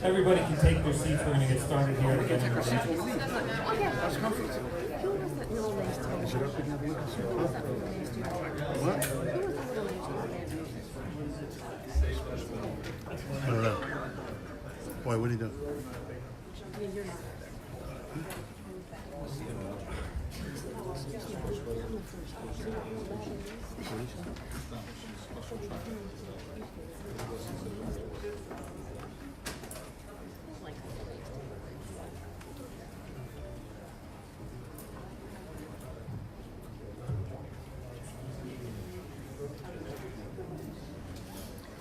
Everybody can take their seats. We're going to get started here again. I don't know. Why? What are you doing?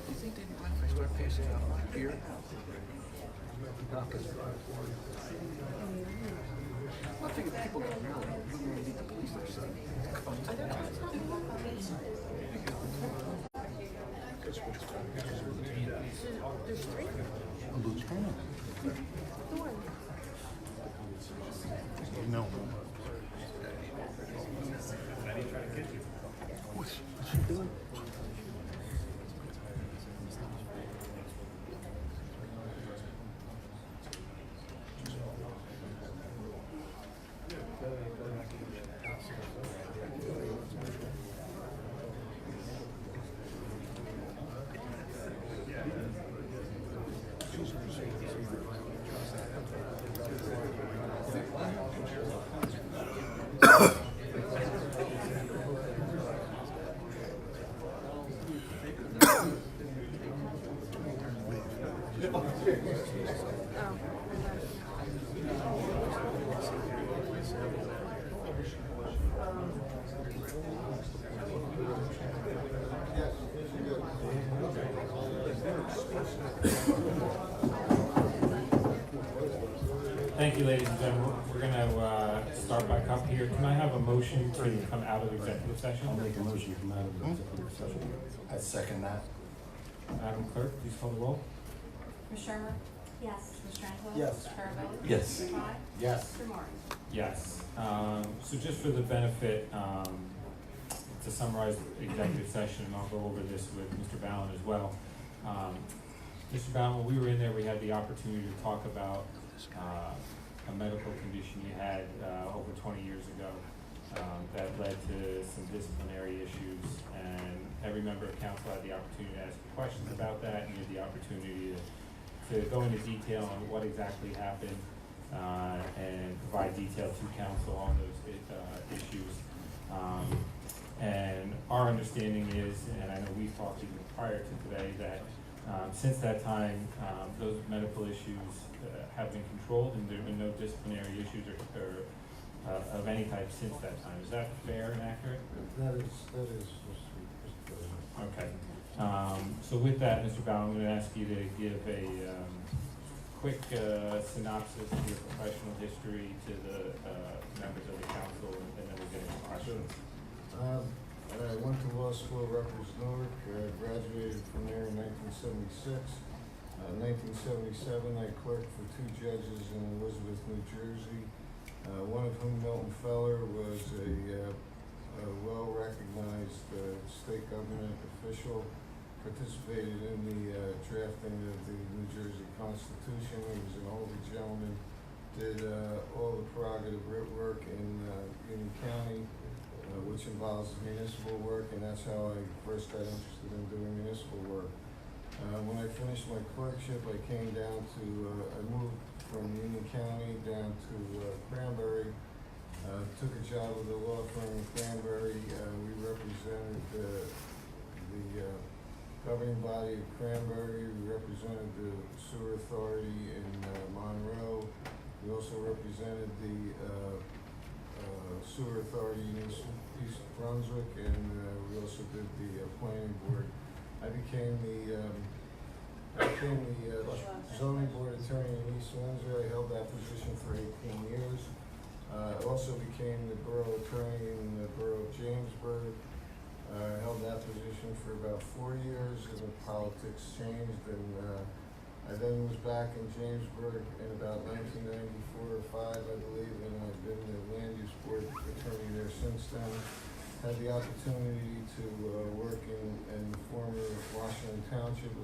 You think they'd mind if I start passing out my beer? Nothing if people get around. You don't really need the police there, so No. What's she doing? Thank you, ladies and gentlemen. We're going to start back up here. Can I have a motion to come out of executive session? I'll make a motion to come out of the executive session. I second that. Madam Clerk, please call the roll. Ms. Shermer? Yes. Ms. Franco? Yes. Mr. Carabelli? Yes. Mr. Todd? Yes. Mr. Moore? Yes. So just for the benefit, to summarize the executive session, and I'll go over this with Mr. Ballin as well. Mr. Ballin, when we were in there, we had the opportunity to talk about a medical condition you had over 20 years ago that led to some disciplinary issues, and every member of council had the opportunity to ask questions about that, and you had the opportunity to go into detail on what exactly happened and provide detail to council on those issues. And our understanding is, and I know we've talked even prior to today, that since that time, those medical issues have been controlled, and there have been no disciplinary issues or of any type since that time. Is that fair and accurate? That is, Mr. President. Okay. So with that, Mr. Ballin, I'm going to ask you to give a quick synopsis of your professional history to the members of the council, and then we'll get into questions. I went to law school at Rutgers Newark, graduated from there in 1976. 1977, I clerked for 2 judges in Elizabeth, New Jersey, one of whom, Milton Feller, was a well-recognized state government official, participated in the drafting of the New Jersey Constitution. He was an older gentleman, did all the prerogative work in Union County, which involves municipal work, and that's how I first got interested in doing municipal work. When I finished my clerkship, I came down to, I moved from Union County down to Cranberry, took a job with a law firm in Cranberry. We represented the governing body of Cranberry. We represented the sewer authority in Monroe. We also represented the sewer authority in East Brunswick, and we also did the planning board. I became the zoning board attorney in East Windsor. I held that position for 18 years. I also became the borough attorney in the borough of Jamesburg. I held that position for about 4 years, and the politics changed, and I then was back in Jamesburg in about 1994 or 5, I believe, and I've been the land use board attorney there since then. Had the opportunity to work in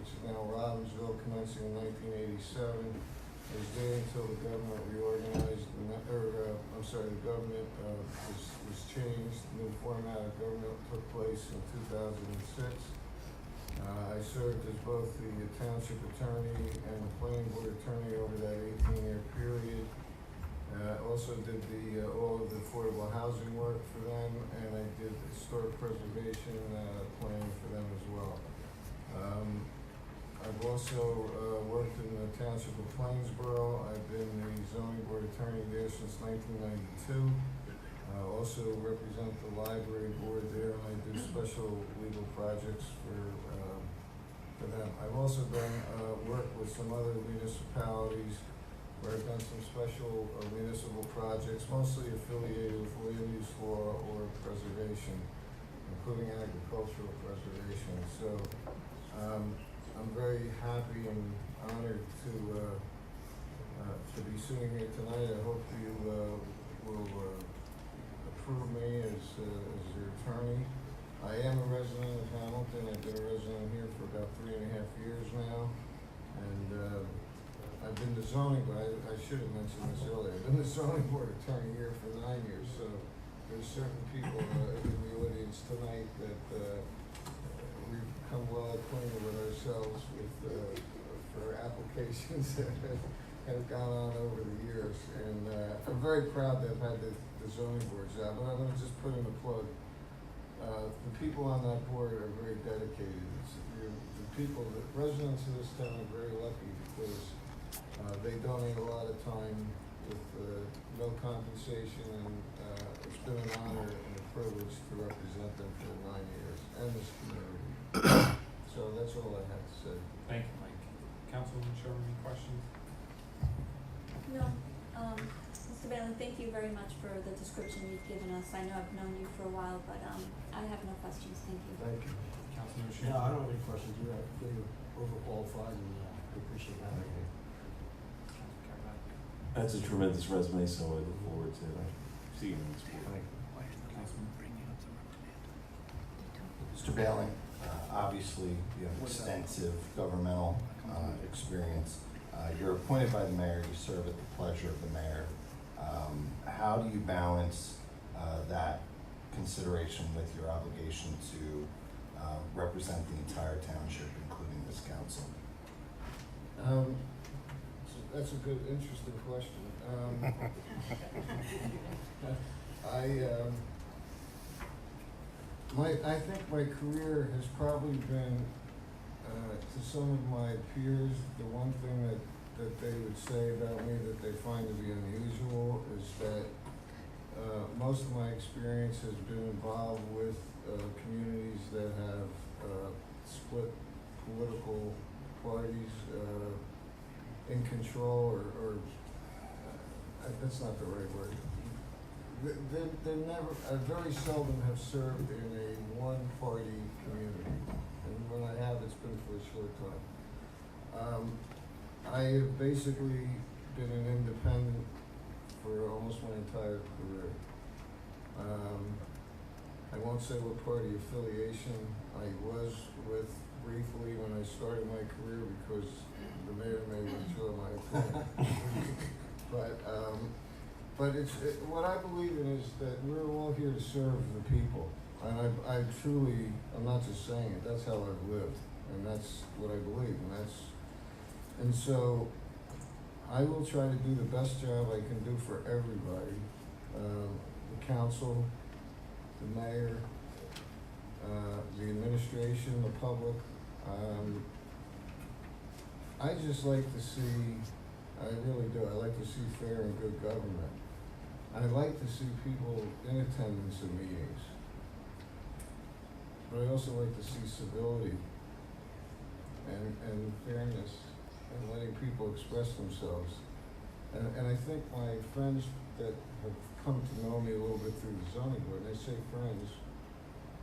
which is now Robbinsville, commencing in 1987. It was there until the government reorganized, the government was changed. The new format of government took place in 2006. I served as both the township attorney and the planning board attorney over that 18-year period. Also did all of the affordable housing work for them, and I did historic preservation planning for them as well. I've also worked in the township of Plainsboro. I've been the zoning board attorney there since 1992. Also represent the library board there, and I do special legal projects for them. I've also done work with some other municipalities where I've done some special municipal projects, mostly affiliated with land use law or preservation, including agricultural preservation. So I'm very happy and honored to be sitting here tonight. I hope you will approve me as your attorney. I am a resident of Hamilton. I've been a resident here for about 3.5 years now, and I've been the zoning, but I should have mentioned this earlier. I've been the zoning board attorney here for 9 years, so there's certain people in the audience tonight that we've become well acquainted with ourselves with for applications that have gone on over the years, and I'm very proud to have had the zoning board job. But I'm going to just put in a plug. The people on that board are very dedicated. The people, the residents of this town are very lucky because they donate a lot of time with no compensation, and it's been an honor and a privilege to represent them for 9 years and this community. So that's all I have to say. Thank you, Mike. Councilwoman Sherman, any questions? No. Mr. Bailey, thank you very much for the description you've given us. I know I've known you for a while, but I have no questions. Thank you. Thank you. Councilmember Yeah, Sherman? I don't have any questions. You're overqualified, and we appreciate having you. That's a tremendous resume, so I look forward to seeing you in this board. Mr. Bailey, obviously you have extensive governmental experience. You're appointed by the mayor, you serve at the pleasure of the mayor. How do you balance that consideration with your obligation to represent the entire township, including this council? So that's a good, interesting question. I think my career has probably been, to some of my peers, the one thing that they would say about me that they find to be unusual is that most of my experience has been involved with communities that have split political parties in control, or that's not the right word. They never, I very seldom have served in a one-party community, and when I have, it's been for a short time. I have basically been an independent for almost my entire career. I won't say what party affiliation I was with briefly when I started my career because the mayor may withdraw my appointment. But what I believe in is that we're all here to serve the people. And I'm not just saying it, that's how I've lived. And that's what I believe, and so I will try to do the best job I can do for everybody. The council, the mayor, the administration, the public. I just like to see, I really do, I like to see fair and good government. I like to see people in attendance at meetings. But I also like to see civility and fairness and letting people express themselves. And I think my friends that have come to know me a little bit through the zoning board, and I say friends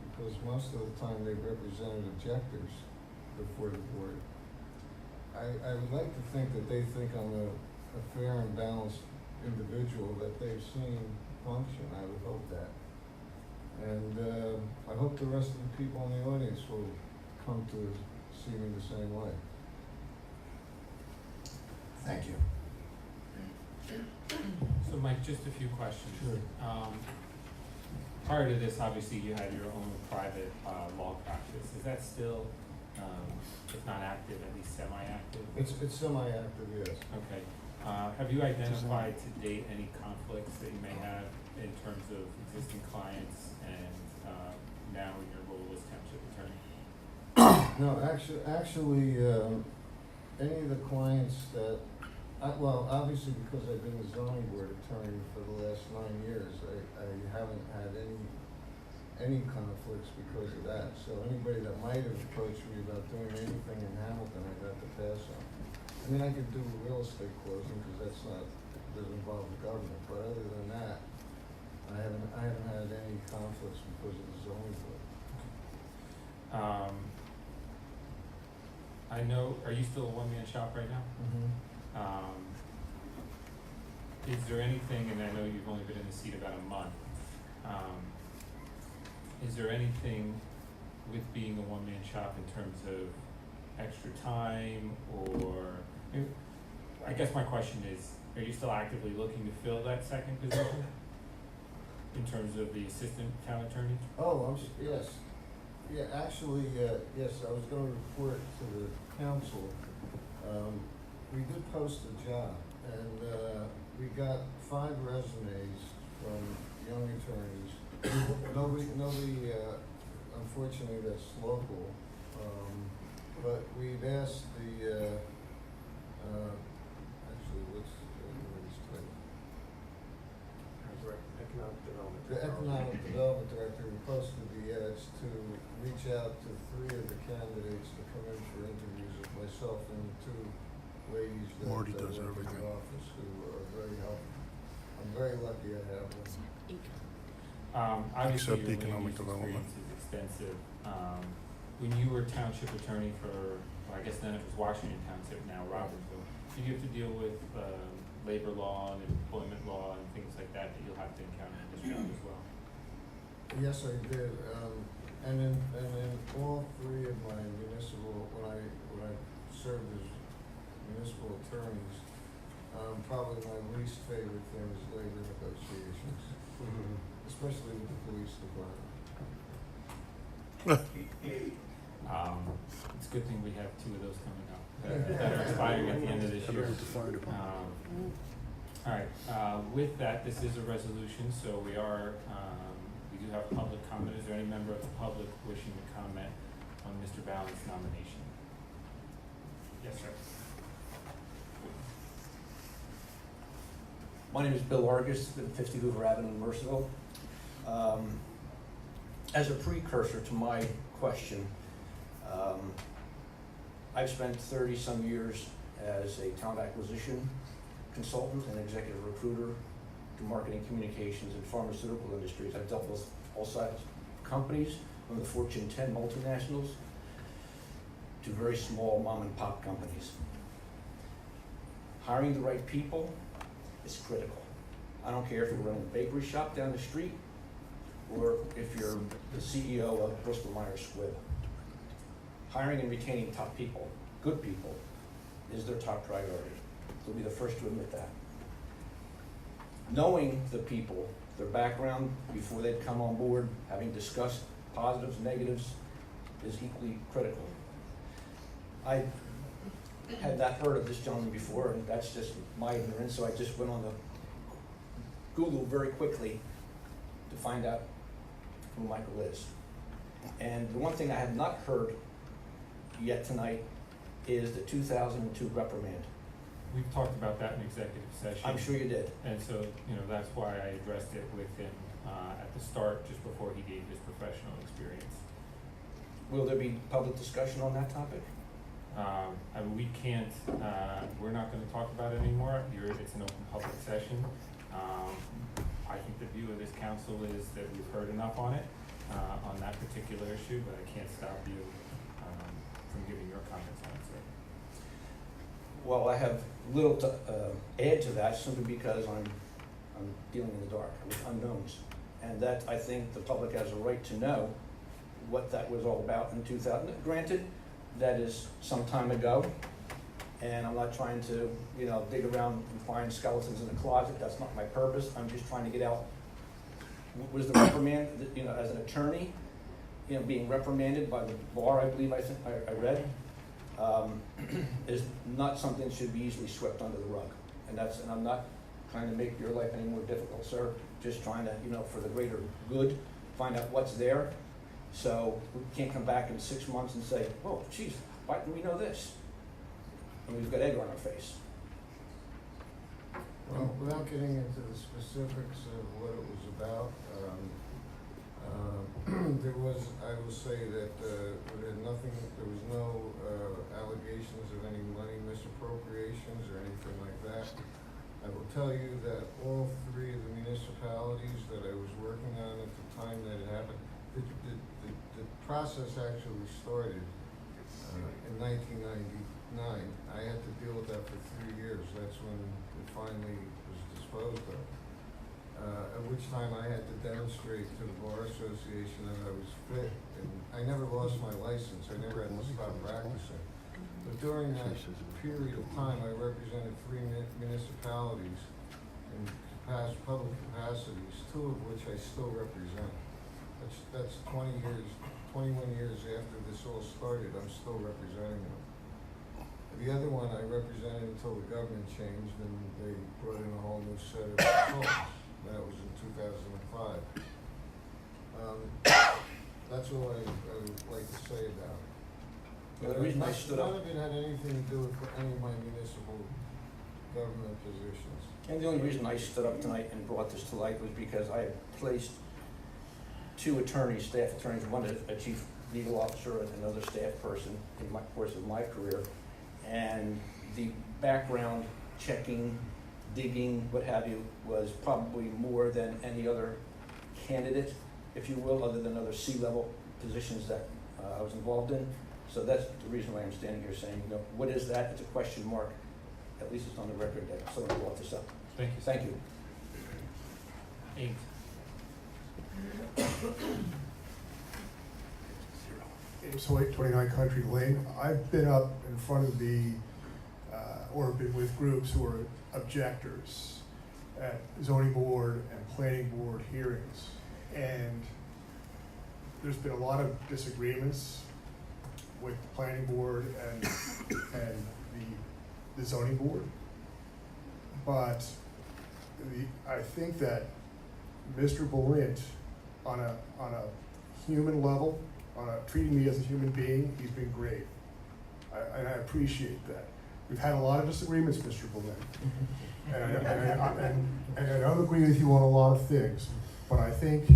because most of the time they've represented objectors before the board. I would like to think that they think I'm a fair and balanced individual that they've seen function. I would hope that. And I hope the rest of the people in the audience will come to see me the same way. Thank you. So Mike, just a few questions. Sure. Prior to this, obviously you had your own private, law practice. Is that still, if not active, at least semi-active? It's semi-active, yes. Okay. Have you identified to date any conflicts that you may have in terms of existing clients and, now in your role as township attorney? No, actually, any of the clients that, well, obviously because I've been the zoning board attorney for the last 9 years, I haven't had any conflicts because of that. So anybody that might have approached me about doing anything in Hamilton, I got to pass on. I mean, I could do a real estate closing because doesn't involve the government, but other than that, I haven't had any conflicts because of the zoning board. I know, are you still a one-man shop right now? Is there anything, and I know you've only been in the seat about a month, is there anything with being a one-man shop in terms of extra time, or, I guess my question is, are you still actively looking to fill that second position in terms of the assistant town attorney? Oh, yes. Yeah, actually, yes, I was gonna report to the council. We did post a job, and, we got 5 resumes from young attorneys. Nobody, unfortunately, that's local. But we'd asked the, actually, what's his title? Economic development. The Economic Development Director, we posted the ads to reach out to 3 of the candidates to come in for interviews with myself and 2 ladies that Marty that does work in everything. the office who are very helpful. I'm very lucky I have them. Obviously, Except your economic land use development. experience is extensive. When you were township attorney for, well, I guess then it was Washington Township, now Robertsville, did you have to deal with, labor law and employment law and things like that you'll have to encounter in this job as well? Yes, I did. And in all 3 of my municipal, when I served as municipal attorneys, probably my least favorite thing is labor negotiations, especially with the police department. It's a good thing we have 2 of those coming up that are expiring at the end of this How year. about the fire department? All right, with that, this is a resolution, so we do have public comment. Is there any member of the public wishing to comment on Mr. Ballard's nomination? Yes, sir. My name is Bill Argus, live at 50 Hoover Avenue in Mercerville. As a precursor to my question, I've spent 30-some years as a talent acquisition consultant and executive recruiter to marketing, communications, and pharmaceutical industries. I've dealt with all size companies, from the Fortune 10 multinationals to very small mom-and-pop companies. Hiring the right people is critical. I don't care if you're running a bakery shop down the street or if you're the CEO of Bristol Myers Squibb. Hiring and retaining top people, good people, is their top priority. They'll be the first to admit that. Knowing the people, their background before they'd come on board, having discussed positives, negatives, is equally critical. I had not heard of this gentleman before, and that's just my ignorance, so I just went on the Google very quickly to find out who Michael is. And the one thing I have not heard yet tonight is the 2002 reprimand. We've talked about that in executive session. I'm sure you did. And so, that's why I addressed it with him at the start, just before he gave his professional experience. Will there be public discussion on that topic? We can't, we're not gonna talk about it anymore. It's an open public session. I think the view of this council is that we've heard enough on it, on that particular issue, but I can't stop you from giving your comments on it, sir. Well, I have little to add to that, simply because I'm dealing in the dark with unknowns. And that, I think the public has a right to know what that was all about in 2000. Granted, that is some time ago, and I'm not trying to, dig around and find skeletons in the closet. That's not my purpose. I'm just trying to get out. Was the reprimand, as an attorney, being reprimanded by the bar, I believe I read, is not something that should be easily swept under the rug. And I'm not trying to make your life any more difficult, sir. Just trying to, for the greater good, find out what's there. So we can't come back in 6 months and say, oh, geez, why didn't we know this? And we've got egg on our face. Well, without getting into the specifics of what it was about, I will say that there was no allegations of any money misappropriations or anything like that. I will tell you that all three of the municipalities that I was working on at the time that it happened, the process actually started in 1999. I had to deal with that for 3 years. That's when it finally was disposed of. At which time I had to demonstrate to the Bar Association that I was fit, and I never lost my license. I never had to stop practicing. But during that period of time, I represented 3 municipalities in public capacities, 2 of which I still represent. That's 21 years after this all started, I'm still representing them. The other one I represented until the government changed and they brought in a whole new set of consultants. That was in 2005. That's all I would like to say about it. Well, the reason I stood None up, of it had anything to do with any of my municipal government positions. and the only reason I stood up tonight and brought this to light was because I had placed 2 attorneys, staff attorneys, one a chief legal officer and another staff person in my course of my career. And the background checking, digging, what have you, was probably more than any other candidate, if you will, other than other C-level positions that I was involved in. So that's the reason why I'm standing here saying, what is that? It's a question mark. At least it's on the record that someone brought this up. Thank you. Thank you. 8. Ames Hoyt, 29 Country Lane. I've been up in front of or been with groups who are objectors at zoning board and planning board hearings. And there's been a lot of disagreements with the planning board and the zoning board. But I think that Mr. Balint, on a human level, treating me as a human being, he's been great. And I appreciate that. We've had a lot of disagreements, Mr. Balint. And I don't agree with you on a lot of things, but I think,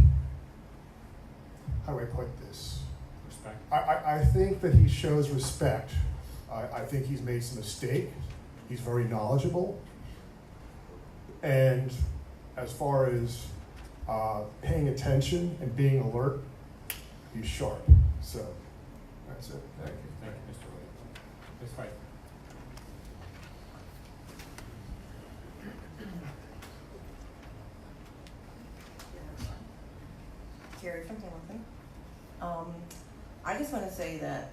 how do I put this? Respect. I think that he shows respect. I think he's made some mistakes. He's very knowledgeable. And as far as paying attention and being alert, he's sharp. So that's it. Thank you. Thank you, Mr. Williams. Ms. Fife. Carrie from Hamilton. I just want to say that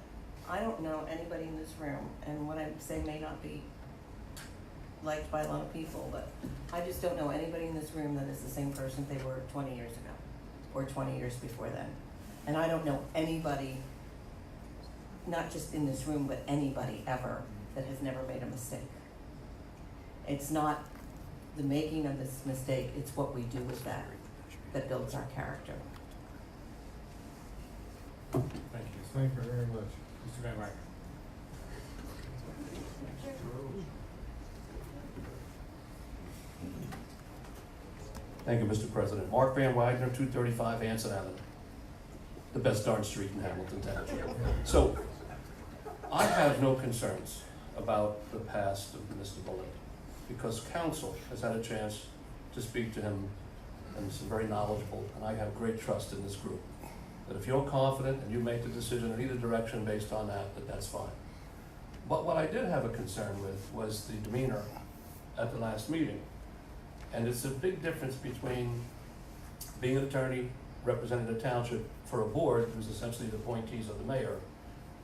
I don't know anybody in this room, and what I say may not be liked by a lot of people, but I just don't know anybody in this room that is the same person they were 20 years ago or 20 years before then. And I don't know anybody, not just in this room, but anybody ever that has never made a mistake. It's not the making of this mistake, it's what we do with that builds our character. Thank you. Thank you very much. Mr. Van Wagner. Thank you, Mr. President. Mark Van Wagner, 235 Anson Avenue, the best darn street in Hamilton Township. So, I have no concerns about the past of Mr. Bullitt, because council has had a chance to speak to him, and he's very knowledgeable, and I have great trust in this group. That if you're confident and you make the decision in either direction based on that, that's fine. But what I did have a concern with was the demeanor at the last meeting. And it's a big difference between being an attorney representing the township for a board who's essentially the appointees of the mayor,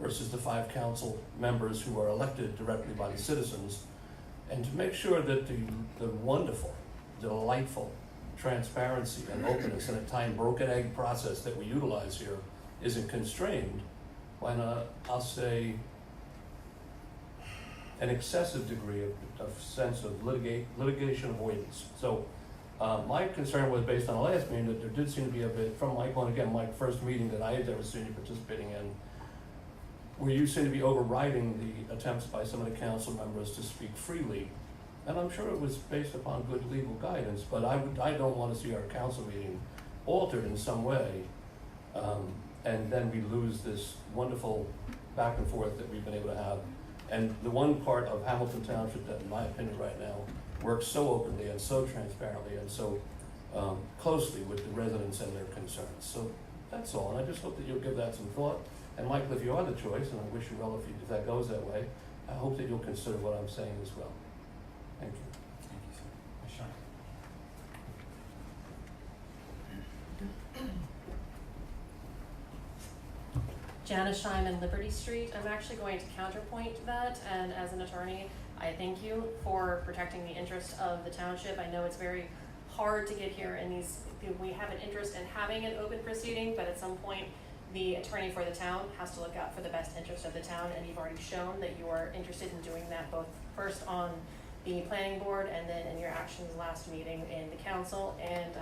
versus the 5 council members who are elected directly by the citizens, and to make sure that the wonderful, delightful transparency and openness and at times broken egg process that we utilize here isn't constrained by I'll say, an excessive degree of sense of litigation avoidance. So my concern was based on the last meeting that there did seem to be a bit, from Michael, and again, my first meeting that I had ever seen you participating in, where you seem to be overriding the attempts by some of the council members to speak freely. And I'm sure it was based upon good legal guidance, but I don't want to see our council meeting altered in some way, and then we lose this wonderful back and forth that we've been able to have. And the one part of Hamilton Township that, in my opinion right now, works so openly and so transparently and so closely with the residents and their concerns. So that's all, and I just hope that you'll give that some thought. And Michael, if you are the choice, and I wish you well if that goes that way, I hope that you'll consider what I'm saying as well. Thank you. Thank you, sir. Ms. Shine. Janice Scheinman, Liberty Street. I'm actually going to counterpoint that, and as an attorney, I thank you for protecting the interest of the township. I know it's very hard to get here, and we have an interest in having an open proceeding, but at some point, the attorney for the town has to look out for the best interest of the town, and you've already shown that you are interested in doing that, both first on the planning board and then in your actions last meeting in the council, and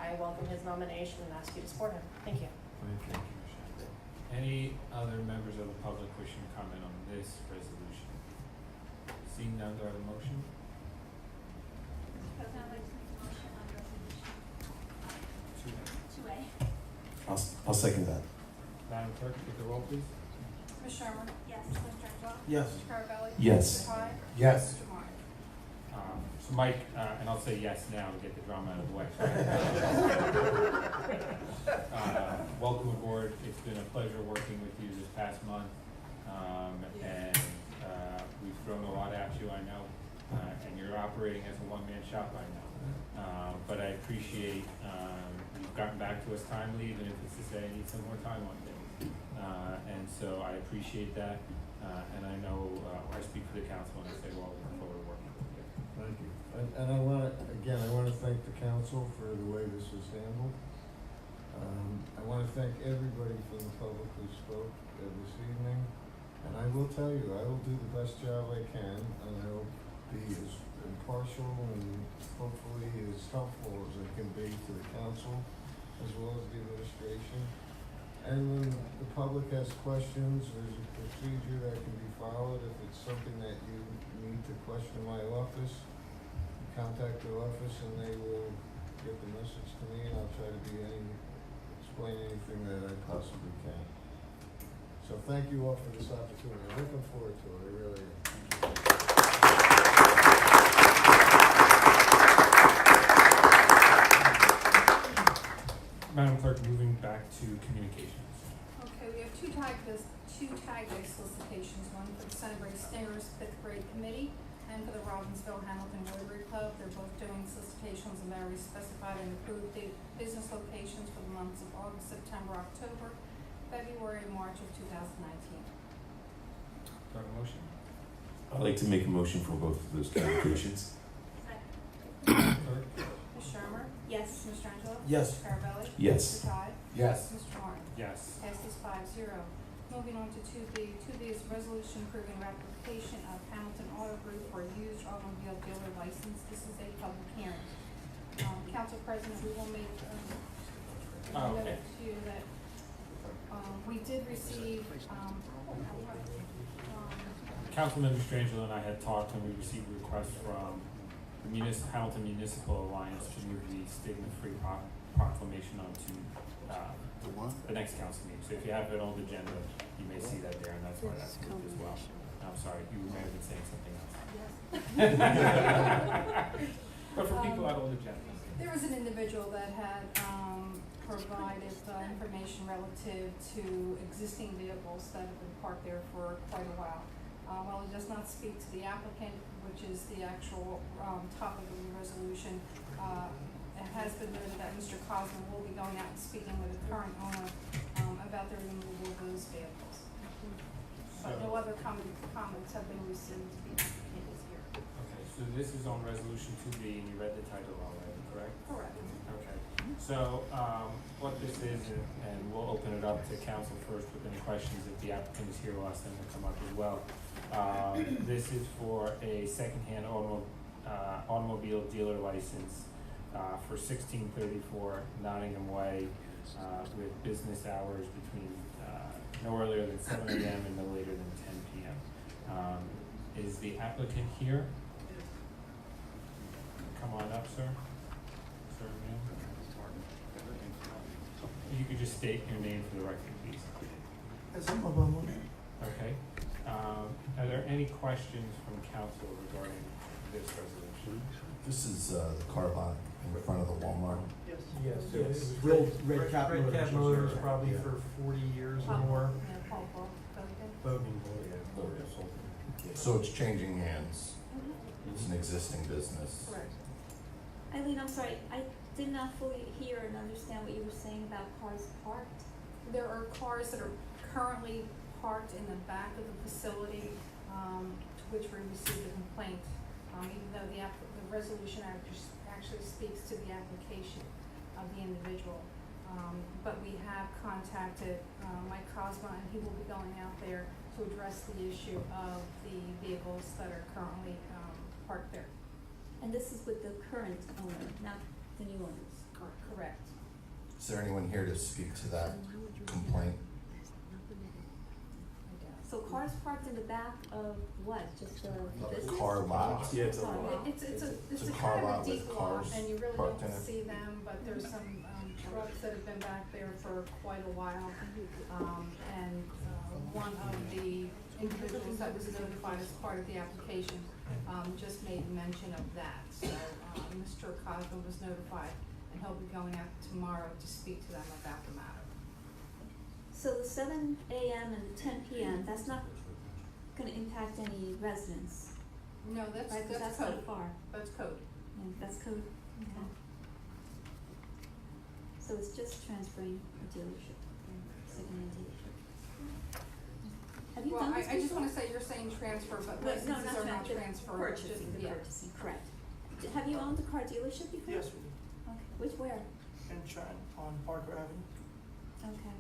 I welcome his nomination and ask you to support him. Thank you. Thank you, Ms. Shine. Any other members of the public wishing to comment on this resolution? Seeing none, do I have a motion? President, I'd like to make a motion on resolution 2A. I'll second that. Madam Clerk, take the roll, please. Ms. Sherman? Yes. Mr. Angelo? Yes. Mr. Carabelli? Yes. Mr. Hyde? Yes. Mr. Martin? So Mike, and I'll say yes now to get the drama out of the way. Welcome aboard. It's been a pleasure working with you this past month. And we've thrown a lot at you, I know, and you're operating as a one-man shop, I know. But I appreciate you've gotten back to us timely, even if it's to say I need some more time on things. And so I appreciate that. And I know I speak for the council when I say, well, we look forward to working with you. Thank you. And I want to thank the council for the way this was handled. I want to thank everybody from the public who spoke this evening. And I will tell you, I will do the best job I can, and I will be as impartial and hopefully as helpful as I can be to the council as well as the administration. And when the public has questions, there's a procedure that can be followed. If it's something that you need to question my office, contact the office and they will get the message to me, and I'll try to explain anything that I possibly can. So thank you all for this opportunity. I'm looking forward to it, I really am. Madam Clerk, moving back to communications. Okay, we have two tag-based solicitations, one for the Sunbury Stingers 5th grade committee and for the Robbinsville Hamilton Rotary Club. They're both doing solicitations and very specified and approved business locations for the months of August, September, October, February, and March of 2019. Do I have a motion? I'd like to make a motion for both of those communications. Madam Clerk? Ms. Shermer? Yes. Mr. Angelo? Yes. Mr. Carabelli? Yes. Mr. Hyde? Yes. Mr. Martin? Yes. Passes 5-0. Moving on to 2B. 2B is a resolution approving ratification of Hamilton Auto Group for a used automobile dealer license. This is a public hearing. Council President, we will make Oh, note okay. to you that we did receive Councilman Mastrangelo and I had talked, and we received a request from the Hamilton Municipal Alliance to move the stigma-free proclamation onto the next council meeting. So if you have an old agenda, you may see that there, and that's why that's moved as well. I'm sorry, you may have been saying something else. But for people on old agendas. there was an individual that had provided information relative to existing vehicles that have been parked there for quite a while. While it does not speak to the applicant, which is the actual topic of the resolution, it has been noted that Mr. Cosman will be going out and speaking with the current owner about the removal of those vehicles. but no other comments have been received to be indicated here. Okay, so this is on resolution 2B, and you read the title already, correct? Correct. Okay, so, what this is, and we'll open it up to council first with any questions. If the applicant is here, we'll ask them to come up as well. This is for a secondhand automobile dealer license, for 1634 Nottingham Way, with business hours between, no earlier than 7 AM and no later than 10 PM. Is the applicant here? Come on up, sir. Sir, ma'am. You could just state your name for the record, please. Okay. Are there any questions from council regarding this resolution? This is the car lot in front of the Walmart. Yes, Yes. Red Cap Motors, probably Yeah. for 40 years or more. Yeah, Paul Bogan. Boating. So it's changing hands. It's an existing business. Correct. Eileen, I'm sorry, I did not fully hear and understand what you were saying about cars parked. There are cars that are currently parked in the back of the facility, to which we received a complaint. Even though the resolution actually speaks to the application of the individual. But we have contacted, Mike Cosma, and he will be going out there to address the issue of the vehicles that are currently, parked there. And this is with the current owner, not the new owners. Correct. Is there anyone here to speak to that complaint? So cars parked in the back of what, just the business? The car lot. Yeah, it's a Sorry. lot. It's It's a a car kind of lot a deep with lot, cars and you really parked don't in it. see them, but there's some, trucks that have been back there for quite a while. One of the individuals that was notified as part of the application, just made mention of that. So, Mr. Cosmo was notified, and he'll be going out tomorrow to speak to them about the matter. So the 7 AM and the 10 PM, that's not gonna impact any residents, No, that's, right? 'Cause that's not code, far. that's code. Yeah, that's code, okay. So it's just transferring a dealership, second-hand dealership. Have you Well, done this I just before? wanna say you're saying transfer, but No, licenses are not transfer, transferable, just, purchasing, the yeah. purchasing, correct. Have you owned a car dealership before? Yes, we do. Okay, which, where? In Trent on Parker Avenue. Okay.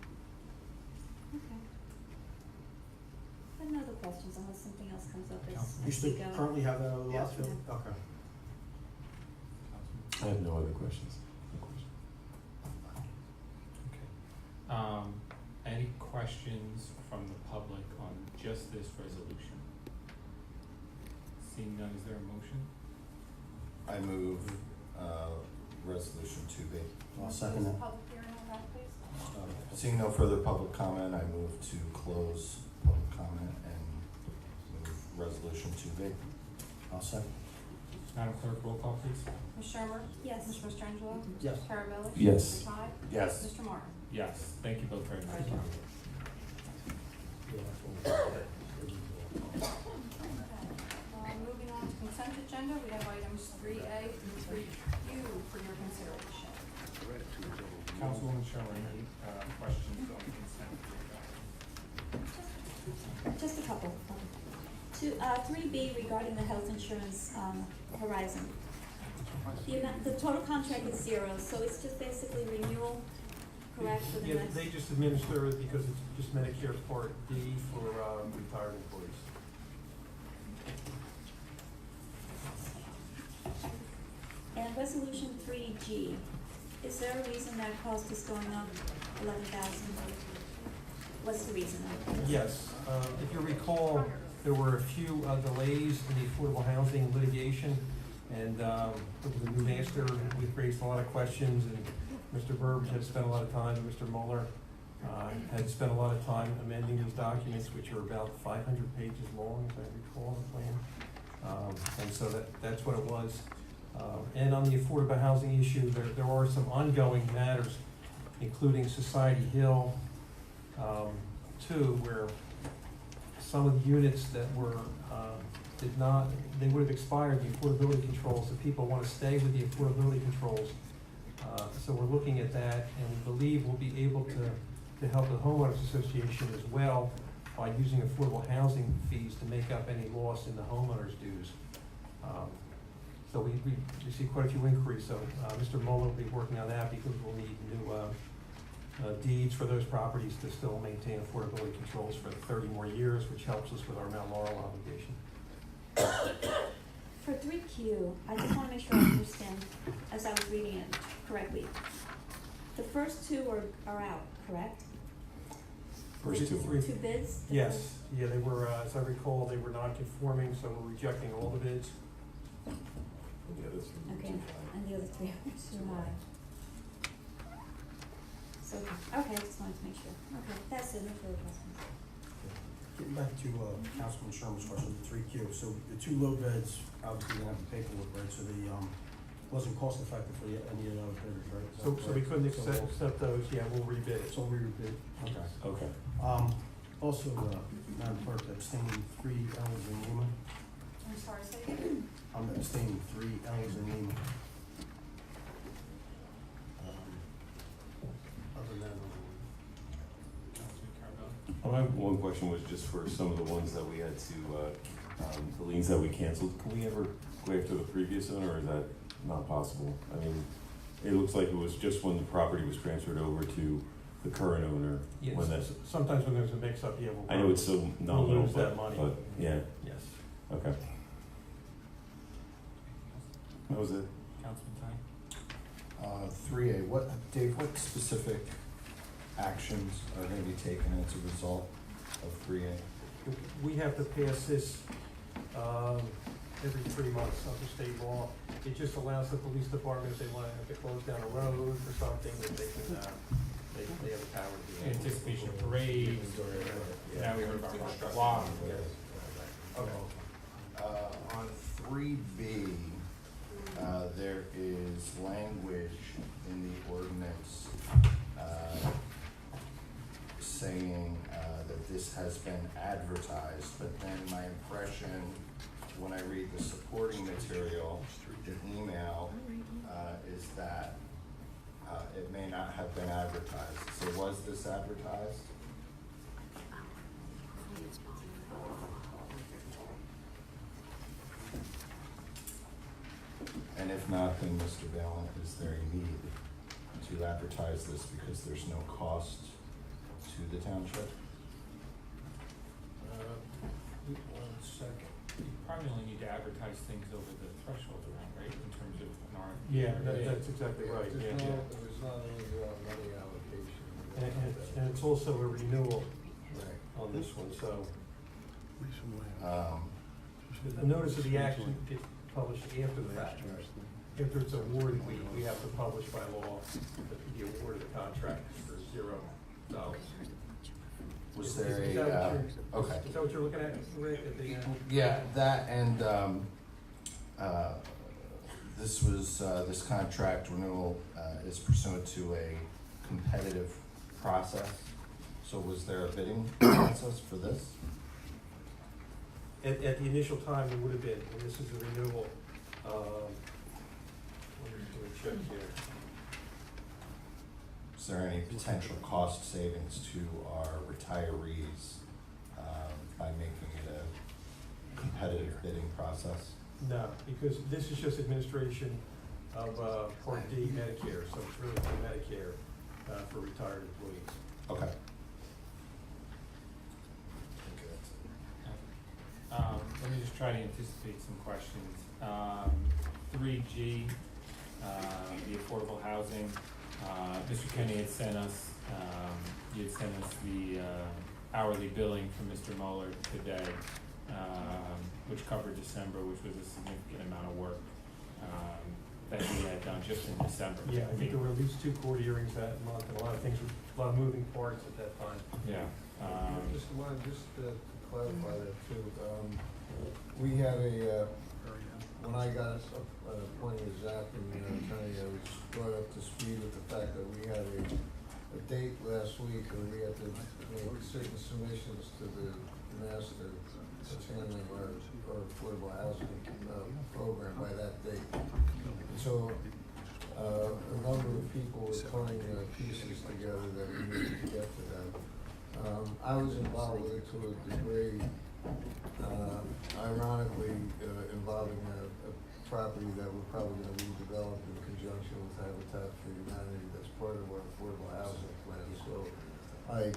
Okay. I have no other questions unless something else comes up as Councilman. You we still go. currently have that other lot? Yes, we Phil? do. Okay. I have no other questions. No questions. Okay. Any questions from the public on just this resolution? Seeing none, is there a motion? I move, resolution 2B. I'll second that. Public hearing on that, please? Seeing no further public comment, I move to close public comment and move resolution 2B. I'll second. Madam Clerk, roll call please. Ms. Shermer? Yes. Mr. Mastrangelo? Yes. Carabelli? Yes. Mr. Todd? Yes. Mr. Martin? Yes, thank you both very much. Thank you. Moving on to consent agenda, we have items 3A through 3Q for your consideration. Councilwoman Sherman, any questions on consent? Just a couple. 3B regarding the health insurance, Horizon. The total contract is 0, so it's just basically renewal, correct, for the Yeah, next? they just administer it because it's just Medicare Part D for retired employees. And resolution 3G, is there a reason that cost is going up 11,000? What's the reason? Yes, if you recall, there were a few delays in the affordable housing litigation, and with the new master, we've raised a lot of questions, and Mr. Burbidge had spent a lot of time, and Mr. Mueller had spent a lot of time amending these documents, which are about 500 pages long, as I recall the plan. And so that's what it was. And on the affordable housing issue, there are some ongoing matters, including Society Hill, too, where some of the units that were, they would have expired, the affordability controls, the people want to stay with the affordability controls. So we're looking at that, and we believe we'll be able to help the homeowners association as well by using affordable housing fees to make up any loss in the homeowner's dues. So we see quite a few inquiries, so Mr. Mueller will be working on that because we'll need new deeds for those properties to still maintain affordability controls for 30 more years, which helps us with our Mount Laurel obligation. For 3Q, I just wanna make sure I understand, as I was reading it correctly. The first two are out, correct? First two. Two bids? The Yes, yeah, they were, as I recall, they were non-conforming, so we're rejecting all the bids. The other three were Okay, too high. and the other three are too high. So, okay, I just wanted to make sure. Okay, that's it, no further questions. Getting back to Councilman Sherman's question, the 3Q, so the two low beds, obviously gonna have the paperwork, right, so the, wasn't cost effective for any of the other bidders, right? Is that So we correct? couldn't So accept those, yeah, we'll rebid it. So we rebid, okay. Okay. Also, Madam Clerk, abstaining 3 L's in Lima, I'm sorry, say again? I'm abstaining 3 L's in Lima. Other than, My one question was just for some of the ones that we had to, the liens that we canceled, can we ever go after the previous owner, or is that not possible? I mean, it looks like it was just when the property was transferred over to the current owner, Yes, when that's, sometimes when there's a mix-up, yeah, we'll. I know it's so nominal, lose that money. but, yeah, Yes. okay. That was it. Councilman Ty? 3A, Dave, what specific actions are gonna be taken as a result of 3A? We have to pass this, every 3 months under state law. It just allows the police department, if they wanna have to close down a road or something, that they can, they have the power to do that. Anticipation of parades, or, now we heard about March Walk. On 3B, there is language in the ordinance, saying, that this has been advertised, but then my impression, when I read the supporting material, the email, is that, it may not have been advertised. So was this advertised? And if not, then Mr. Ballant, is there a need to advertise this because there's no cost to the township? one second. You probably only need to advertise things over the threshold around, right, in terms of an RFP. Yeah, that's exactly right, yeah. There's not any money allocation. And it's also a renewal Right. on this one, so Um, the notice of the action gets published after the fact. After it's awarded, we have to publish by law the award of the contract for $0. Was there Is that what a, you're- okay. Is that what you're looking at, Rick, at the, Yeah, that and, this was, this contract renewal, is pursuant to a competitive process. So was there a bidding process for this? At the initial time, there would have been, and this is a renewal, let me check here. Is there any potential cost savings to our retirees, by making it a competitive bidding process? No, because this is just administration of, Part D Medicare, so it's really for Medicare, for retired employees. Okay. Let me just try to anticipate some questions. 3G, the affordable housing, Mr. Kenny had sent us, he had sent us the hourly billing from Mr. Mueller today, which covered December, which was a significant amount of work, that he had done just in December. Yeah, I think there were at least 2 court hearings that month, and a lot of things, a lot of moving parts at that time. Yeah, Just to clarify that too, we had when I got appointed as acting attorney, I was brought up to speed with the fact that we had a date last week where we had to make certain submissions to the master that's handling our affordable housing program by that date. And so a number of people were putting pieces together that we needed to get to them. I was involved with it to a degree, ironically, involving a property that we're probably gonna redevelop in conjunction with Habitat for Humanity. That's part of our affordable housing plan. So I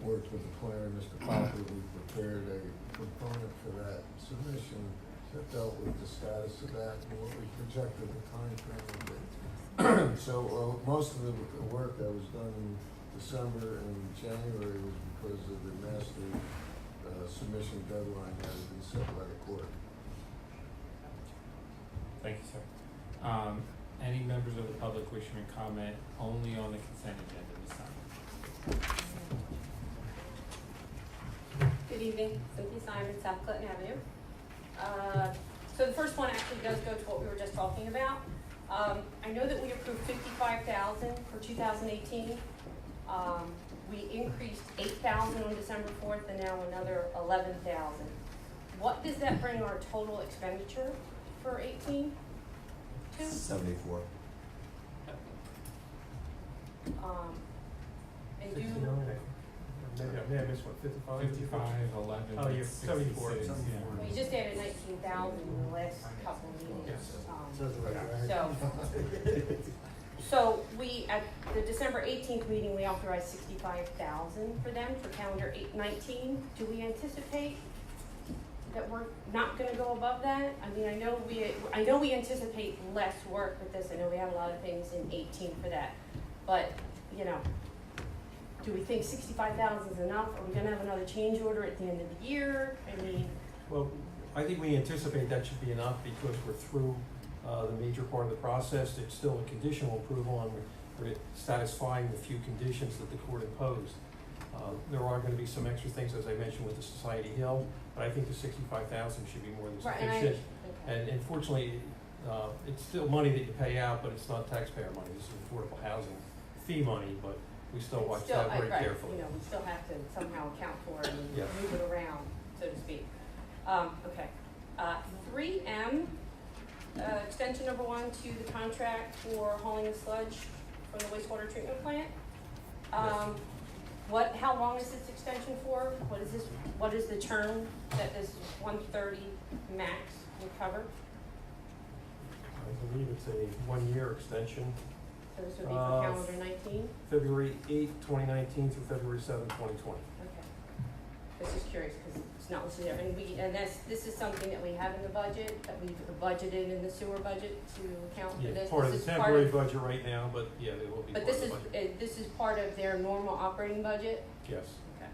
worked with the planner, Mr. Popper. We prepared a component for that submission that dealt with the status of that and what we projected the timeframe would be. So most of the work that was done in December and January was because of the master submission deadline that had been set by the court. Thank you, sir. Any members of the public wishing to comment only on the consent agenda this time? Good evening, Cynthia Simon, South Clinton Avenue. So the first one actually does go to what we were just talking about. I know that we approved $55,000 for 2018. We increased $8,000 on December 4th and now another $11,000. What does that bring our total expenditure for 18 to? 74. And you, Maybe I missed what, 55? 55, 11, Oh, you're 66, 74. yeah. we just added 19,000 in the last couple of meetings. Yes. So we, at the December 18th meeting, we authorized 65,000 for them for calendar 19. Do we anticipate that we're not gonna go above that? I mean, I know we anticipate less work with this. I know we have a lot of things in 18 for that. But, you know, do we think 65,000 is enough? Are we gonna have another change order at the end of the year? I mean, Well, I think we anticipate that should be enough because we're through the major part of the process. It's still a conditional approval and we're satisfying the few conditions that the court imposed. There are gonna be some extra things, as I mentioned, with the Society Hill, but I think the 65,000 should be more than right, sufficient. And unfortunately, it's still money that you pay out, but it's not taxpayer money. This is affordable housing fee money, but we still watch still, that very right, carefully. you know, we still have to somehow account for it and Yes. move it around, so to speak. Okay. 3M, extension number 1 to the contract for hauling the sludge from the wastewater treatment plant. How long is this extension for? What is the term that this 130 max will cover? I believe it's a one-year extension, So this would be for calendar 19? February 8th, 2019 through February 7th, 2020. Okay. I was just curious because it's not listed there. And this is something that we have in the budget, that we've budgeted in the sewer budget to account for Yeah, this. part of This the is temporary budget right now, but yeah, they will be But part of the budget. this is part of their normal operating budget? Yes. Okay.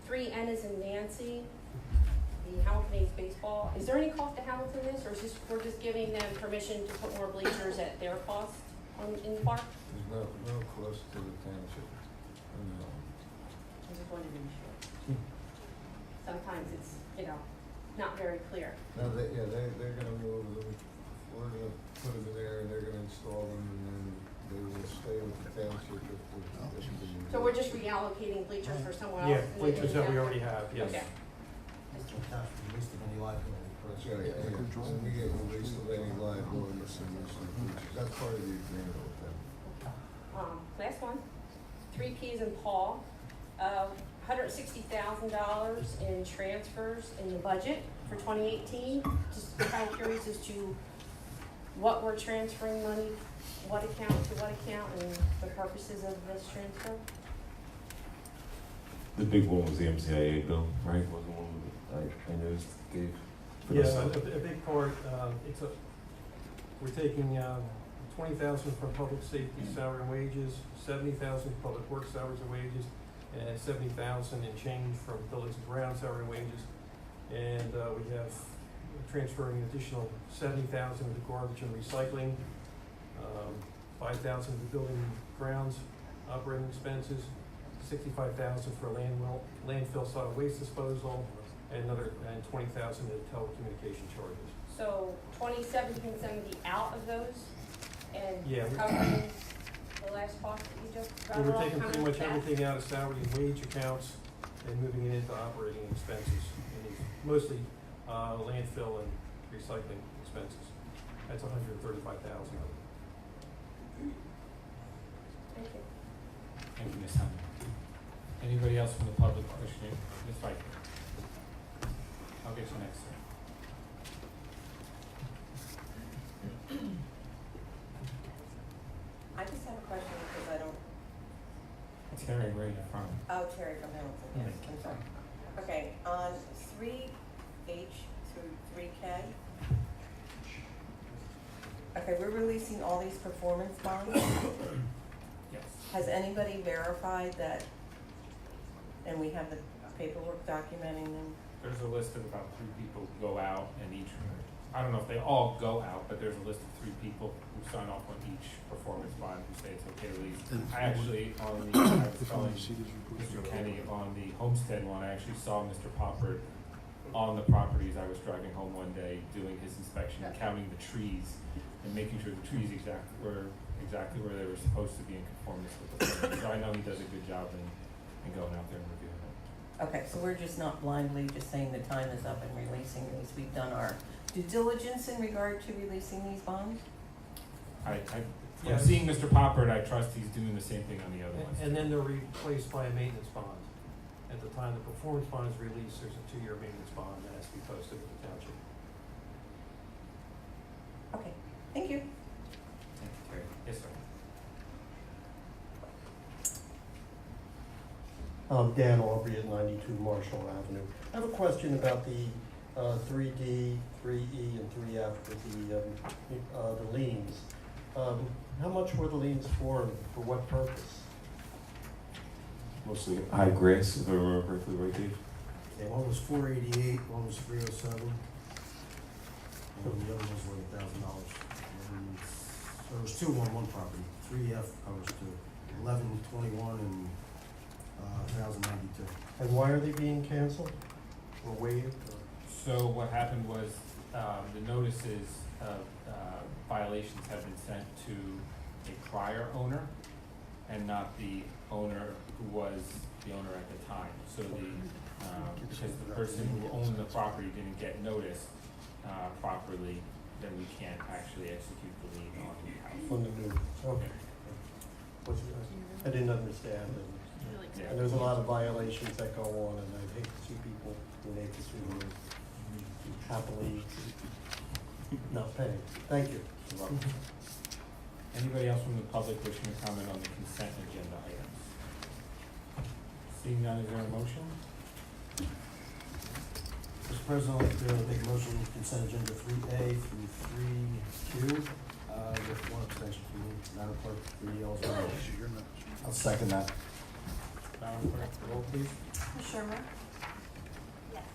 3N is in Nancy, the Hamilton A's baseball. Is there any cost to Hamilton this, or is this, we're just giving them permission to put more bleachers at their cost in the park? There's no cost to the township. I just wanted to be sure. Sometimes it's, you know, not very clear. No, they're gonna move them, we're gonna put them in there and they're gonna install them and then they will stay with the township if the. So we're just reallocating bleachers for someone else? Yeah, in the- bleachers in the that we town? already have, yes. Okay. Released of any liability, That's right, yeah. And we get released of any liability or submission. That's part of the agreement with them. Last one, 3Ps and Paul, $160,000 in transfers in the budget for 2018. Just kind of curious as to what we're transferring money, what account to what account, and the purposes of this transfer. The big one was the MCIA bill, right? Was the one that I noticed gave for Yeah, the a big part, we're taking 20,000 from public safety salary and wages, 70,000 public works salaries and wages, and 70,000 in change from buildings and grounds salary and wages. And we have transferring an additional 70,000 into garbage and recycling, 5,000 to building and grounds operating expenses, 65,000 for landfill solid waste disposal, and 20,000 in telecommunication charges. So 27 70 out of those, and Yeah, covering the last cost that you just We rattled were off, taking how pretty much much that? everything out of salary and wage accounts and moving it into operating expenses, and it's mostly landfill and recycling expenses. That's 135,000 of it. Thank you. Thank you, Ms. Hammond. Anybody else from the public wishing? Ms. Pfeiffer? I'll get you next, sir. I just have a question because I don't, Terry, right in front. oh, Terry from Hamilton, yes, I'm sorry. Okay, on 3H through 3K. Okay, we're releasing all these performance bonds. Yes. Has anybody verified that, and we have the paperwork documenting them? There's a list of about 3 people who go out and each, I don't know if they all go out, but there's a list of 3 people who sign off on each performance bond who say it's okay to release. I actually, I was telling Mr. Kenny on the homestead one, I actually saw Mr. Poppert on the properties. I was driving home one day doing his inspection, counting the trees and making sure the trees were exactly where they were supposed to be in conformance with the plan. So I know he does a good job in going out there and reviewing it. Okay, so we're just not blindly just saying the time is up and releasing these. We've done our due diligence in regard to releasing these bonds? From Yes. seeing Mr. Poppert, I trust he's doing the same thing on the other ones. And then they're replaced by a maintenance bond. At the time the performance bond is released, there's a 2-year maintenance bond that has to be posted with the township. Okay, thank you. Thank you, Terry. Yes, sir. Dan Aubrey at 92 Marshall Avenue. I have a question about the 3D, 3E, and 3F with the liens. How much were the liens for and for what purpose? Mostly high grass, if I remember correctly, right, Dave? Okay, one was 488, one was 307, and the other was like $1,000. So there was 2 on one property. 3F covers 2, 1121 and 1,092. And why are they being canceled or waived? So what happened was, the notices of violations have been sent to a prior owner and not the owner who was the owner at the time. So because the person who owned the property didn't get notice properly, then we can't actually execute the lien on the house. On the new, okay. I didn't understand. Yeah. And there's a lot of violations that go on, and I hate to see people who make this rule happily not pay. Thank you. You're welcome. Anybody else from the public wishing to comment on the consent agenda items? Seeing none, is there a motion? Mr. President, I'd like to make a motion to consent agenda 3A through 3Q, with one abstention from me. Madam Clerk, 3 also. I'll second that. Madam Clerk, roll please. Ms. Shermer? Yes.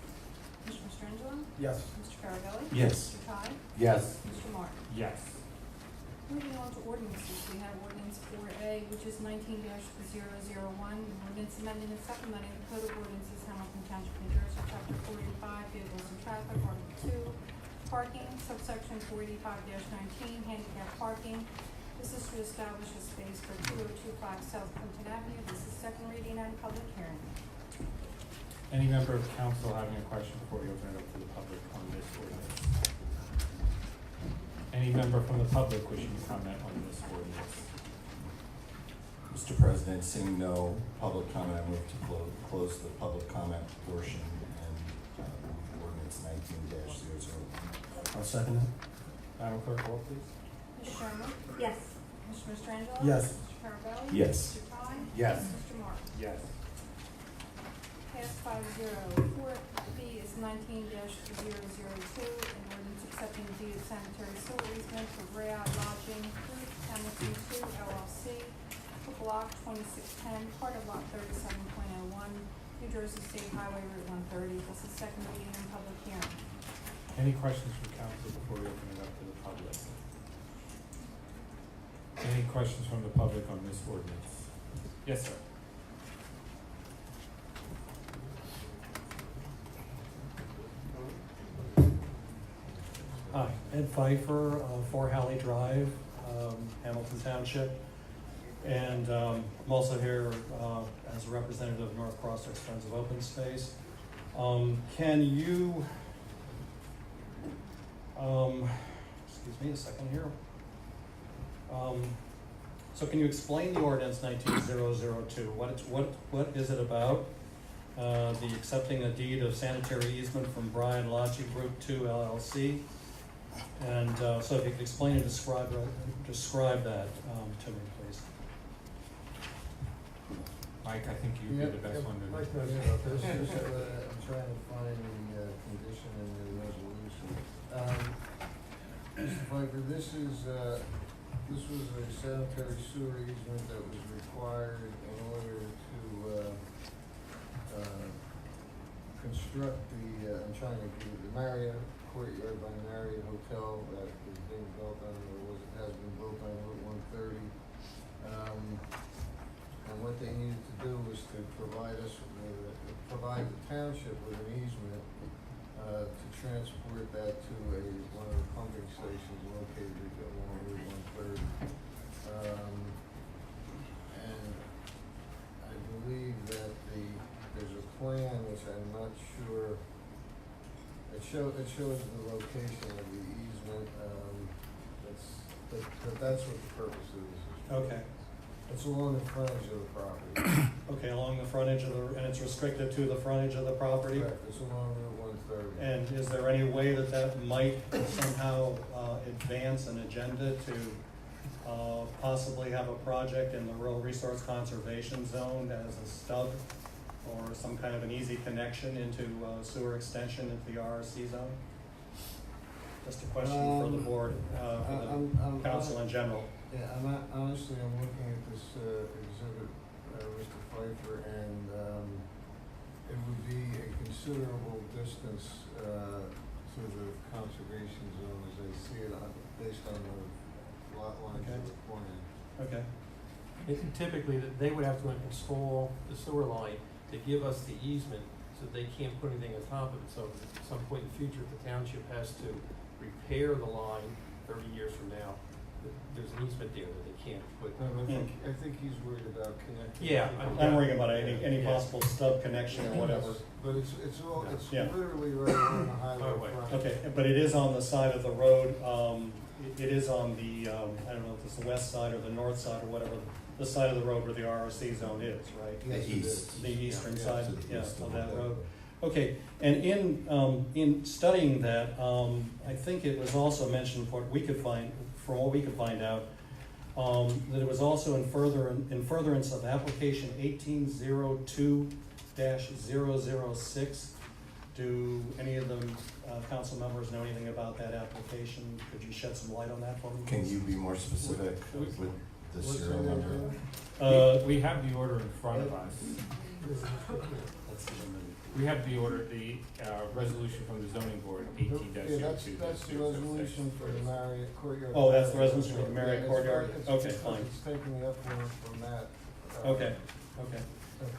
Mr. Mastrangelo? Yes. Mr. Carabelli? Yes. Mr. Ty? Yes. Mr. Martin? Yes. Moving on to ordinances, we have ordinance 4A, which is 19-001, an ordinance amending and supplementing the Code of Ordinances, Hamilton Township, New Jersey, Chapter 485, Vehicles and Traffic, Article 2, Parking, subsection 485-19, handicap parking. This is to establish a space for 2025 South Clinton Avenue. This is second reading and public hearing. Any member of council having a question before we open it up to the public on this ordinance? Any member from the public wishing to comment on this ordinance? Mr. President, seeing no public comment, I move to close the public comment portion and move ordinance 19-001. I'll second it. Madam Clerk, roll please. Ms. Sherman? Yes. Mr. Mastrangelo? Yes. Mr. Carabelli? Yes. Mr. Ty? Yes. Mr. Martin? Yes. Passed 5-0. 4B is 19-002, an ordinance accepting the deed of sanitary sewer easement for Ray Lodging Group, Hamilton 2 LLC, for block 2610, part of lot 37.01, New Jersey State Highway Route 130. This is second reading and public hearing. Any questions from council before we open it up to the public? Any questions from the public on this ordinance? Yes, sir. Hi, Ed Pfeiffer, 4 Halley Drive, Hamilton Township. And I'm also here as a representative of North Crossix Friends of Open Space. Can you, excuse me a second here. So can you explain the ordinance 19002? What is it about? The accepting a deed of sanitary easement from Brian Lodge Group 2 LLC. And so if you could explain and describe that to me, please. Mike, I think you'd be the best one to. Mike knows about this. I'm trying to find the condition in the resolution. Mr. Pfeiffer, this was a sanitary sewer easement that was required in order to construct I'm trying to give the Marriott Courtyard by Marriott Hotel that is being built on, has been built on Route 130. And what they needed to do was to provide the township with an easement to transport that to one of the pumping stations located along Route 130. And I believe that there's a plan which I'm not sure. It shows the location of the easement. But that's what the purpose is. Okay. It's along the frontage of the property. Okay, along the frontage and it's restricted to the frontage of the property? Correct, it's along Route 130. And is there any way that might somehow advance an agenda to possibly have a project in the Rural Resource Conservation Zone as a stub or some kind of an easy connection into sewer extension into the RRC zone? Just a question for the board, for the council in general. Yeah, honestly, I'm looking at this exhibit, Mr. Pfeiffer, and it would be a considerable distance to the conservation zone as I see it based on the lot lines of the plan. Okay. I think typically that they would have to install the sewer line to give us the easement, so they can't put anything on top of it. So at some point in the future, if the township has to repair the line 30 years from now, there's an easement there that they can't put. No, I think he's worried about connecting. Yeah, I'm worrying about any possible stub connection or whatever. But it's Yeah. literally right on the highway front. Okay, but it is on the side of the road, it is on the, I don't know if it's the west side or the north side or whatever, the side of the road where the RRC zone is, right? The east. The eastern Yeah, side, to the yeah, east of of that the road. Okay, and in studying that, I think it was also mentioned, from what we could find out, that it was also in furtherance of application 1802-006. Do any of the council members know anything about that application? Could you shed some light on that for me? Can you be more specific with the What's serial the number? name? We have the order in front of us. We have the order, the resolution from the zoning board, 18-02. Yeah, that's the resolution for the Marriott Courtyard. Oh, that's the resolution for the Marriott Yeah, Courtyard? Okay, it's fine. It's taking the upland from that. Okay.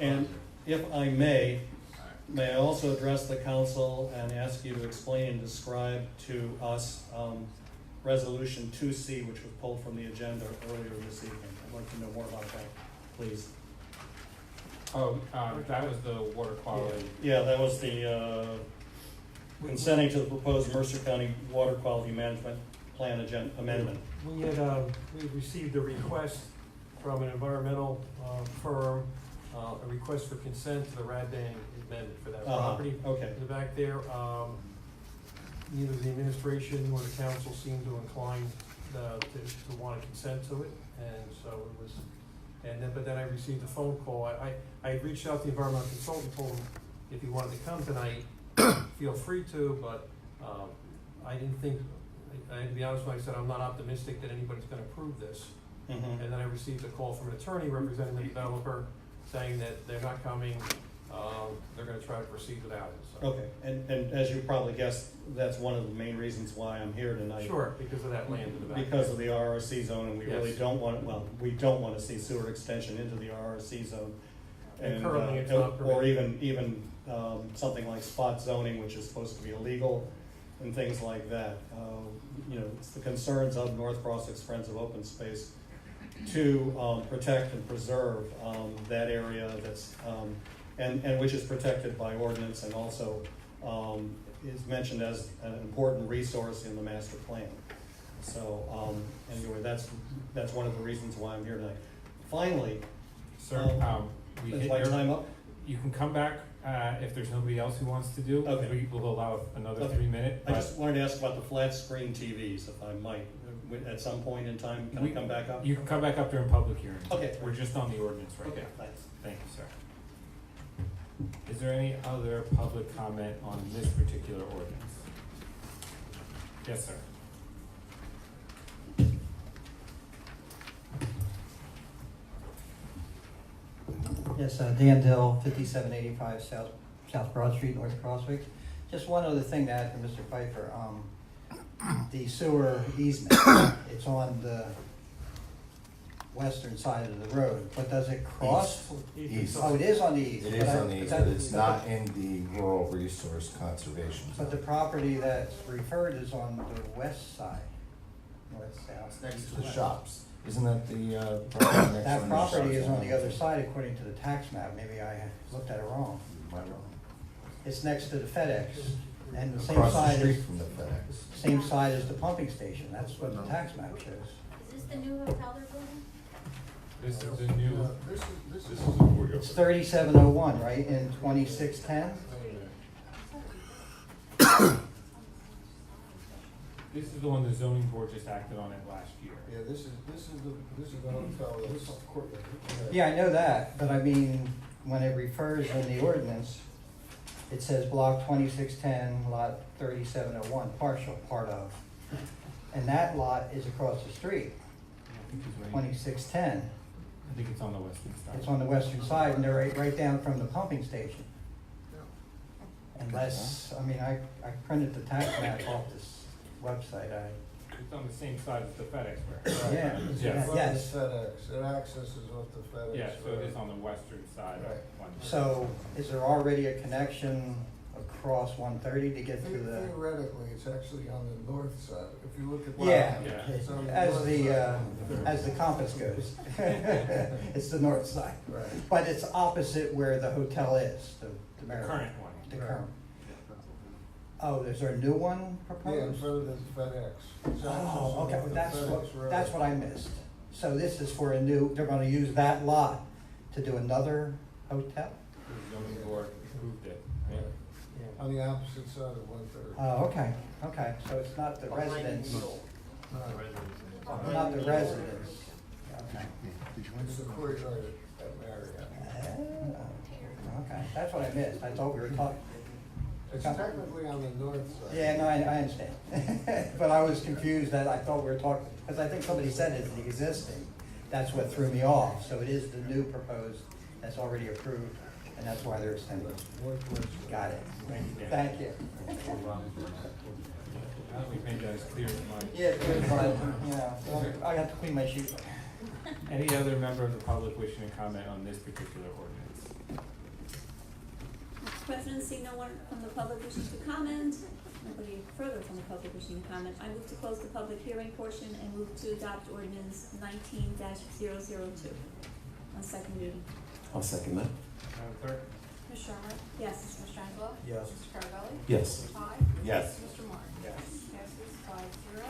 And if I may I also address the council and ask you to explain and describe to us Resolution 2C, which was pulled from the agenda earlier this evening. I'd like to know more about that, please. Oh, that was the water quality. Yeah, that was the consenting to the proposed Mercer County Water Quality Management Plan amendment. We received a request from an environmental firm, a request for consent to the RADBAN amendment for that property. Okay. In the back there, neither the administration nor the council seemed to incline to want to consent to it, and so it was. But then I received a phone call. I reached out to the environmental consultant, told him if he wanted to come tonight, feel free to, but I didn't think. To be honest with you, I said I'm not optimistic that anybody's going to approve this. Mm-hmm. And then I received a call from an attorney representing the developer, saying that they're not coming. They're going to try to proceed without it. So. Okay, and as you probably guessed, that's one of the main reasons why I'm here tonight. Sure, because of that land in the back. Because of the RRC zone, and we really Yes. don't want, we don't want to see sewer extension into the RRC zone. And currently it's not or permitted. even something like spot zoning, which is supposed to be illegal, and things like that. It's the concerns of North Crossix Friends of Open Space to protect and preserve that area that's and which is protected by ordinance, and also is mentioned as an important resource in the master plan. So, anyway, that's one of the reasons why I'm here tonight. Finally, Sir, we is hit my your, time up? you can come back, if there's nobody else who wants to do. Okay. We will allow another Okay. 3 minute, I just wanted to ask about the flat screen TVs, if I might, at some point in time, can I come back up? You can come back up during public hearing. Okay. We're just on the ordinance right Okay, now. thanks. Thank you, sir. Is there any other public comment on this particular ordinance? Yes, sir. Yes, Dan Dill, 5785 South Broad Street, North Crosswick. Just one other thing to add for Mr. Pfeiffer. The sewer easement, it's on the western side of the road, but does it cross? East. Oh, it is on the east. It but is I- on the east, that- but it's not in the rural resource conservation But the zone. property that's referred is on the west side, north-south. Next to the shops. Isn't that the, property next That on property shops? is on the other side according to the tax map. Maybe I looked at it wrong. Am I wrong? It's next to the FedEx, and the same Across the side street is, from the FedEx. same side as the pumping station. That's what the tax map shows. Is this the new hotel they're building? This is the new, This is a courtyard. It's 3701, right, in 2610? this is the one the zoning board just acted on it last year. Yeah, this is the hotel that's courtyard. Yeah, I know that, but I mean, when it refers in the ordinance, it says block 2610, lot 3701, partial, part of. And that lot is across the street, I think it's right, 2610. I think it's on the western side. It's on the western side, and they're right down from the pumping station. Unless, I mean, I printed the tax map off this website, It's on the same side as the FedEx warehouse. yeah, Yes. From yes. the FedEx, it accesses off the FedEx. Yeah, so it is road. on the western side Right. of one. So, is there already a connection across 130 to get to the, Theoretically, it's actually on the north side, if you look at. yeah, Yeah. It's on the as north the, side. as the compass goes. It's the north side. Right. But it's opposite where the hotel is, the The Marriott. current one. The current. Oh, is there a new one Yeah, in proposed? front of the FedEx. It's Oh, accessing okay, off the that's FedEx what, road. that's what I missed. So this is for a new, they're gonna use that lot to do another hotel? The zoning board approved it, right? On the opposite side of 130. Oh, okay, okay, so it's not the residents, not the residents. Okay. It's the courtyard at Marriott. Okay, that's what I missed. I thought we were talking. It's technically on the north side. Yeah, no, I understand. But I was confused that I thought we were talking, because I think somebody said it's the existing. That's what threw me off. So it is the new proposed that's already approved, and that's why they're extending it. Northwest. Got it. Yeah. Thank you. Now that we've made that as clear as mine. Yeah, good, but, you know, I got to clean my shoes. Any other member of the public wishing to comment on this particular ordinance? Mr. President, seeing no one from the public wishing to comment, nobody further from the public wishing to comment, I move to close the public hearing portion and move to adopt ordinance 19-002 on second reading. I'll second that. Madam Clerk? Ms. Sherman? Yes. Mr. Angelo? Yes. Mr. Carabelli? Yes. Mr. Ty? Yes. Mr. Martin? Yes. Passes 5-0.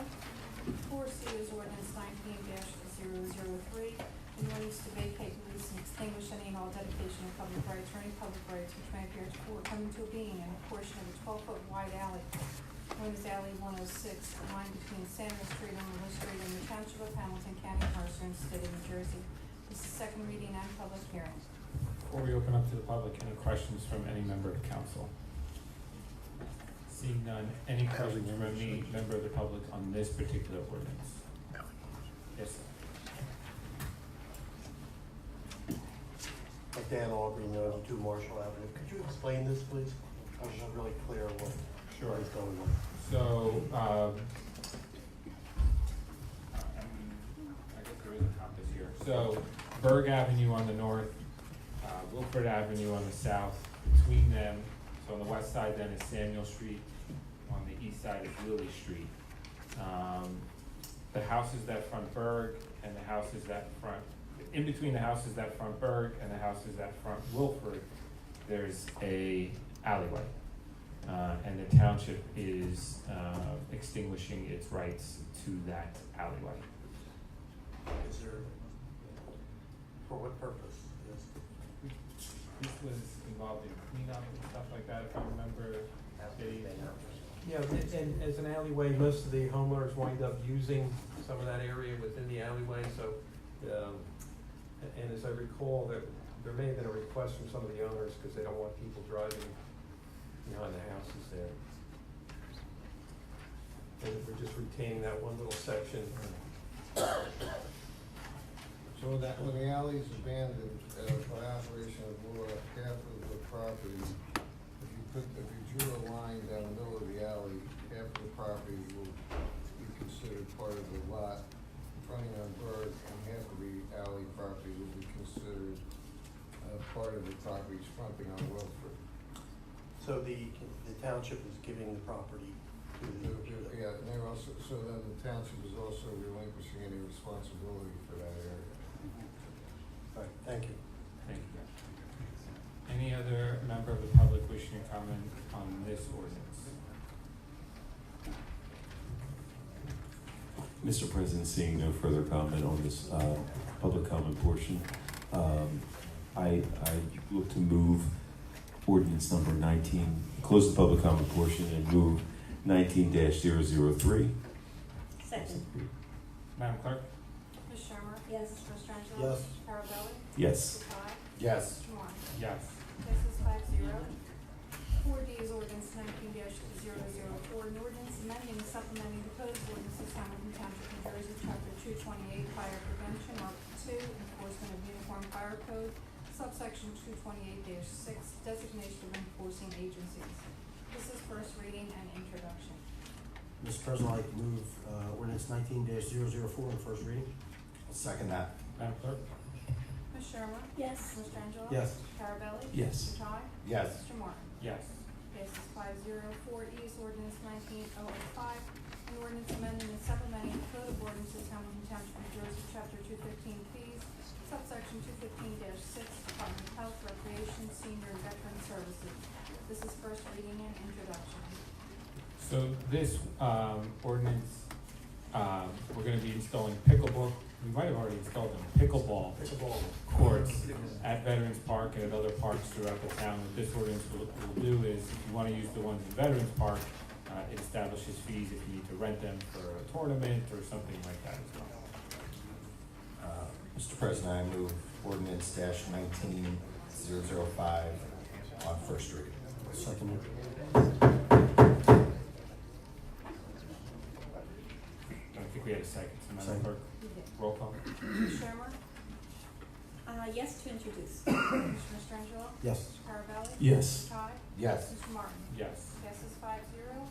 4C is ordinance 19-003, an ordinance to vacate, release, and extinguish any and all dedication of public rights or any public rights which may appear to come into being in a portion of a 12-foot wide alley, known as Alley 106, the line between Sanders Street and Lewis Street in the Township of Hamilton, County of Mercer, and State of New Jersey. This is second reading and public hearing. Before we open up to the public, any questions from any member of the council? Seeing none, any questions from any member of the public on this particular ordinance? Yes, sir. Dan Aubrey, 92 Marshall Avenue. Could you explain this, please? I was not really clear what is going on. So, I guess there is a compass here. So, Berg Avenue on the north, Wilford Avenue on the south, between them, so on the west side then is Samuel Street, on the east side is Lily Street. The houses that front Berg and the houses that front, in between the houses that front Berg and the houses that front Wilford, there's a alleyway. And township is extinguishing its rights to that alleyway. Is there, for what purpose? This was involved in cleanup and stuff like that, if I remember. Yeah, and as an alleyway, most of the homeowners wind up using some of that area within the alleyway, so, and as I recall, there may have been a request from some of the owners, because they don't want people driving behind the houses there. And we're just retaining that one little section. So when the alley is abandoned, by operation of law, half of the property, if you drew a line down the middle of the alley, half of the property will be considered part of the lot fronting on Berg, and half of the alley property will be considered, part of the properties fronting on Wilford. So the township is giving the property to the. Yeah, and they're also, so then the township is also relinquishing any responsibility for that area. All right, thank you. Thank you. Any other member of the public wishing to comment on this ordinance? Mr. President, seeing no further comment on this public comment portion, I look to move ordinance number 19, close the public comment portion and move 19-003. Second. Madam Clerk? Ms. Shermer? Yes. Mr. Strangelo? Yes. Mr. Carabelli? Yes. Mr. Ty? Yes. Mr. Moore? Yes. Passes 5-0. 4D is ordinance 19-004, an ordinance amending and supplementing the code of ordinances Hamilton Township, New Jersey, Chapter 228, Fire Prevention, Article 2, Enforcement of Uniform Fire Code, subsection 228-6, Designation of Enforcing Agencies. This is first reading and introduction. Mr. President, I'd like to move ordinance 19-004 on first reading. I'll second that. Madam Clerk? Ms. Shermer? Yes. Mr. Angelo? Yes. Mr. Carabelli? Yes. Mr. Ty? Yes. Mr. Moore? Yes. Passes 5-0. 4E is ordinance 19-005, an ordinance amending and supplementing the code of ordinances Hamilton Township, New Jersey, Chapter 215 fees, subsection 215-6, Department of Health, Recreation, Senior, and Veteran Services. This is first reading and introduction. So this ordinance, we're gonna be installing pickleball, we might have already installed them, pickleball courts at Veterans Park and at other parks throughout the town. What this ordinance will do is, if you wanna use the ones in Veterans Park, it establishes fees if you need to rent them for a tournament or something like that as well. Mr. President, I move ordinance -19-005 on first reading. Second. I think we had a second, so Madam Second. Clerk, roll call. Ms. Shermer? Yes to introduce. Mr. Strangelo? Yes. Mr. Carabelli? Yes. Mr. Ty? Yes. Mr. Martin? Yes. Passes 5-0.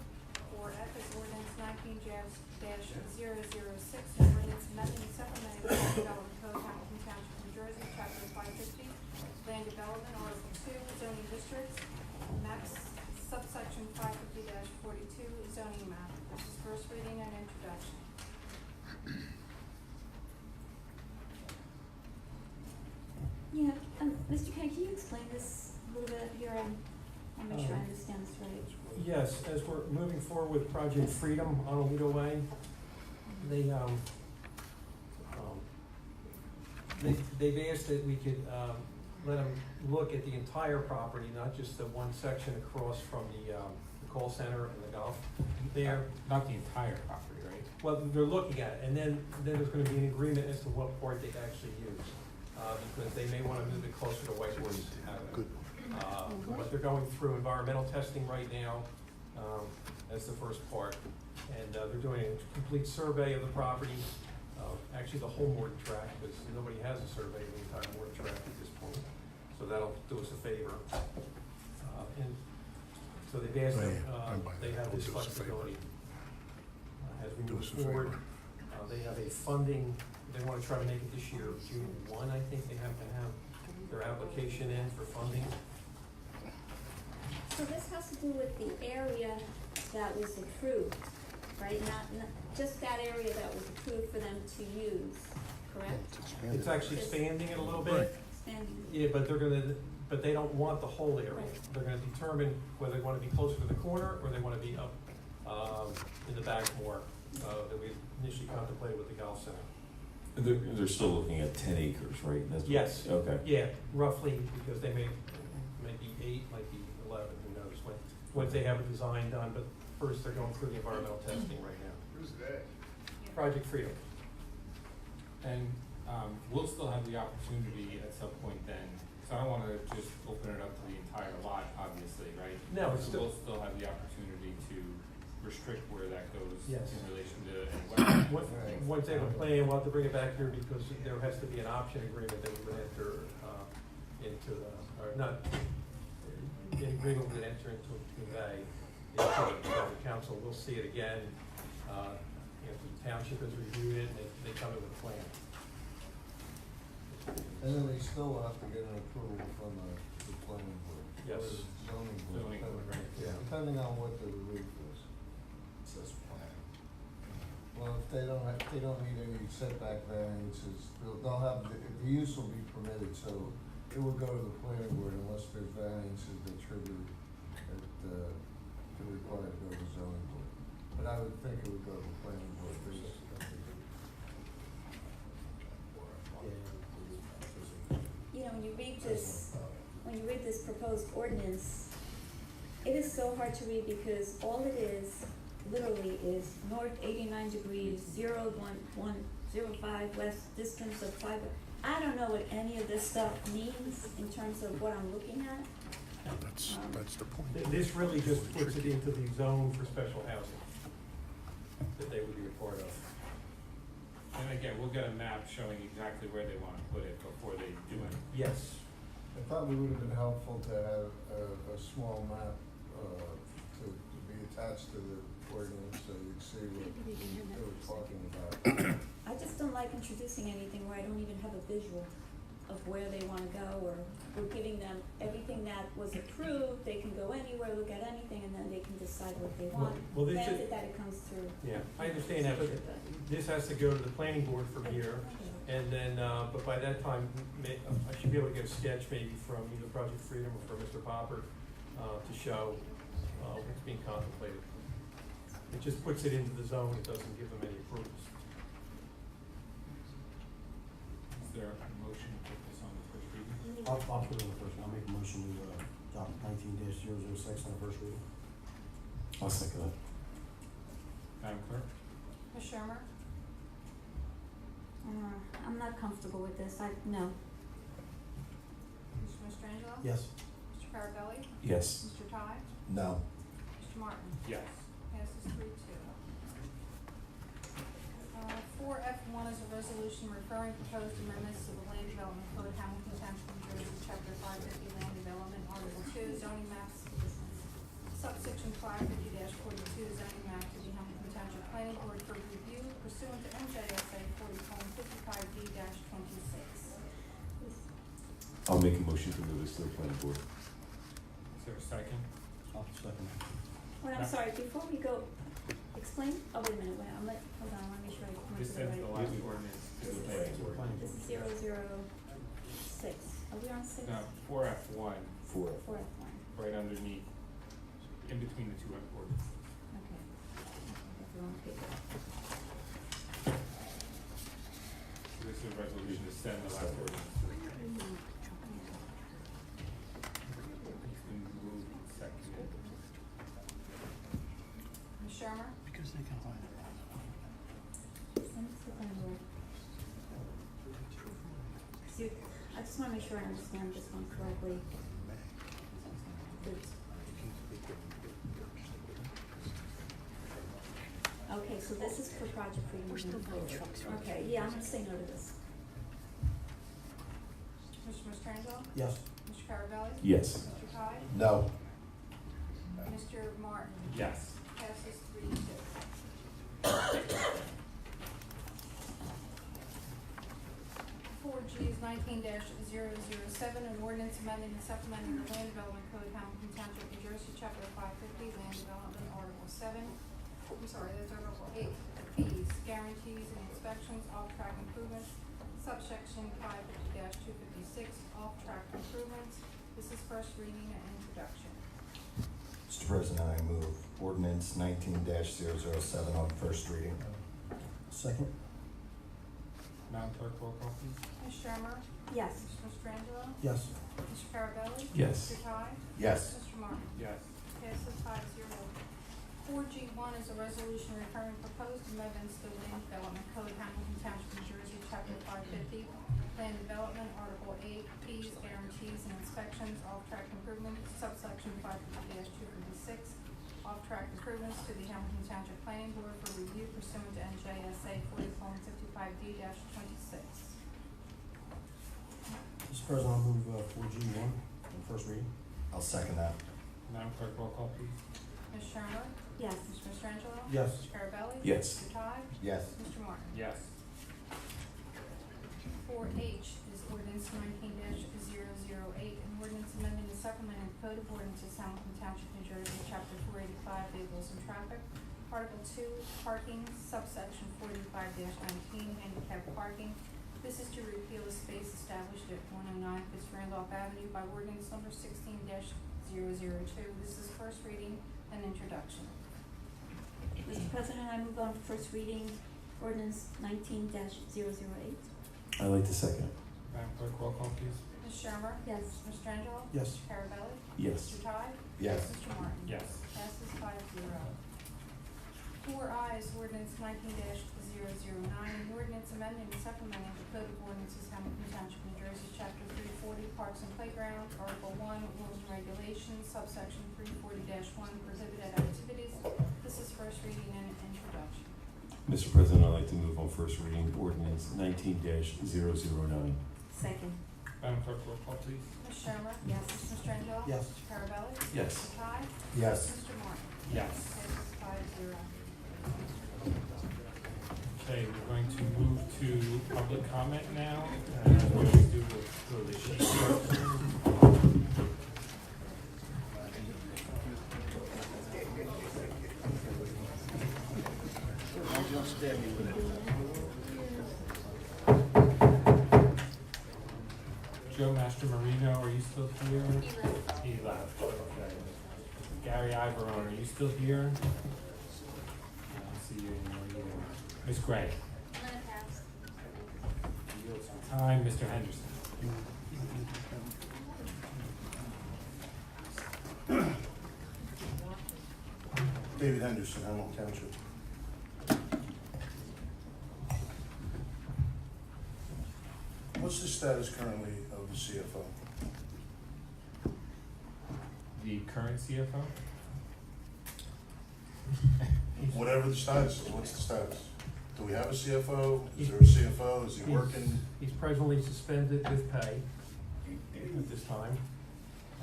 4F is ordinance 19-006, an ordinance amending and supplementing the Land Development Code, Hamilton Township, New Jersey, Chapter 550, Land Development, Article 2, Zoning Districts, max subsection 550-42, zoning map. This is first reading and introduction. Yeah, Mr. Kenny, can you explain this a little bit here? I'll make sure I understand this right. Yes, as we're moving forward with Project Freedom on Alito Way, they've asked that we could, let them look at the entire property, not just the one section across from the call center and the golf there. Not the entire property, right? Well, they're looking at it, and then there's gonna be an agreement as to what part they actually use, because they may wanna move it closer to White Horse Avenue. Good. But they're going through environmental testing right now, as the first part. And, they're doing a complete survey of the property, actually the whole Morton tract, because nobody has a survey of the entire Morton tract at this point. So that'll do us a favor. And so they've asked that, they have this flexibility. As we move forward, they have a funding, they wanna try to make it this year, June 1, I think they have to have their application in for funding. So this has to do with the area that was approved, right? Not just that area that was approved for them to use, correct? It's actually expanding it a little bit. Expanding. Yeah, but they're gonna, but they don't want the whole area. Right. They're gonna determine whether they wanna be closer to the corner or they wanna be up, in the back more, that we initially contemplated with the golf center. They're still looking at 10 acres, right? That's what- Yes. Okay. Yeah, roughly, because they may be 8, might be 11, who knows, once they have a design done, but first they're going through the environmental testing right now. Who's that? Project Freedom. And, we'll still have the opportunity at some point then, so I don't wanna just open it up to the entire lot, obviously, right? No, it's So still- we'll still have the opportunity to restrict where that goes Yes. in relation to any wetlands. Once they have a plan, we'll have to bring it back here because there has to be an option agreement that we would enter, into, or not, an agreement we would enter into convey. The council will see it again, if the township has reviewed it and they come in with a plan. And then they still have to get an approval from the planning board. Yes. Or the zoning board. Zoning board, right, yeah. Depending on what the relief is. It says plan. Well, if they don't need any setback variances, they'll have, the use will be permitted, so it will go to the planning board unless there's variances that trigger it, to require to go to the zoning board. But I would think it would go to the planning board first. You know, when you read this proposed ordinance, it is so hard to read because all it is, literally, is north 89 degrees, 0.1105 west, distance of 5. I don't know what any of this stuff means in terms of what I'm looking at. That's the point. This really just puts it into the zone for special housing that they would be a part of. And again, we'll get a map showing exactly where they wanna put it before they do it. Yes. I thought it would have been helpful to have a small map, to be attached to the ordinance, so you'd see what they were talking about. I just don't like introducing anything where I don't even have a visual of where they wanna go, or we're giving them everything that was approved, they can go anywhere, look at anything, and then they can decide what they want. Well, this Granted is, that it comes through. yeah, I understand that, but this has to go to the planning board from here. And then, but by that time, I should be able to get a sketch maybe from either Project Freedom or from Mr. Popper, to show, what's being contemplated. It just puts it into the zone, it doesn't give them any approvals. Is there a motion to put this on the first reading? I'll put it on the first one. I'll make a motion to, adopt 19-006 on the first reading. I'll second that. Madam Clerk? Ms. Shermer? I'm not comfortable with this, no. Mr. Mastrangelo? Yes. Mr. Carabelli? Yes. Mr. Ty? No. Mr. Martin? Yes. Passes 3-2. 4F1 is a resolution referring proposed amendments to the Land Development Code, Hamilton Township, New Jersey, Chapter 550, Land Development, Article 2, zoning maps, subsection 550-42, zoning map to the Hamilton Township Planning Board for review pursuant to NJSA 40:55D-26. I'll make a motion to move this to the planning board. Is there a second? I'll second that. Wait, I'm sorry, before we go, explain, oh, wait a minute, hold on, I wanna make sure I went This to the sends right. the last ordinance to the planning board. This is 006, are we on 6? No, 4F1, 4F1, right underneath, in between the two ordinances. okay. That's the wrong paper. So this is a resolution to send the last ordinance to the planning board. It's been moved and seconded. Ms. Shermer? Because they can find it. Send it to the planning board. See, I just wanna make sure I understand this one correctly. Okay, so this is for Project Freedom. We're still buying trucks. Okay, yeah, I'm gonna say no to this. Mr. Mastrangelo? Yes. Mr. Carabelli? Yes. Mr. Ty? No. Mr. Martin? Yes. Passes 3-2. 4G is 19-007, an ordinance amending and supplementing the Land Development Code, Hamilton Township, New Jersey, Chapter 550, Land Development, Article 7. I'm sorry, that's Article 8, fees, guarantees, and inspections, off-track improvements, subsection 550-256, off-track improvements, This is first reading and introduction. Mr. President, I move ordinance 19-007 on first reading. Second? Madam Clerk, roll call please. Ms. Shermer? Yes. Mr. Mastrangelo? Yes. Mr. Carabelli? Yes. Mr. Ty? Yes. Mr. Martin? Yes. Passes 5-0. 4G1 is a resolution referring proposed amendments to the Land Development Code, Hamilton Township, New Jersey, Chapter 550, Land Development, Article 8, fees, guarantees, and inspections, off-track improvements, subsection 550-256, off-track improvements to the Hamilton Township Planning Board for review pursuant to NJSA 40:55D-26. Mr. President, I'll move 4G1 on first reading. I'll second that. Madam Clerk, roll call please. Ms. Shermer? Yes. Mr. Mastrangelo? Yes. Mr. Carabelli? Yes. Mr. Ty? Yes. Mr. Martin? Yes. 4H is ordinance 19-008, an ordinance amending and supplementing the Code of Ordinances, Hamilton Township, New Jersey, Chapter 485, Vehicles and Traffic, Article 2, Parking, subsection 45-19, Handicap Parking. This is to repeal a space established at 109 Fitz Randolph Avenue by ordinance number 16-002. This is first reading and introduction. Mr. President, I move on to first reading ordinance 19-008. I'd like to second. Madam Clerk, roll call please. Ms. Shermer? Yes. Mr. Mastrangelo? Yes. Mr. Carabelli? Yes. Mr. Ty? Yes. Mr. Martin? Yes. Passes 5-0. 4I is ordinance 19-009, an ordinance amending and supplementing the Code of Ordinances, Hamilton Township, New Jersey, Chapter 340, Parks and Playgrounds, Article 1, Rules and Regulations, subsection 340-1, Prohibited Activities. This is first reading and introduction. Mr. President, I'd like to move on first reading ordinance 19-009. Second. Madam Clerk, roll call please. Ms. Shermer? Yes. Mr. Mastrangelo? Yes. Mr. Carabelli? Yes. Mr. Ty? Yes. Mr. Martin? Yes. Passes 5-0. Okay, we're going to move to public comment now. What do we do with the sheet? Joe Mastromarino, are you still here? He left. Okay. Gary Ivorone, are you still here? I don't see you anymore either. Ms. Gray? Yield some time, Mr. Henderson. David Henderson, Hamilton Township. What's the status currently of the CFO? The current CFO? Whatever the status is, what's the status? Do we have a CFO? Is there a CFO? Is he working? He's presently suspended with pay at this time.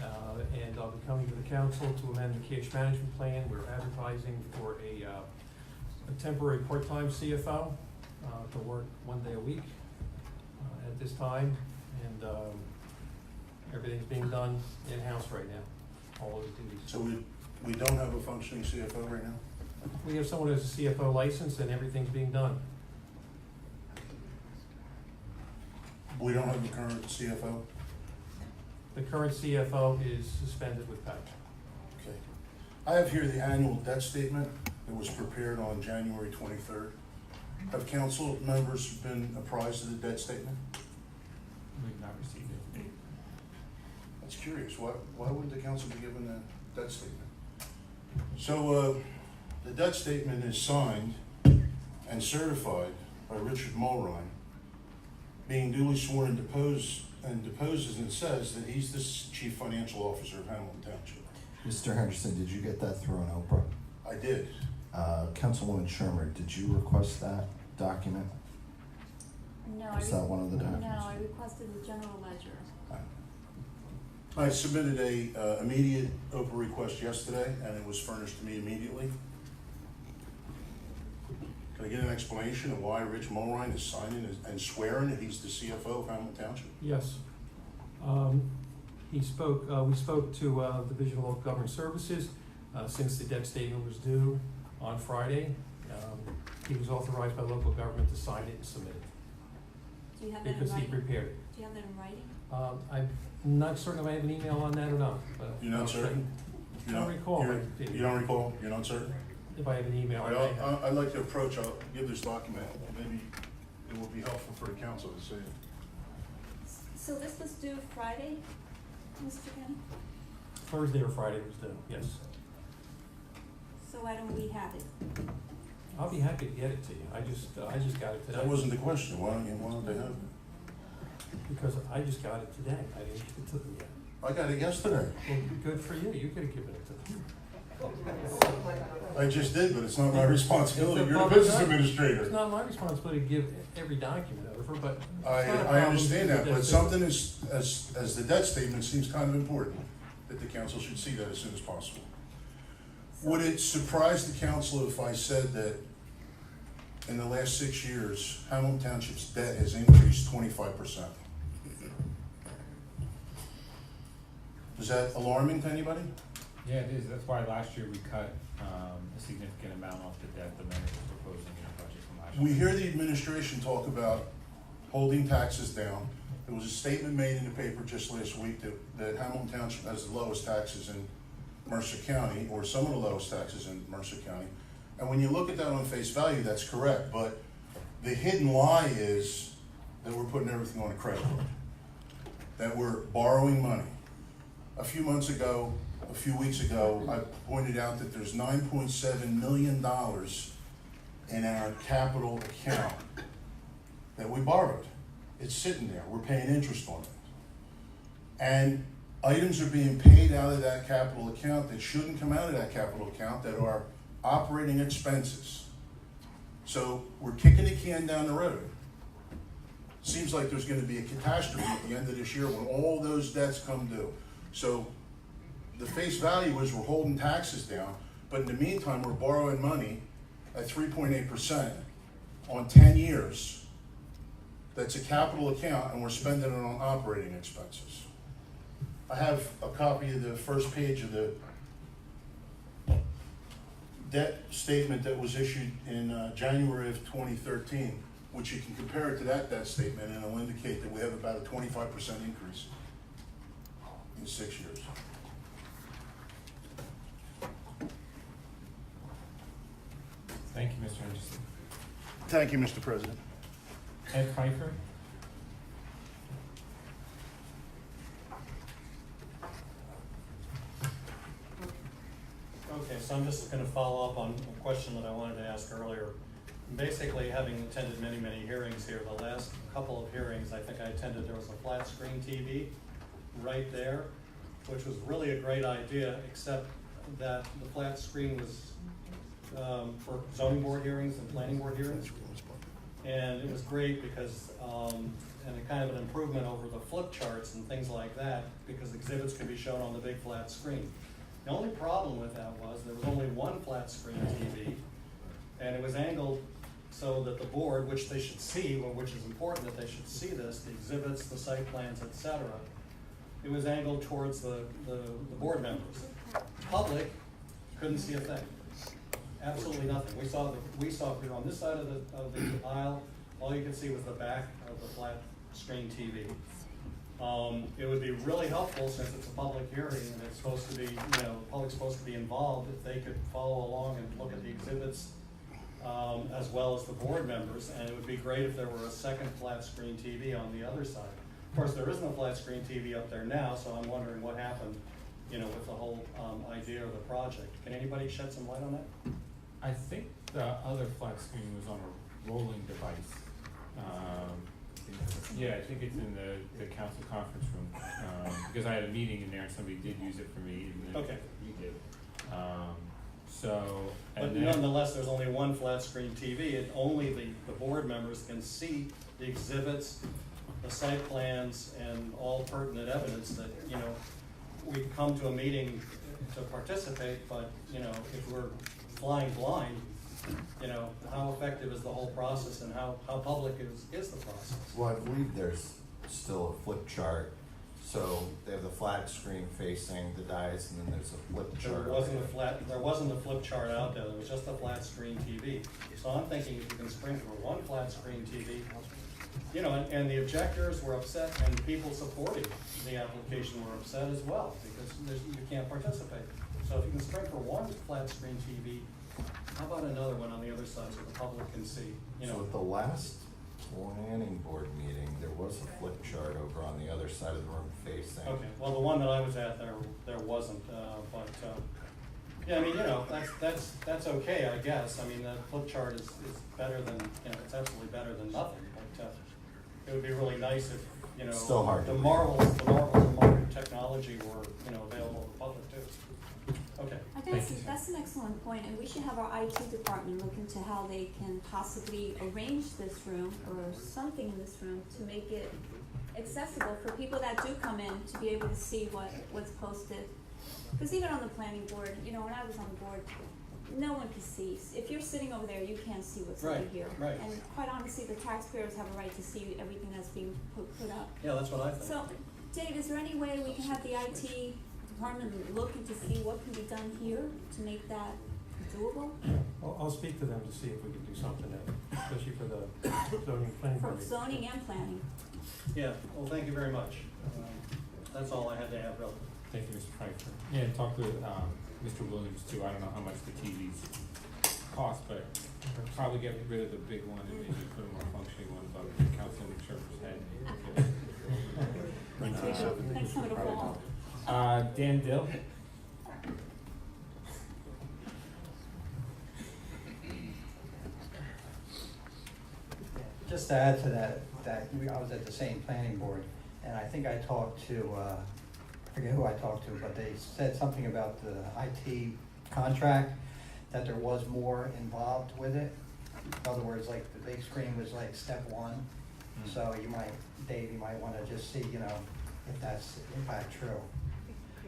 And I'll be coming to the council to amend the cash management plan. We're advertising for a temporary part-time CFO to work 1 day a week at this time. And everything's being done in-house right now, all of the duties. So we don't have a functioning CFO right now? We have someone who has a CFO license and everything's being done. We don't have a current CFO? The current CFO is suspended with pay. Okay. I have here the annual debt statement that was prepared on January 23rd. Have council members been apprised of the debt statement? We've not received it. That's curious. Why wouldn't the council be given the debt statement? So, the debt statement is signed and certified by Richard Mulrine, being duly sworn and deposes and says that he's the chief financial officer of Hamilton Township. Mr. Henderson, did you get that through an Oprah? I did. Councilwoman Shermer, did you request that document? No, Is that one of the documents? No, I requested the general ledger. I submitted a immediate Oprah request yesterday, and it was furnished to me immediately. Can I get an explanation of why Rich Mulrine is signing and swearing that he's the CFO of Hamilton Township? Yes. We spoke to Division of Local Government Services since the debt statement was due on Friday. He was authorized by local government to sign it and submit it. Do you have that in because he writing? prepared it. Do you have that in writing? I'm not certain if I have an email on that or not, but. You're not certain? I don't recall. You don't recall? You're not certain? If I have an email, I may Well, have. I'd like to approach, I'll give this document, maybe it will be helpful for the council to see it. So this was due Friday, Mr. Cannon? Thursday or Friday was due, yes. So why don't we have it? I'll be happy to get it to you. I just got it today. That wasn't the question, why don't they have it? Because I just got it today. I didn't give it to them yet. I got it yesterday. Well, good for you. You could have given it to them. I just did, but it's not my responsibility, It's a you're the public business document. administrator. It's not my responsibility to give every document over, but. it's not a I problem understand that, to but get something as the debt statement seems kind of important, that the council should see that as soon as possible. Would it surprise the council if I said that in the last 6 years, Hamilton Township's debt has increased 25%? Is that alarming to anybody? Yeah, it is. That's why last year we cut a significant amount off the debt the mayor was proposing in our budget from last year. We hear the administration talk about holding taxes down. There was a statement made in the paper just last week that Hamilton Township has the lowest taxes in Mercer County, or some of the lowest taxes in Mercer County. And when you look at that on face value, that's correct, but the hidden lie is that we're putting everything on a credit card, that we're borrowing money. A few weeks ago, I pointed out that there's $9.7 million in our capital account that we borrowed. It's sitting there, we're paying interest on it. And items are being paid out of that capital account that shouldn't come out of that capital account, that are operating expenses. So we're kicking the can down the road. Seems like there's gonna be a catastrophe at the end of this year when all those debts come due. So the face value is we're holding taxes down, but in the meantime, we're borrowing money at 3.8% on 10 years. That's a capital account, and we're spending it on operating expenses. I have a copy of the first page of the debt statement that was issued in January of 2013, which you can compare it to that debt statement, and it'll indicate that we have about a 25% increase in 6 years. Thank you, Mr. Anderson. Thank you, Mr. President. Ed Pfeiffer? Okay, so I'm just gonna follow up on a question that I wanted to ask earlier. Basically, having attended many, many hearings here, the last couple of hearings I think I attended, there was a flat screen TV right there, which was really a great idea, except that the flat screen was for zoning board hearings and planning board hearings. And it was great because, and a kind of an improvement over the flip charts and things like that, because exhibits could be shown on the big flat screen. The only problem with that was there was only one flat screen TV, and it was angled so that the board, which they should see, or which is important that they should see this, the exhibits, the site plans, etc., it was angled towards the board members. Public couldn't see a thing. Absolutely nothing. We saw if we were on this side of the aisle, all you could see was the back of the flat screen TV. It would be really helpful, since it's a public hearing and it's supposed to be, the public's supposed to be involved, if they could follow along and look at the exhibits as well as the board members. And it would be great if there were a second flat screen TV on the other side. Of course, there isn't a flat screen TV up there now, so I'm wondering what happened, with the whole idea of the project. Can anybody shed some light on that? I think the other flat screen was on a rolling device. Yeah, I think it's in the council conference room, because I had a meeting in there and somebody did use it for me, and Okay. we did. But nonetheless, there's only one flat screen TV, and only the board members can see the exhibits, the site plans, and all pertinent evidence that, we come to a meeting to participate, but, if we're flying blind, how effective is the whole process, and how public is the process? Well, I believe there's still a flip chart. So they have the flat screen facing the dais, and then there's a flip chart. There wasn't a flip chart out there. There was just a flat screen TV. So I'm thinking if you can sprinkle one flat screen TV you know, and the objectors were upset, and the people supporting the application were upset as well, because you can't participate. So if you can spring for one flat screen TV, how about another one on the other side so the public can see, you So know? at the last planning board meeting, there was a flip chart over on the other side of the room facing. Okay, well, the one that I was at, there wasn't, but, yeah, I mean, you know, that's okay, I guess. I mean, the flip chart is better than, you know, it's absolutely better than nothing, but, it would be really nice if, you know, Still hard to the read. marvels of modern technology were, you know, available to the public too. Okay. I think that's an excellent point, and we should have our IT department look into how they can possibly arrange this room or something in this room to make it accessible for people that do come in to be able to see what's posted. Because even on the planning board, you know, when I was on the board, no one can see. If you're sitting over there, you can't see what's over Right, here. right. And quite honestly, the taxpayers have a right to see everything that's being put up. Yeah, that's what I think. So, Dave, is there any way we can have the IT department look into see what can be done here to make that doable? I'll speak to them to see if we can do something there, especially for the zoning planning For board. zoning and planning. Yeah, well, thank you very much. That's all I had to add, really. Thank you, Mr. Pfeiffer. Yeah, and talk with, Mr. Williams too. I don't know how much the TVs cost, but probably get rid of the big one and maybe put a more functioning one above Councilman Sherper's head. Thanks, Senator Paul. Dan Dill? Just to add to that, I was at the same planning board, and I think I talked to, I forget who I talked to, but they said something about the IT contract, that there was more involved with it. In other words, like, the big screen was like step one, so you might, Dave, you might wanna just see, you know, if that's in fact true.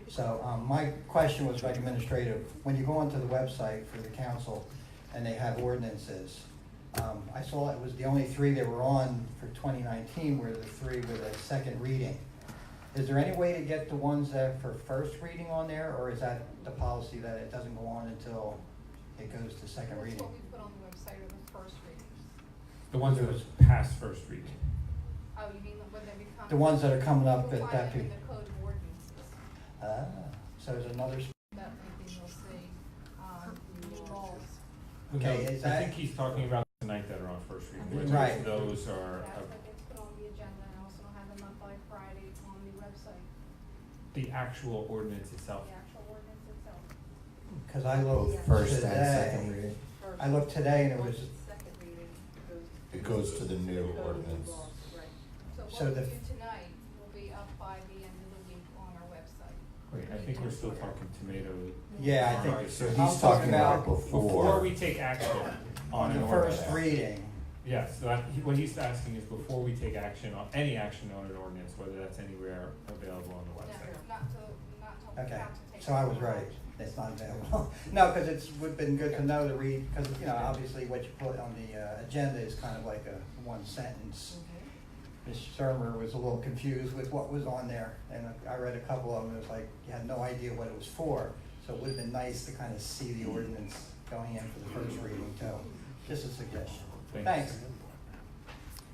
So, my question was like administrative, when you go onto the website for the council and they have ordinances, I saw it was the only three that were on for 2019 were the three with a second reading. Is there any way to get the ones that for first reading on there, or is that the policy that it doesn't go on until it goes to second reading? That's what we put on the website are the first readings. The ones that was past first reading. Oh, you mean when they become? The ones that are coming up You'll at find that them in pe- the code of ordinances. So there's another, That maybe you'll see, new laws. okay, No, is I that, think he's talking about tonight that are on first reading. which Right. Those are, That gets put on the agenda and also have them up by Friday on the website, the actual ordinance itself. the actual ordinance itself. cause I looked Both first and today, second reading. I looked today and it was, Second reading It goes to the new ordinance. So So what we the- do tonight will be up by the end of the week on our website. Wait, I think we're still talking tomato. yeah, I Alright, think, So I'm he's talking talking about about Before we take action on on an the ordinance. first reading. Yes, so what he's asking is before we take action on, any action on an ordinance, whether that's anywhere available on the website. Not till the Okay, council takes. so I was right, it's not available. No, cause it's, would been good to know to read, cause, you know, obviously what you put on the, agenda is kind of like a one sentence. Ms. Shermer was a little confused with what was on there, and I read a couple of them, it was like, you had no idea what it was for. So it would've been nice to kind of see the ordinance going in for the first reading too, just a suggestion. Thanks.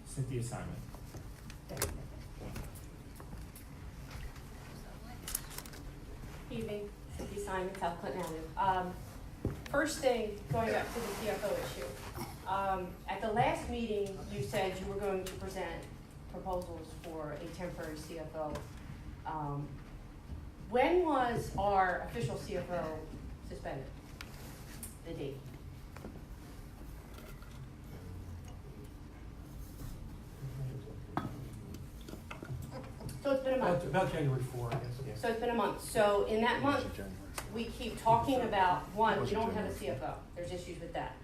Cynthia Simon. Evening, Cynthia Simon, South Clinton Avenue. First thing, going back to the CFO issue. At the last meeting, you said you were going to present proposals for a temporary CFO. When was our official CFO suspended? The date? So it's been a month. About January 4, I guess, yeah. So it's been a month. So in that month, we keep talking about, one, we don't have a CFO. There's issues with that.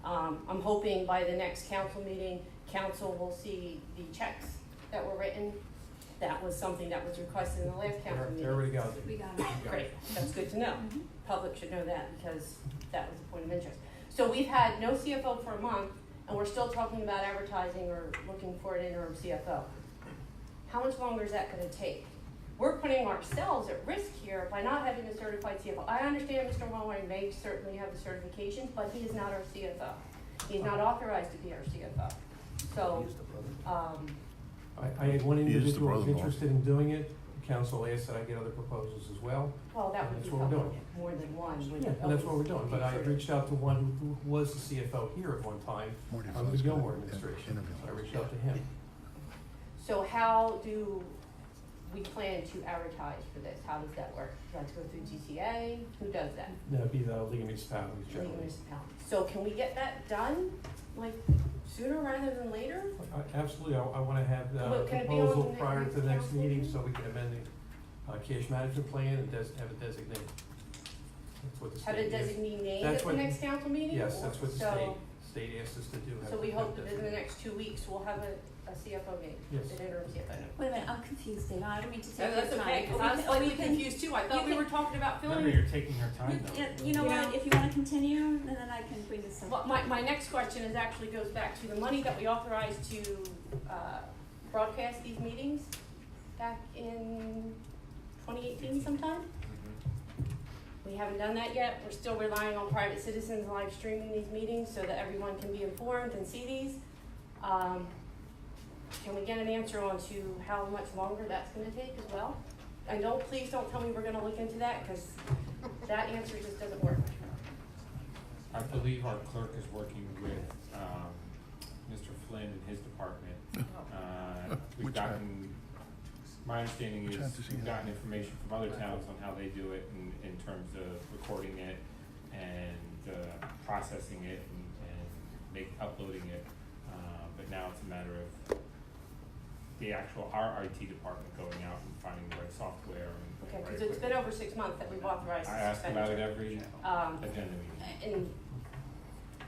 I'm hoping by the next council meeting, council will see the checks that were written. That was something that was requested in the last council meeting. There we go. We got it. Great, that's good to know. Public should know that because that was a point of interest. So we've had no CFO for a month and we're still talking about advertising or looking for an interim CFO. How much longer is that gonna take? We're putting ourselves at risk here by not having a certified CFO. I understand Mr. Mulroy may certainly have the certifications, but he is not our CFO. He's not authorized to be our CFO. So, I had one He is the individual who was brother-in-law. interested in doing it. The council asked that I get other proposals as well. well, that And would that's be what we're helpful, doing. more than one would. Yeah, and that's what we're doing, but I reached out to one who was the CFO here at one time, under the Gilmore administration, so I reached out to him. So how do we plan to advertise for this? How does that work? Do you have to go through GCA? Who does that? That'd be the League of Municipalities League generally. of Municipalities. So can we get that done, like, sooner rather than later? Absolutely, I wanna have the Well, can it be on proposal the prior to the next council meeting, meeting? so we can amend the, cash management plan and have it designated. That's what the Have state it is. designate named That's at the what- next council meeting? Yes, that's what the So- state asked us to do. So we hope that in the designated. next 2 weeks, we'll have a CFO meeting, Yes. an interim CFO. Wait a minute, I'm confused, Dana, I don't mean to take your That's time. okay, because I was We slightly can- confused too. I thought we you were talking about Remember, filling. you're taking her time though. Yeah, you know what, if you wanna continue, and then I can bring this up. Well, my next question is actually goes back to the money that we authorized to broadcast these meetings back in 2018 sometime. We haven't done that yet. We're still relying on private citizens live streaming these meetings so that everyone can be informed and see these. Can we get an answer on to how much longer that's gonna take as well? And please don't tell me we're gonna look into that, because that answer just doesn't work. I believe our clerk is working with, Mr. Flynn and his department. We've Which hat? gotten, my understanding Which hat is does he we've have? gotten information from other towns on how they do it in terms of recording it and, processing it and uploading it. But now it's a matter of the our IT department going out and finding the right software and. Okay, right because it's been equipment. over 6 months that we've authorized I this ask about it expenditure. every Um, agenda meeting. And,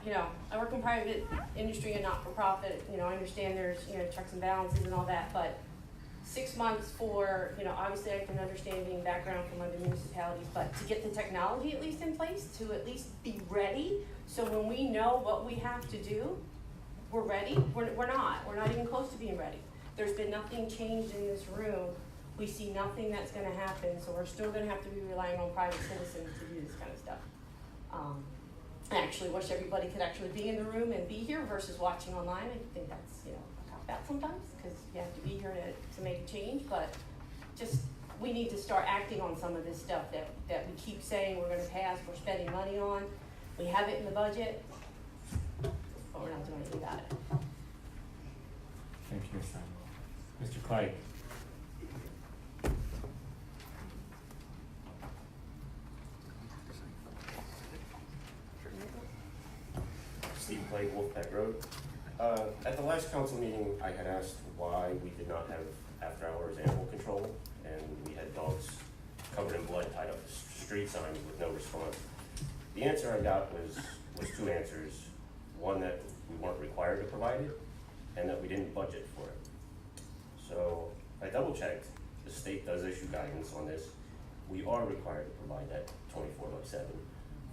you know, I work in private industry and not-for-profit, you know, I understand there's, you know, checks and balances and all that, but 6 months for, you know, obviously I can understand being background from other municipalities, but to get the technology at least in place, to at least be ready, so when we know what we have to do, we're ready, we're not even close to being ready. There's been nothing changed in this room, we see nothing that's gonna happen, so we're still gonna have to be relying on private citizens to do this kind of stuff. I actually wish everybody could actually be in the room and be here versus watching online. I think that's, you know, a cop-out sometimes, because you have to be here to make a change, but just, we need to start acting on some of this stuff that we keep saying we're gonna pass, we're spending money on. We have it in the budget, but we're not doing anything about it. Thank you, Ms. Simon. Mr. Clegg. Steve Clay, Wolfpack Road. At the last council meeting, I had asked why we did not have after-hours animal control, and we had dogs covered in blood tied up to street signs with no response. The answer I got was two answers. One, that we weren't required to provide it, and that we didn't budget for it. So I double-checked. The state does issue guidance on this. We are required to provide that 24/7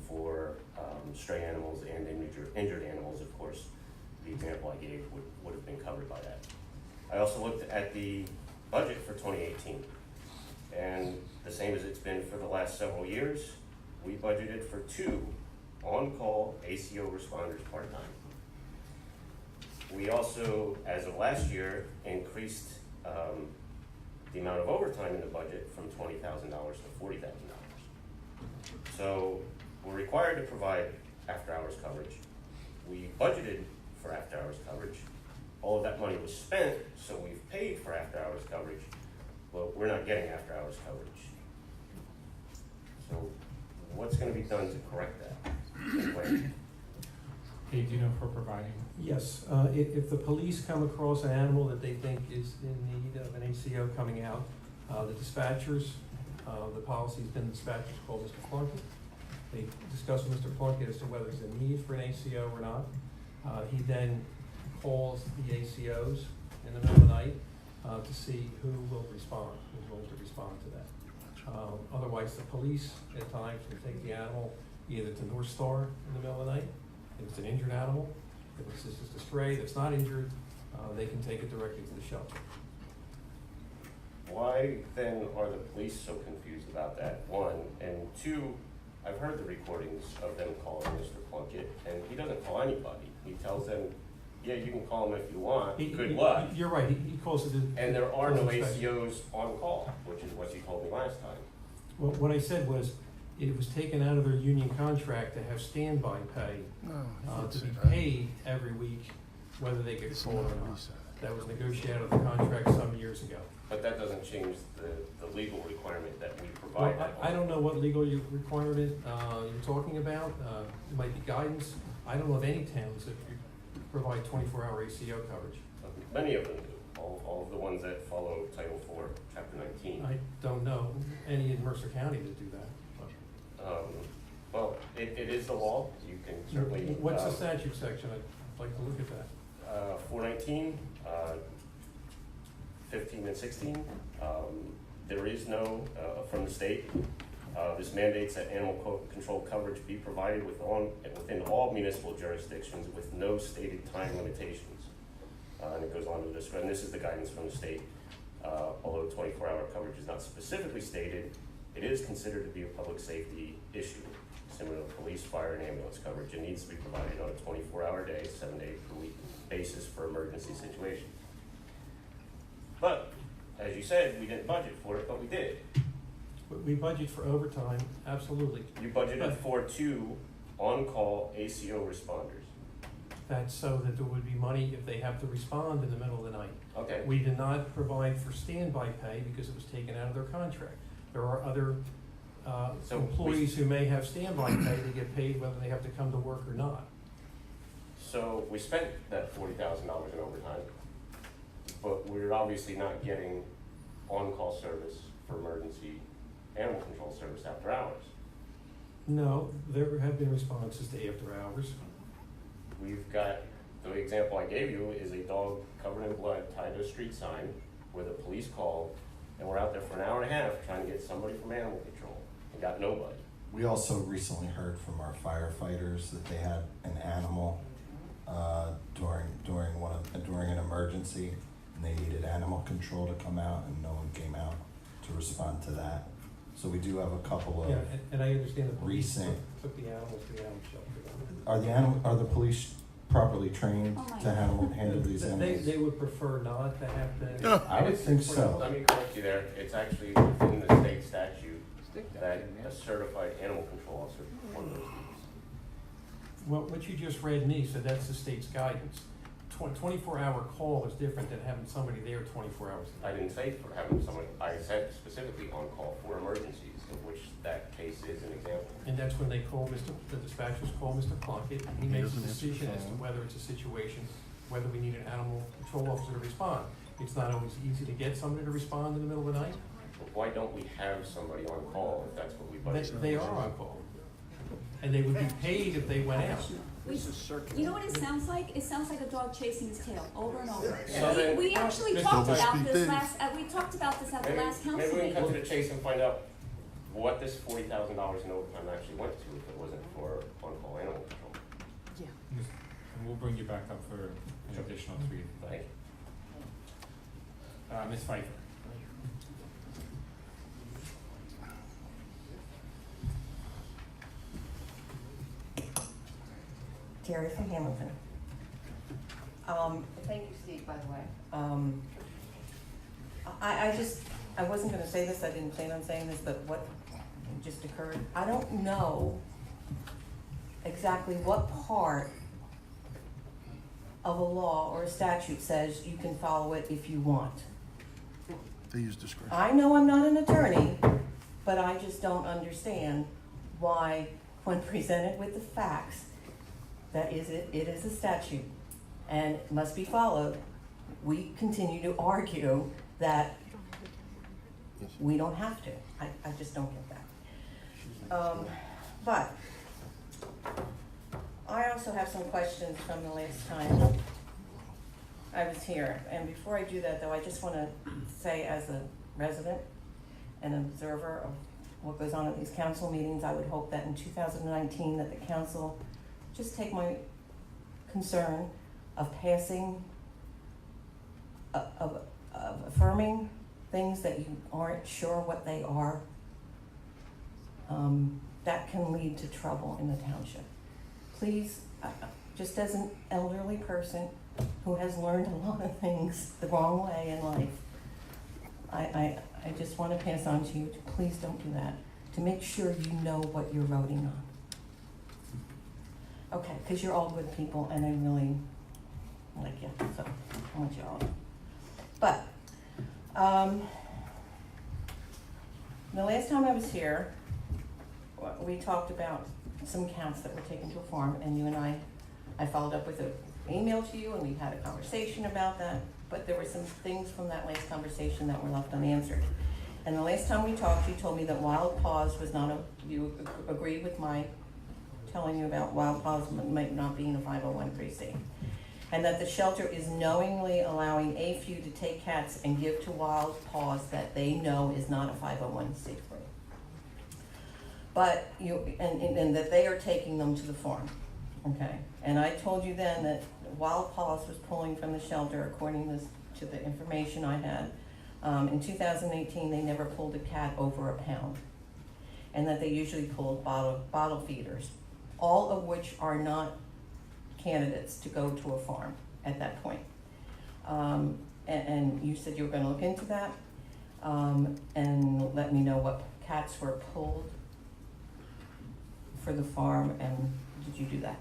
for stray animals and injured animals, of course. The example I gave would have been covered by that. I also looked at the budget for 2018, and the same as it's been for the last several years, we budgeted for 2 on-call ACO responders part-time. We also, as of last year, increased the amount of overtime in the budget from $20,000 to $40,000. So we're required to provide after-hours coverage. We budgeted for after-hours coverage. All of that money was spent, so we've paid for after-hours coverage, but we're not getting after-hours coverage. So what's gonna be done to correct that? Dave, do you know if we're providing? Yes, if the police come across an animal that they think is in need of an ACO coming out, the dispatchers, the policy's been dispatchers call Mr. Plunkett. They discuss with Mr. Plunkett as to whether there's a need for an ACO or not. He then calls the ACOs in the middle of the night to see who will respond, who's going to respond to that. Otherwise, the police at times will take the animal either to North Star in the middle of the night, if it's an injured animal. If it's just a stray that's not injured, they can take it directly to the shelter. Why then are the police so confused about that, 1? And 2, I've heard the recordings of them calling Mr. Plunkett, and he doesn't call anybody. He tells them Yeah, you can call him if you want, He- good he- luck. You're right, he calls it. And there are no calls it special. ACOs on call, which is what you told me last time. Well, what I said was, it was taken out of their union contract to have standby pay, to be paid every week, whether they get called or not. That was negotiated out of the contract some years ago. But that doesn't change the legal requirement that we Well, provide. that I don't know what legal requirement, you're talking about, it might be guidance. I don't know of any towns that provide 24-hour ACO coverage. Many of them do, all of the ones that follow Title IV, Chapter 19. I don't know any in Mercer County that do that. Well, it is the law, you can certainly. What's the statute section? I'd like to look at that. 419, 15 and 16, there is no, from the state, this mandates that animal control coverage be provided within all municipal jurisdictions with no stated time limitations. And it goes on to describe, and this is the guidance from the state. Although 24-hour coverage is not specifically stated, it is considered to be a public safety issue. Similar to police, fire, and ambulance coverage, it needs to be provided on a 24-hour day, 7 days per week basis for emergency situations. But, as you said, we didn't budget for it, but we did. We budget for overtime, absolutely. You budgeted for 2 on-call ACO responders. That's so that there would be money if they have to respond in the middle of the night. Okay. We did not provide for standby pay because it was taken out of their contract. There are other employees who may have standby pay, they get paid whether they have to come to work or not. So we spent that $40,000 in overtime, but we're obviously not getting on-call service for emergency animal control service after hours. No, there have been responses to after hours. We've got, the example I gave you is a dog covered in blood tied to a street sign where the police called, and we're out there for an hour and a half trying to get somebody from animal control and got nobody. We also recently heard from our firefighters that they had an animal during an emergency, and they needed animal control to come out, and no one came out to respond to that. So we do have a couple of Yeah, and I understand the police recent. took the animals to the animal shelter. Are the police properly trained Oh my to handle these animals? They would prefer not to have to. I would think so. Let me correct you there. It's actually within the state statute that a certified animal control officer performs those duties. Well, what you just read me, so that's the state's guidance. 24-hour call is different than having somebody there 24 hours. I didn't say for having someone, I said specifically on call for emergencies, of which that case is an example. And that's when they call the dispatchers call Mr. Plunkett, and he makes a decision as to whether it's a situation, whether we need an animal control officer to respond. It's not always easy to get somebody to respond in the middle of the night. But why don't we have somebody on call if that's what we budgeted? They are on call. And they would be paid if they went out. You know what it sounds like? It sounds like a dog chasing his tail over and over. So then- We actually Mr. talked about Speed this Dave. we talked about this at the last council Maybe we can cut to meeting. the chase and find out what this $40,000 in overtime actually went to if it wasn't for on-call animal control. And we'll bring you back up for an additional 3. Thank you. Ms. Pfeiffer. Terry from Hamilton. Thank you, Steve, by the way. I wasn't gonna say this, I didn't plan on saying this, but what just occurred, I don't know exactly what part of a law or a statute says you can follow it if you want. They use discretion. I know I'm not an attorney, but I just don't understand why, when presented with the facts, that it is a statute and it must be followed, we continue to argue that we don't have to. I just don't get that. But I also have some questions from the last time I was here. And before I do that, though, I just want to say, as a resident and observer of what goes on at these council meetings, I would hope that in 2019 that the council just take my concern of passing, of affirming things that you aren't sure what they are, that can lead to trouble in the township. Please, just as an elderly person, who has learned a lot of things the wrong way in life, I just want to pass on to you, to please don't do that, to make sure you know what you're voting on. Okay, because you're all good people and I really like you, so I want you all. But, the last time I was here, we talked about some cats that were taken to a farm, and you and I followed up with an email to you, and we had a conversation about that, but there were some things from that last conversation that were left unanswered. And the last time we talked, you told me that Wild Paws was not you agreed with my telling you about Wild Paws might not be in a 501(c), and that the shelter is knowingly allowing a few to take cats and give to Wild Paws that they know is not a 501(c)(3). But and that they are taking them to the farm, okay? And I told you then that Wild Paws was pulling from the shelter, according to the information I had. In 2018, they never pulled a cat over a pound, and that they usually pulled bottle feeders, all of which are not candidates to go to a farm at that point. And you said you were going to look into that and let me know what cats were pulled for the farm, and did you do that?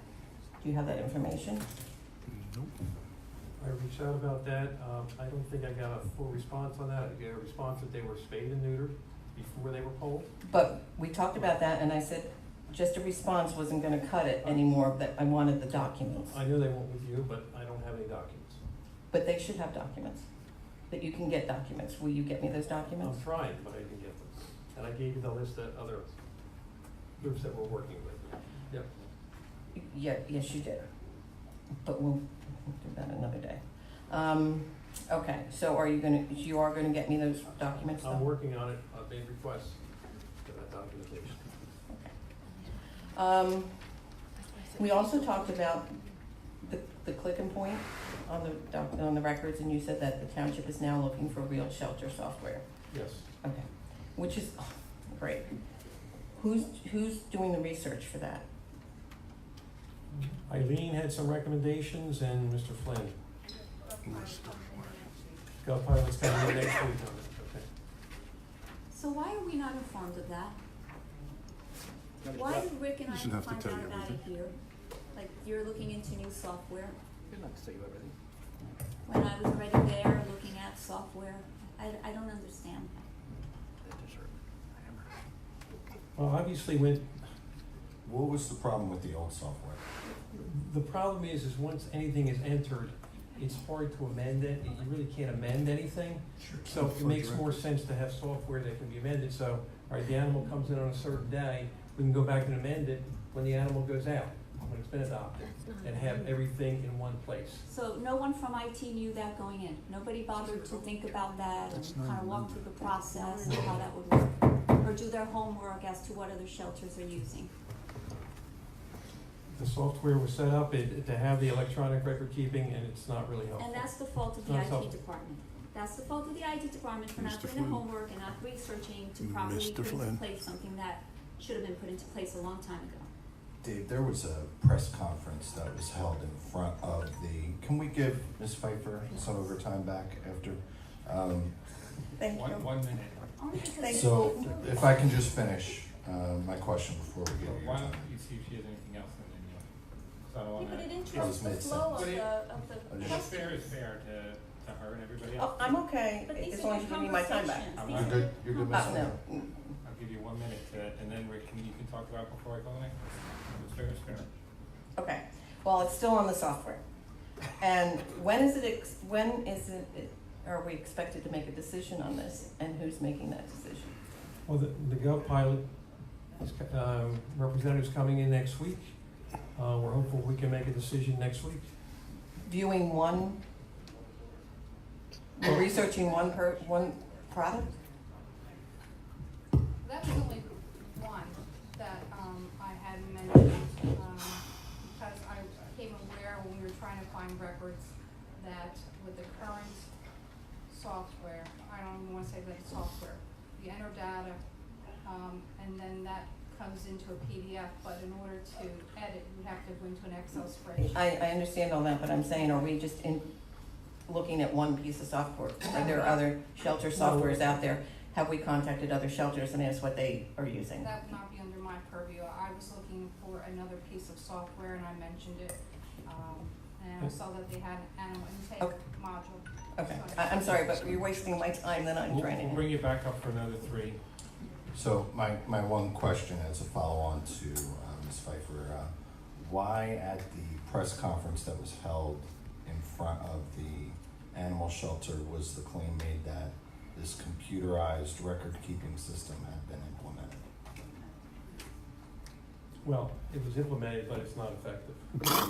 Do you have that information? I reached out about that. I don't think I got a full response on that. I got a response that they were spayed and neutered before they were polled. But we talked about that, and I said just a response wasn't going to cut it anymore, that I wanted the documents. I know they went with you, but I don't have any documents. But they should have documents, that you can get documents. Will you get me those documents? I'm trying, but I didn't get them. And I gave you the list of other groups that we're working with. Yep. Yeah, yes, you did. But we'll do that another day. Okay, so you are gonna get me those documents though? I'm working on it. I've made requests for that documentation. Okay. We also talked about the click and point on the records, and you said that the township is now looking for real shelter software. Yes. Okay, which is great. Who's doing the research for that? Eileen had some recommendations, and Mr. Flynn. GovPilot's coming in next week on it, okay. So why are we not informed of that? Why did Rick and I Doesn't have to find tell out you about it everything. here? Like, you're looking into new software, Good enough to tell you everything. when I was already there looking at software. I don't understand. Well, obviously, What was the problem with the old software? the problem is once anything is entered, it's hard to amend it. You really can't amend anything. So it makes more sense to have software that can be amended. So, all right, the animal comes in on a certain day, we can go back and amend it when the animal goes out, when it's been adopted, and have everything in one place. So no one from IT knew that going in? Nobody bothered to think about that and kind of walk through the process and how that would work? Or do their homework as to what other shelters are using? The software was set up to have the electronic record keeping, and it's not really helpful. And that's the fault of the Not IT helpful. department. That's the fault of the IT department for not Mr. doing their Flynn. homework and not researching to properly Mr. put into Flynn. place something that should have been put into place a long time ago. Dave, there was a press conference that was held in front of can we give Ms. Pfeiffer some of her time back after? Thank you. One minute. Only because Thank you. So if I can just finish my question before we get your Why don't time. you see if she has anything else, and then you'll, so I don't Yeah, wanna. but it Just interrupts the made flow sense. of I the just- What's fair is questions. fair to her and everybody Oh, else. I'm okay, But these as are long as good you give me my time back. conversations. I'm These not are good. You're good, Ms. No. I'll give you 1 minute and then Rick, you can talk about it before I go next. It's fair, it's fair. Okay, well, it's still on the software. And when is it, are we expected to make a decision on this, and who's making that decision? Well, the GovPilot representative's coming in next week. We're hopeful we can make a decision next week. Viewing researching one product? That was only one that I had mentioned, because I became aware when we were trying to find records that with the current software, I don't even want to say that it's software, you enter data, and then that comes into a PDF, but in order to edit, you have to go into an Excel spreadsheet. I understand all that, but I'm saying, are we just looking at one piece of software? Are there other shelter softwares out there? Have we contacted other shelters and asked what they are using? That would not be under my purview. I was looking for another piece of software and I mentioned it. And I saw that they had an animal intake Okay. module. Okay, So I'm sorry, but you're wasting my time, then I'm trying to. We'll bring you back up for another 3. So my one question as a follow-on to Ms. Pfeiffer, why at the press conference that was held in front of the animal shelter was the claim made that this computerized record-keeping system had been implemented? Well, it was implemented, but it's not effective.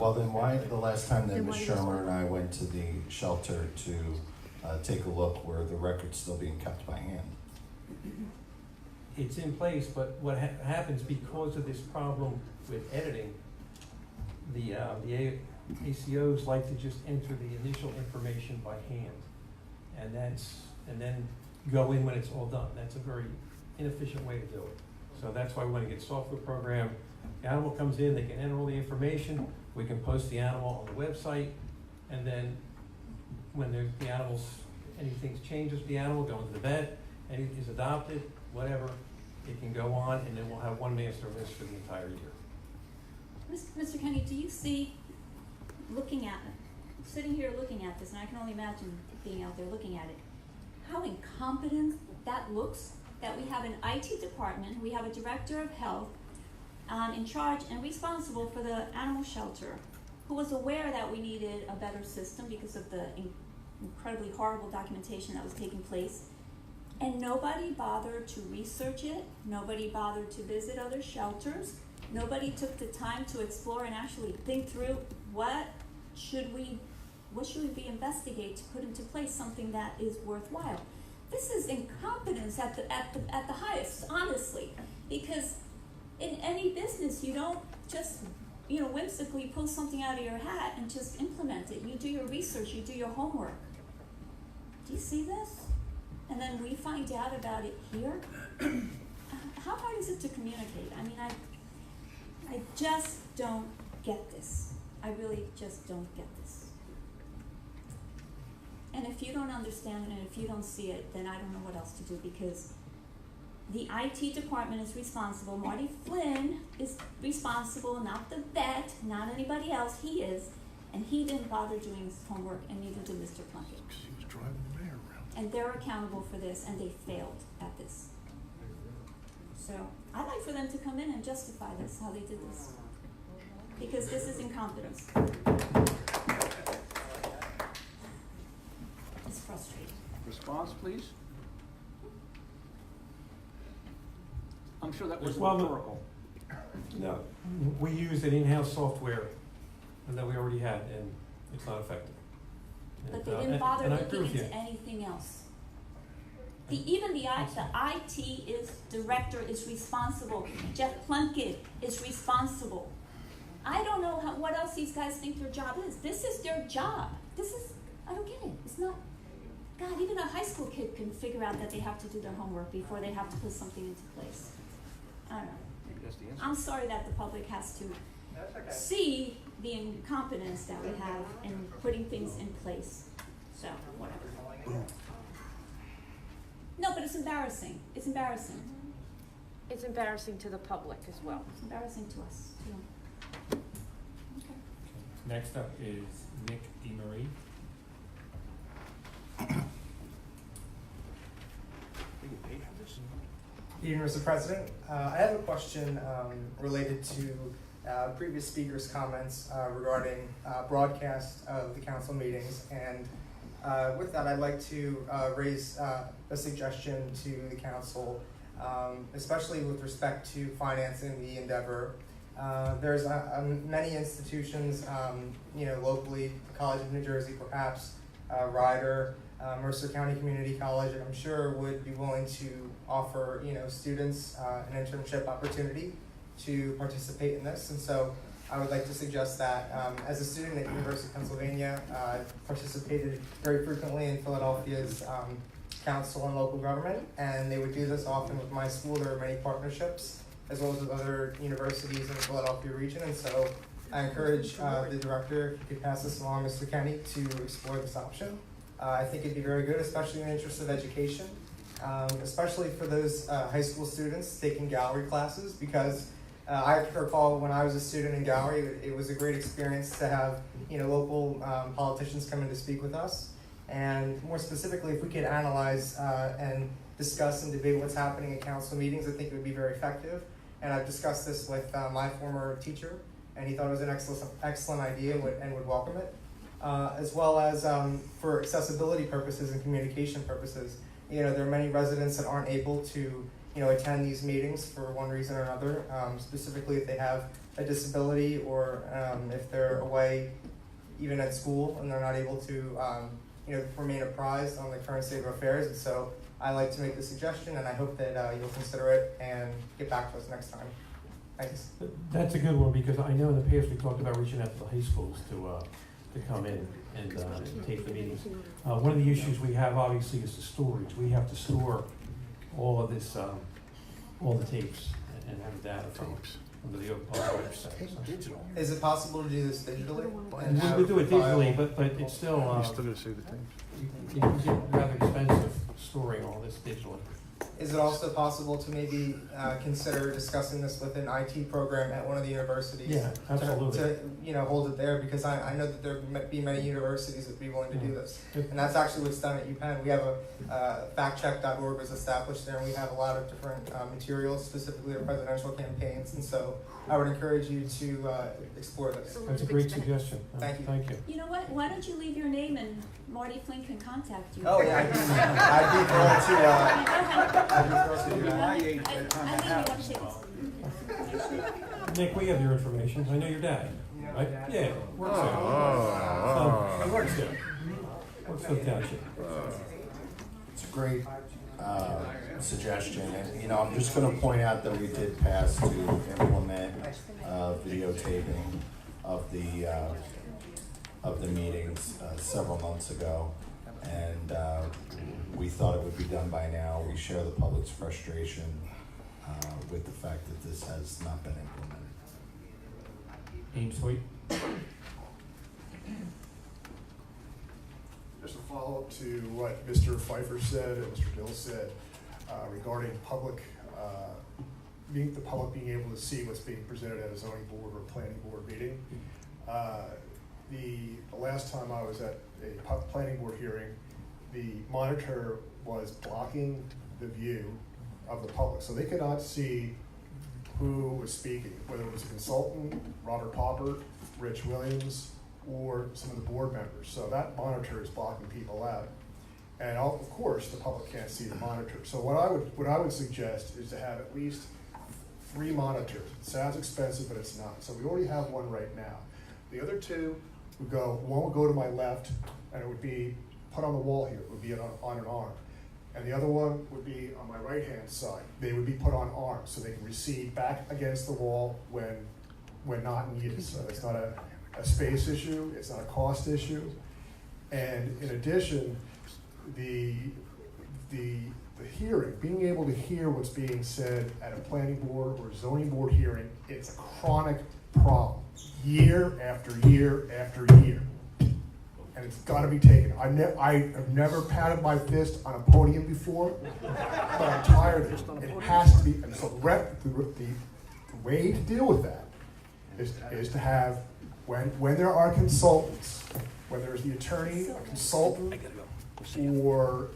Well, then why the last time that Then Ms. why Shermer and I went to the shelter to take a look, were the records still being kept by hand? It's in place, but what happens because of this problem with editing, the ACOs like to just enter the initial information by hand. And then go in when it's all done. That's a very inefficient way to do it. So that's why we want to get software program. The animal comes in, they can enter all the information, we can post the animal on the website, and then when the animal's, anything changes with the animal, go into the vet, and it is adopted, whatever, it can go on, and then we'll have one master list for the entire year. Mr. Kenny, do you see, sitting here looking at this, and I can only imagine being out there looking at it, how incompetent that looks, that we have an IT department, we have a director of health in charge and responsible for the animal shelter, who was aware that we needed a better system because of the incredibly horrible documentation that was taking place. And nobody bothered to research it, nobody bothered to visit other shelters, nobody took the time to explore and actually think through what should we be investigate to put into place something that is worthwhile. This is incompetence at the highest, honestly, because in any business you don't just whimsically pull something out of your hat and just implement it. You do your research, you do your homework. Do you see this? And then we find out about it here. How hard is it to communicate? I mean, I just don't get this. I really just don't get this. And if you don't understand it and if you don't see it, then I don't know what else to do, because the IT department is responsible. Marty Flynn is responsible, not the vet, not anybody else. He is. And he didn't bother doing his homework, and neither did Mr. Plunkett. He was driving the mayor around. And they're accountable for this, and they failed at this. So I'd like for them to come in and justify this, how they did this. Because this is incompetence. It's frustrating. Response, please? I'm sure that was Well, rhetorical. No, we used an in-house software that we already had, and it's not effective. But And, they didn't bother and I agree looking with you. into anything else. Even the IT director is responsible. Jeff Plunkett is responsible. I don't know what else these guys think their job is. This is their job. I don't get it. It's not, God, even a high school kid can figure out that they have to do their homework before they have to put something into place. I don't know. Maybe that's the answer. I'm sorry that the public has to see the incompetence that we have in putting things in place. So, whatever. No, but it's embarrassing. It's embarrassing. It's embarrassing to the public as well. It's embarrassing to us, too. Okay. Next up is Nick DeMarie. Evening, Mr. President. I have a question related to previous speakers' comments regarding broadcast of the council meetings. And with that, I'd like to raise a suggestion to the council, especially with respect to financing the endeavor. There's many institutions, locally, College of New Jersey perhaps, Rider, Mercer County Community College, I'm sure would be willing to offer, students an internship opportunity to participate in this. And so I would like to suggest that as a student at University of Pennsylvania, I participated very frequently in Philadelphia's council and local government, and they would do this often with my school. There are many partnerships as well as with other universities in the Philadelphia region. And so I encourage the director, if you could pass this along, Mr. Kenny, to explore this option. I think it'd be very good, especially in the interest of education, especially for those high school students taking gallery classes, because I recall when I was a student in gallery, it was a great experience to have local politicians come in to speak with us. And more specifically, if we could analyze and discuss and debate what's happening at council meetings, I think it would be very effective. And I've discussed this with my former teacher, and he thought it was an excellent idea and would welcome it. As well as for accessibility purposes and communication purposes. There are many residents that aren't able to attend these meetings for one reason or another, specifically if they have a disability or if they're away even at school and they're not able to remain apprised on the current state of affairs. And so I like to make the suggestion, and I hope that you'll consider it and get back to us next time. Thanks. That's a good one, because I know in the past we talked about reaching out to the high schools to come in and take the meetings. One of the issues we have obviously is the storage. We have to store all of this, all the tapes and have data from the open public website. Is it possible to do this digitally? We do it digitally, but it's still, You're still gonna see the tapes? you get rather expensive storing all this digitally. Is it also possible to maybe consider discussing this with an IT program at one of the universities? Yeah, absolutely. To hold it there, because I know that there might be many universities that would be willing to do this. And that's actually what's done at UPenn. We have a factcheck.org was established there, and we have a lot of different materials, specifically our presidential campaigns. And so I would encourage you to explore this. That's a great suggestion. Thank you. Thank you. You know what, why don't you leave your name and Marty Flynn can contact you? Oh, yeah, I'd be thrilled to. I'd be thrilled to do that. I think you want to take this information. Nick, we have your information. I know your dad, right? Yeah, works there. So, he works there. Works for the township. It's a great suggestion, and I'm just going to point out that we did pass to implement videotaping of the meetings several months ago, and we thought it would be done by now. We share the public's frustration with the fact that this has not been implemented. Ames Hoyt. Just a follow-up to what Mr. Pfeiffer said and Mr. Dill said regarding the public being able to see what's being presented at a zoning board or planning board meeting. The last time I was at a planning board hearing, the monitor was blocking the view of the public, so they could not see who was speaking, whether it was a consultant, Robert Popper, Rich Williams, or some of the board members. So that monitor is blocking people out. And of course, the public can't see the monitor. So what I would suggest is to have at least 3 monitors. It sounds expensive, but it's not. So we already have one right now. The other 2 would go, one would go to my left, and it would be put on the wall here. It would be on an arm. And the other one would be on my right-hand side. They would be put on arms, so they can recede back against the wall when not needed. So it's not a space issue, it's not a cost issue. And in addition, the hearing, being able to hear what's being said at a planning board or zoning board hearing, it's a chronic problem, year after year after year. And it's gotta be taken. I have never patted my fist on a podium before, but I'm tired of it. It has to be, and so the way to deal with that is to have, when there are consultants, whether it's the attorney, a consultant, or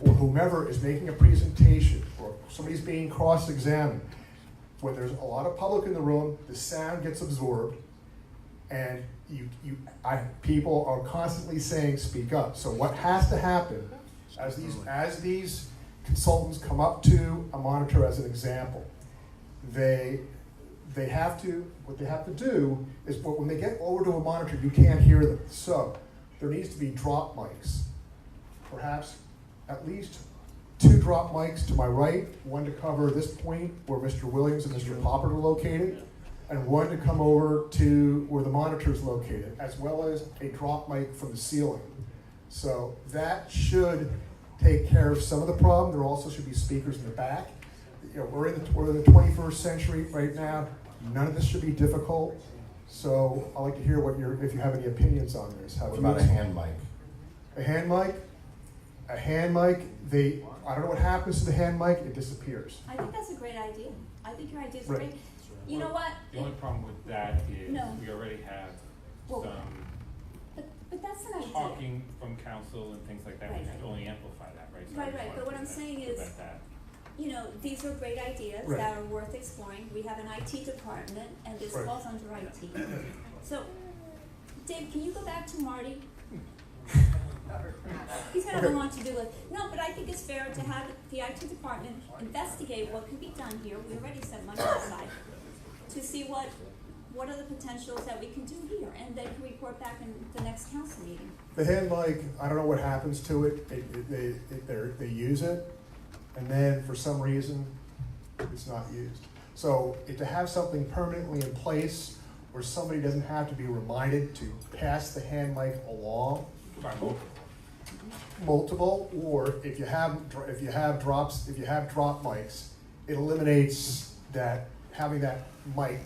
whomever is making a presentation, or somebody's being cross-examined, when there's a lot of public in the room, the sound gets absorbed, and people are constantly saying, speak up. So what has to happen, as these consultants come up to a monitor as an example, what they have to do is, when they get over to a monitor, you can't hear them. So there needs to be drop mics, perhaps at least 2 drop mics to my right, one to cover this point where Mr. Williams and Mr. Popper are located, and one to come over to where the monitor is located, as well as a drop mic from the ceiling. So that should take care of some of the problem. There also should be speakers in the back. we're in the 21st century right now. None of this should be difficult. So I'd like to hear if you have any opinions on this. What about a hand mic? A hand mic? A hand mic, I don't know what happens to the hand mic, it disappears. I think that's a great idea. I think your idea is Right. great. You know what? The only problem with that is No. we already have Well, some But that's an idea. talking from council and things like that, Right, which right. would only amplify that, right? So I Right, just right, wanted but what to I'm saying is, prevent that. you know, these are great ideas Right. that are worth exploring. We have an IT department, and this Right. falls under IT. So, Dave, can you go back to Marty? He's gonna have a Okay. lot to do with. No, but I think it's fair to have the IT department investigate what can be done here. We already set money aside to see what are the potentials that we can do here, and they can report back in the next council meeting. The hand mic, I don't know what happens to it. They use it, and then for some reason, it's not used. So to have something permanently in place where somebody doesn't have to be reminded to pass the hand mic along, multiple, or if you have drop mics, it eliminates that having that mic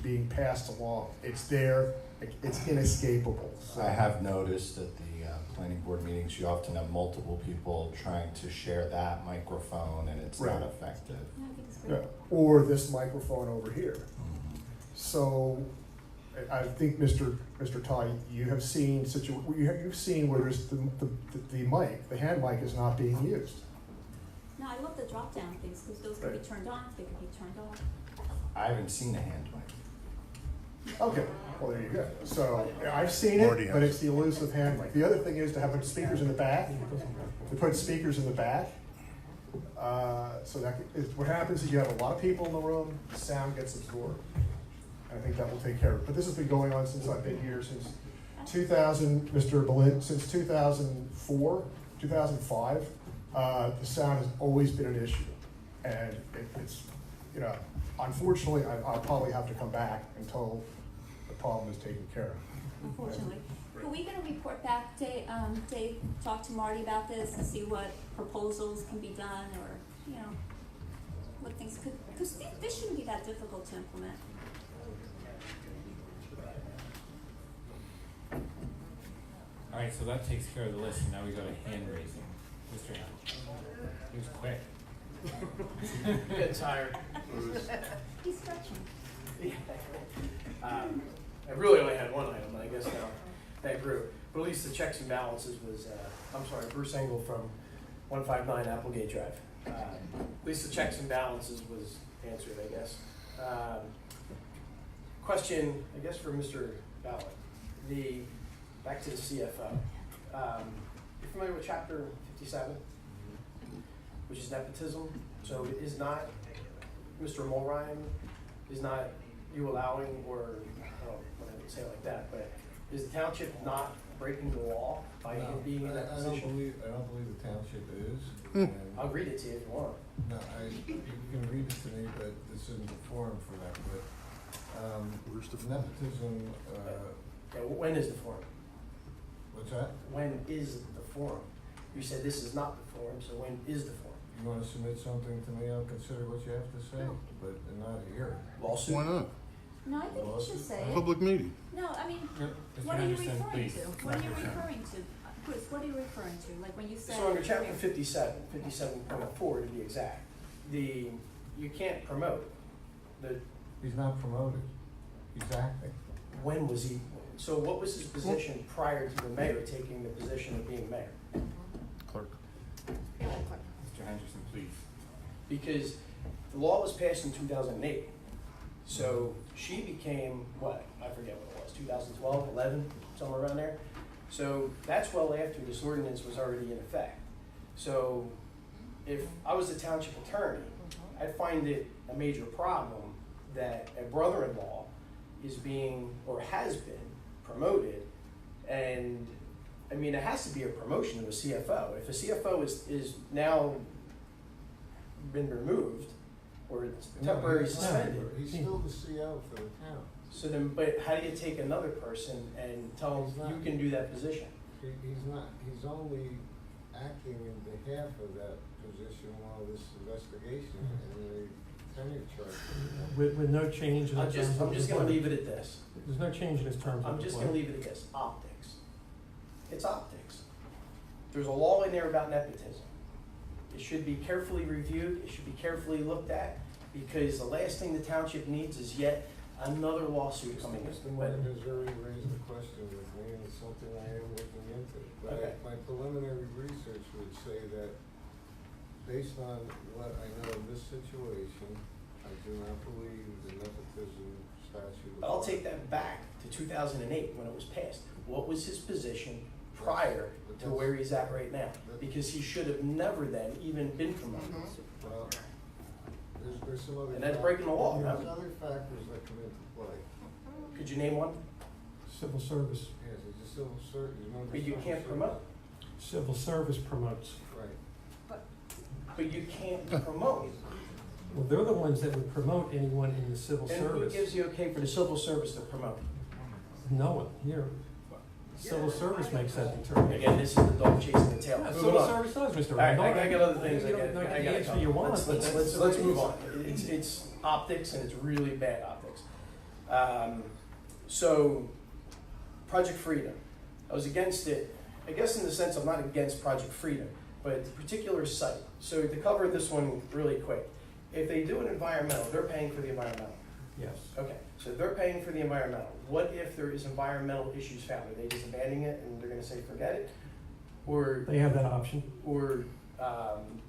being passed along. It's there. It's inescapable. So. I have noticed at the planning board meetings, you often have multiple people trying to share that microphone, and it's Right. not effective. Yeah, I think it's great. Yeah. Or this microphone over here. So I think, Mr. Todd, you have seen you've seen where there's the mic, the hand mic is not being used. No, I love the drop down things, because those can be Right. turned on, they can be turned off. I haven't seen a hand mic. Okay, well, there you go. So I've seen it, but it's the elusive hand mic. The other thing is to have speakers in the back, to put speakers in the back. So what happens is you have a lot of people in the room, the sound gets absorbed. I think that will take care of it. But this has been going on since I've been here, since 2000, Mr. Berlin, since 2004, 2005. The sound has always been an issue. And it's, unfortunately, I'll probably have to come back until the problem is taken care of. Unfortunately. But we get a report back, Dave, talk to Marty about this and see what proposals can be done, or, what things could, because this shouldn't be that difficult to implement. All right, so that takes care of the list, and now we go to hand raising. Mr. Hamel. He was quick. Getting tired. He's stretching. I really only had one item, but I guess now that grew. But at least the checks and balances was, Bruce Engel from 159 Applegate Drive. At least the checks and balances was answered, I guess. Question, I guess, for Mr. Ballard. Back to the CFO. You're familiar with Chapter 57, which is nepotism? So it is not, Mr. Mulryan, is not you allowing, or I don't want to say it like that, but is the township not breaking the law by him being in that position? I don't believe the township is. I'll read it to you if you want. No, you can read it to me, but this isn't the forum for that, but, nepotism, Okay, when is the forum? what's that? When is the forum? You said this is not the forum, so when is the forum? You wanna submit something to me, I'll consider what you have to say, but not a hearing. Lawsuit? Why not? No, I think you should say it. Public meeting. No, I mean, Mr. what are you Anderson, referring please. to? What are you referring to? Bruce, what are you referring to? Like when you said. So under chapter 57.4 to be exact, you can't promote. He's not promoted, he's acting. When was he, so what was his position prior to the mayor taking the position of being mayor? Clerk. Mr. Henderson, please. Because the law was passed in 2008. So she became, what, I forget what it was, 2012, 11, somewhere around there. So that's well after this ordinance was already in effect. So if I was the township attorney, I'd find it a major problem that a brother-in-law is being, or has been, promoted. And, I mean, it has to be a promotion to a CFO. If a CFO is now been removed, or it's temporarily suspended. He's still the CO for the town. So then, but how do you take another person and tell them you can do that position? He's not, he's only acting in behalf of that position while this investigation and the tenure chart. With no change in the I'm terms of just gonna employment. leave it at this. There's no change in his terms of I'm just gonna employment. leave it at this, optics. It's optics. There's a law in there about nepotism. It should be carefully reviewed, it should be carefully looked at, because the last thing the township needs is yet another lawsuit coming in. Mr. Martin has already raised the question with me, and it's something I am looking into. But Okay. my preliminary research would say that, based on what I know of this situation, I do not believe the nepotism statute. But I'll take that back to 2008 when it was passed. What was his position prior to where he's at right now? Because he should have never then even been promoted. Well, there's some other. And that's breaking the law. There's other factors that come into play. Could you name one? Civil service. Yes, it's a civil service. But you can't promote. Civil service promotes. Right. But you can't promote. Well, they're the ones that would promote anyone in the civil And who service. gives the okay for the civil service to promote? No one here. Civil service makes that determination. Again, this is the dog chasing the tail. Yeah, Moving civil on. service does, Mr. All right, Randall. I got other things I You don't gotta get the answer you want, but that's Let's the way it move is. on. It's optics and it's really bad optics. So, Project Freedom. I was against it, I guess in the sense I'm not against Project Freedom, but the particular site. So to cover this one really quick, if they do an environmental, they're paying for the environmental. Yes. Okay, so they're paying for the environmental. What if there is environmental issues found? Are they just abandoning it and they're gonna say forget it? Or, They have that option.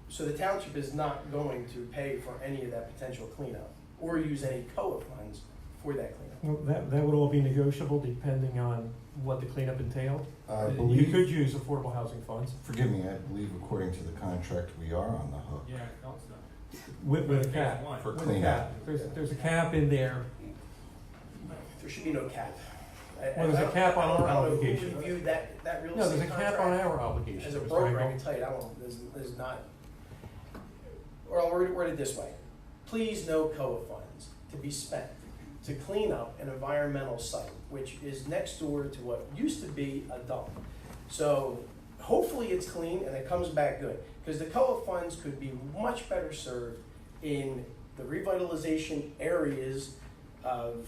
so the township is not going to pay for any of that potential cleanup or use any COA funds for that cleanup? Well, that would all be negotiable depending on what the cleanup entailed. I You believe, could use affordable housing funds forgive me, I believe according to the contract, we are on the hook. Yeah, no, it's not. with a cap. For With a cleanup. cap. There's a cap in there. There should be no cap. Well, there's a cap on our obligation. I don't know who reviewed that real No, estate there's a cap on contract. our obligation. As a Mr. broker, I Randall. can tell you, there's not, or I'll word it this way. Please no COA funds to be spent to clean up an environmental site, which is next door to what used to be a dump. So hopefully it's clean and it comes back good, because the COA funds could be much better served in the revitalization areas of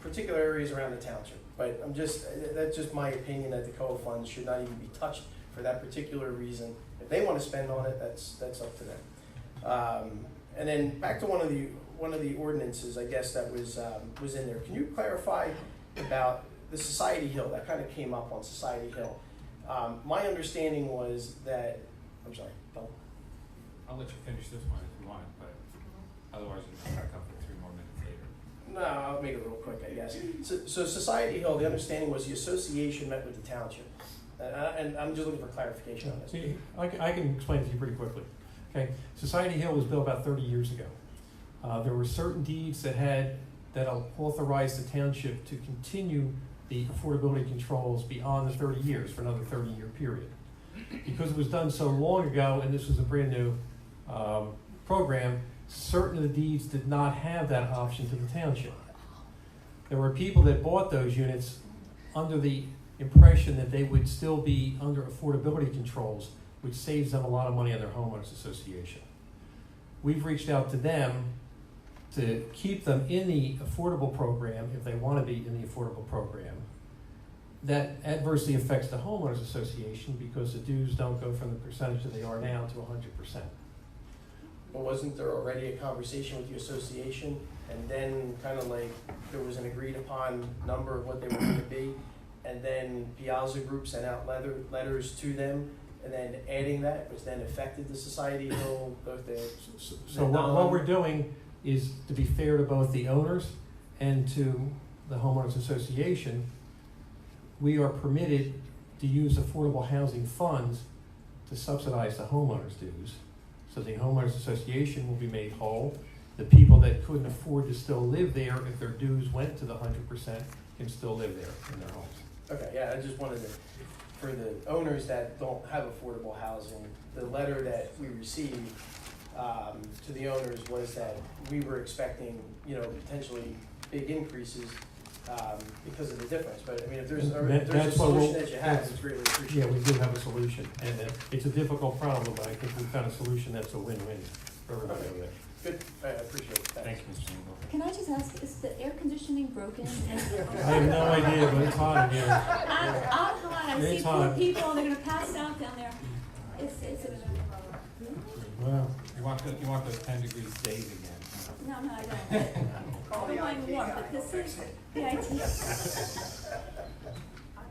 particular areas around the township. But that's just my opinion, that the COA funds should not even be touched for that particular reason. If they want to spend on it, that's up to them. And then back to one of the ordinances, I guess, that was in there. Can you clarify about the Society Hill? That kind of came up on Society Hill. My understanding was that, I'm sorry, Bill? I'll let you finish this one if you want, but otherwise you can come back up for 3 more minutes later. No, I'll make it real quick, I guess. So Society Hill, the understanding was the association met with the township. And I'm just looking for clarification on this. See, I can explain it to you pretty quickly. Okay, Society Hill was built about 30 years ago. There were certain deeds that authorized the township to continue the affordability controls beyond the 30 years for another 30-year period. Because it was done so long ago, and this was a brand new program, certain of the deeds did not have that option to the township. There were people that bought those units under the impression that they would still be under affordability controls, which saves them a lot of money on their homeowners association. We've reached out to them to keep them in the affordable program if they want to be in the affordable program. That adversely affects the homeowners association because the dues don't go from the percentage that they are now to 100%. But wasn't there already a conversation with the association, and then kind of like there was an agreed upon number of what they were going to be, and then Piazza Group sent out letters to them, and then adding that, which then affected the Society Hill, both the So what we're doing is to be fair to both the owners and to the homeowners association. We are permitted to use affordable housing funds to subsidize the homeowners' dues. So the homeowners association will be made whole. The people that couldn't afford to still live there, if their dues went to the 100%, can still live there in their homes. Okay, yeah, I just wanted to, for the owners that don't have affordable housing, the letter that we received to the owners was that we were expecting, potentially big increases because of the difference, but I mean, if there's a That's what solution we'll- that you have, it's greatly appreciated. Yeah, we do have a solution, and it's a difficult problem, but I think we've found a solution that's a win-win for everybody over there. Good, I appreciate it, Thank thanks. you, Mr. Engel. Can I just ask, is the air conditioning broken? I have no idea, but it's hot in here. I'm hot, I see It's poor hot. people, and they're gonna pass out down there. It's Wow. You want those 10-degree days again? no, I don't. I don't mind warm, but this is the idea.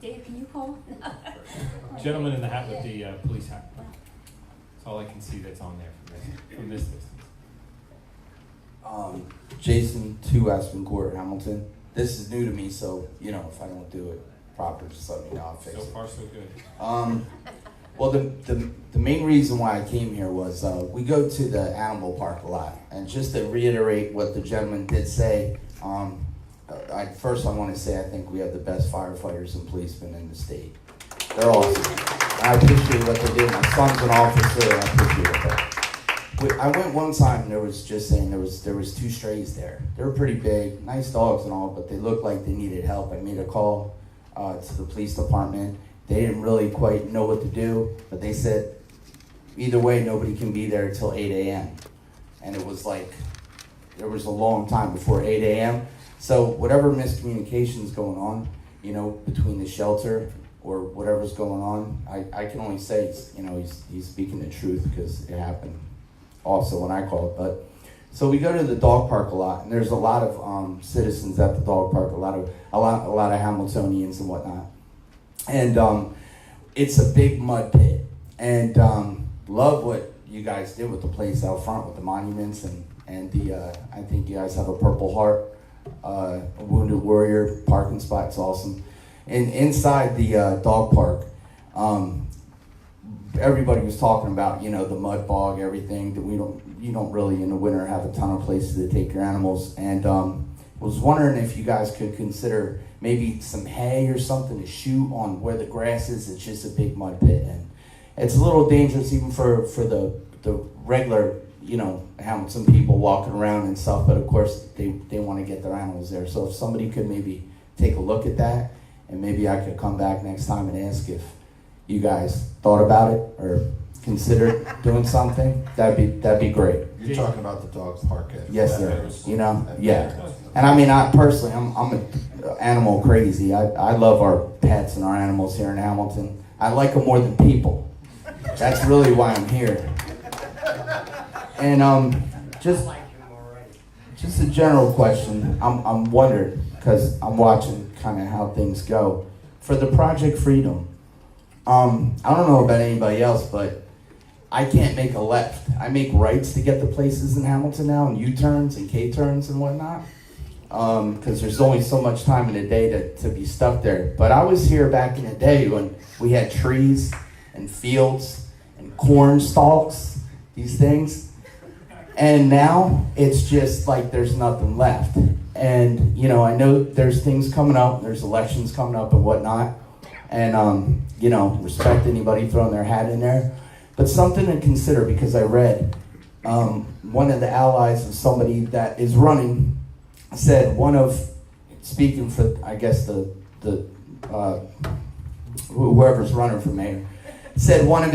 Dave, can you call? Gentleman in the hat with the police hat. That's all I can see that's on there from this distance. Jason, 2 Aspen Court, Hamilton. This is new to me, so, you know, if I don't do it proper, just let me know, I'll fix So it. far, so good. Well, the main reason why I came here was we go to the animal park a lot. And just to reiterate what the gentleman did say, first I want to say I think we have the best firefighters and policemen in the state. They're awesome. I appreciate what they did. My son's an officer, I appreciate that. I went one time and there was 2 strays there. They were pretty big, nice dogs and all, but they looked like they needed help. I made a call to the police department. They didn't really quite know what to do, but they said, either way, nobody can be there till 8 a.m. And it was like, there was a long time before 8 a.m. So whatever miscommunication's going on, you know, between the shelter or whatever's going on, I can only say, you know, he's speaking the truth because it happened also when I called. But so we go to the dog park a lot, and there's a lot of citizens at the dog park, a lot of Hamiltonians and whatnot. And it's a big mud pit, and love what you guys did with the place out front with the monuments and the I think you guys have a Purple Heart, a Wounded Warrior parking spot. It's awesome. And inside the dog park, everybody was talking about, you know, the mud bog, everything that you don't really in the winter have a ton of places to take your animals. And was wondering if you guys could consider maybe some hay or something to shoot on where the grass is. It's just a big mud pit, and it's a little dangerous even for the regular, you know, Hamilton people walking around and stuff. But of course, they want to get their animals there. So if somebody could maybe take a look at that, and maybe I could come back next time and ask if you guys thought about it or considered doing something, that'd be great. You're talking about the dog park at? Yes, sir. You know, yeah. And I mean, I personally, I'm an animal crazy. I love our pets and our animals here in Hamilton. I like them more than people. That's really why I'm here. And just a general question. I'm wondering, because I'm watching kind of how things go for the Project Freedom. I don't know about anybody else, but I can't make a left. I make rights to get to places in Hamilton now, and U-turns and K-turns and whatnot, because there's only so much time in the day to be stuck there. But I was here back in the day when we had trees and fields and corn stalks, these things. And now it's just like there's nothing left. And, you know, I know there's things coming up, there's elections coming up and whatnot. And, you know, respect anybody throwing their hat in there. But something to consider, because I read one of the allies of somebody that is running said speaking for, I guess, whoever's running for mayor, said one of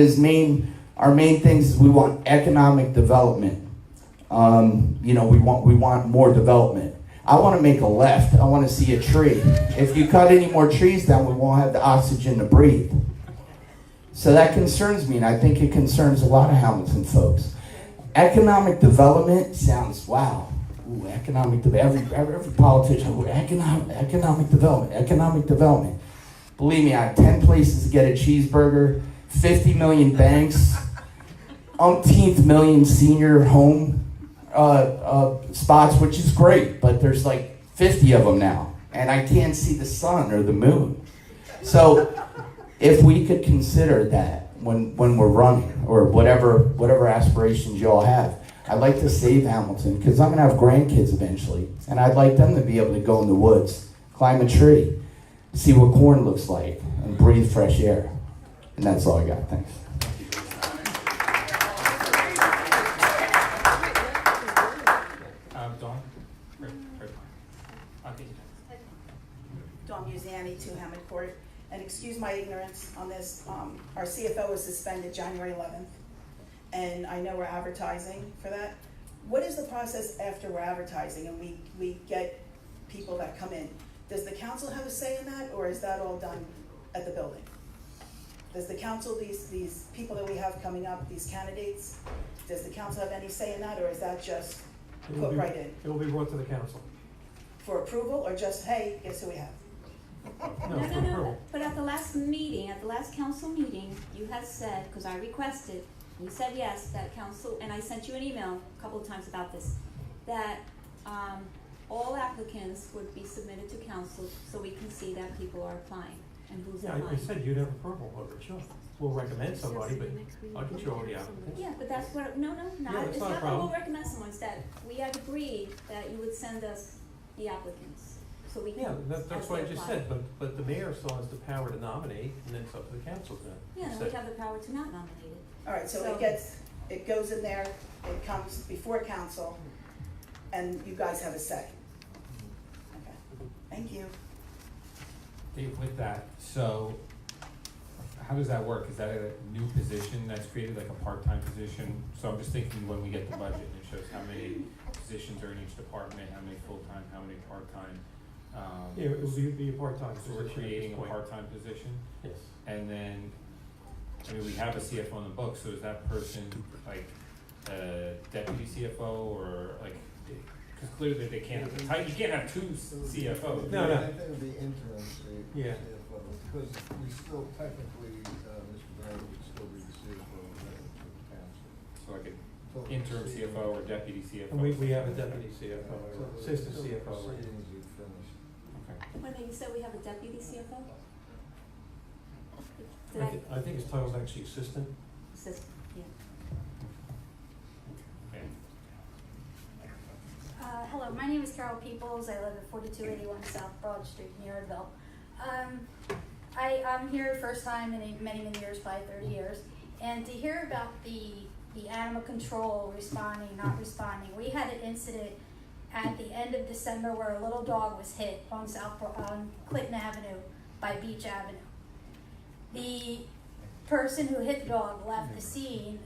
our main things is we want economic development. You know, we want more development. I want to make a left. I want to see a tree. If you cut any more trees down, we won't have the oxygen to breathe. So that concerns me, and I think it concerns a lot of Hamilton folks. Economic development sounds, wow. Ooh, economic development. Every politician, ooh, economic development. Believe me, I have 10 places to get a cheeseburger, 50 million banks, umpteenth million senior home spots, which is great, but there's like 50 of them now, and I can't see the sun or the moon. So if we could consider that when we're running, or whatever aspirations y'all have, I'd like to save Hamilton, because I'm going to have grandkids eventually, and I'd like them to be able to go in the woods, climb a tree, see what corn looks like, and breathe fresh air. And that's all I got. Thanks. Dawn? Right. I'll get you Dawn Musiani, 2 Hammond Court. And excuse my ignorance on this, our CFO was suspended January 11th. And I know we're advertising for that. What is the process after we're advertising and we get people that come in? Does the council have a say in that, or is that all done at the building? Does the council, these people that we have coming up, these candidates, does the council have any say in that, or is that just put right in? It will be brought to the council. For approval, or just, hey, guess who we have? No. But at the last meeting, at the last council meeting, you had said, because I requested, you said yes, that council, and I sent you an email a couple of times about this, that all applicants would be submitted to council so we can see that people are applying and who's Yeah, applying. I said you'd have approval over it, sure. We'll recommend somebody, but I'll get you all the applicants. Yeah, but that's what, no, Yeah, it's that's not a not that problem. we'll recommend someone, it's that we had agreed that you would send us the applicants, so we can. Yeah, that's as what I they just apply. said, but the mayor still has the power to nominate, and then it's up to the council to Yeah, and we set. have the power to not nominate it. All right, so it goes in there, it comes before council, and you guys have a say. Okay, thank you. Dave, with that, so how does that work? Is that a new position that's created, like a part-time position? So I'm just thinking when we get the budget and it shows how many positions are in each department, how many full-time, how many part-time. Yeah, it will be a part-time So position. we're at this creating a point. part-time position? Yes. And then, I mean, we have a CFO on the book, so is that person like a deputy CFO or like, because clearly they can't, you can't have two CFOs. No. I think it'd be interim Yeah. CFO, because we still technically, Mr. Brown would still be the CFO of the council. So like an interim CFO or deputy CFO? And we have a deputy CFO, or assistant Until the CFO. proceedings are finished. Okay. Wait a minute, you said we have a deputy CFO? I think his title's actually assistant. Assistant, yeah. Okay. Hello, my name is Carol Peoples. I live at 4281 South Broad Street, Neardville. I'm here first time in many years, probably 30 years, and to hear about the animal control responding, not responding. We had an incident at the end of December where a little dog was hit on on Clinton Avenue by Beach Avenue. The person who hit the dog left the scene.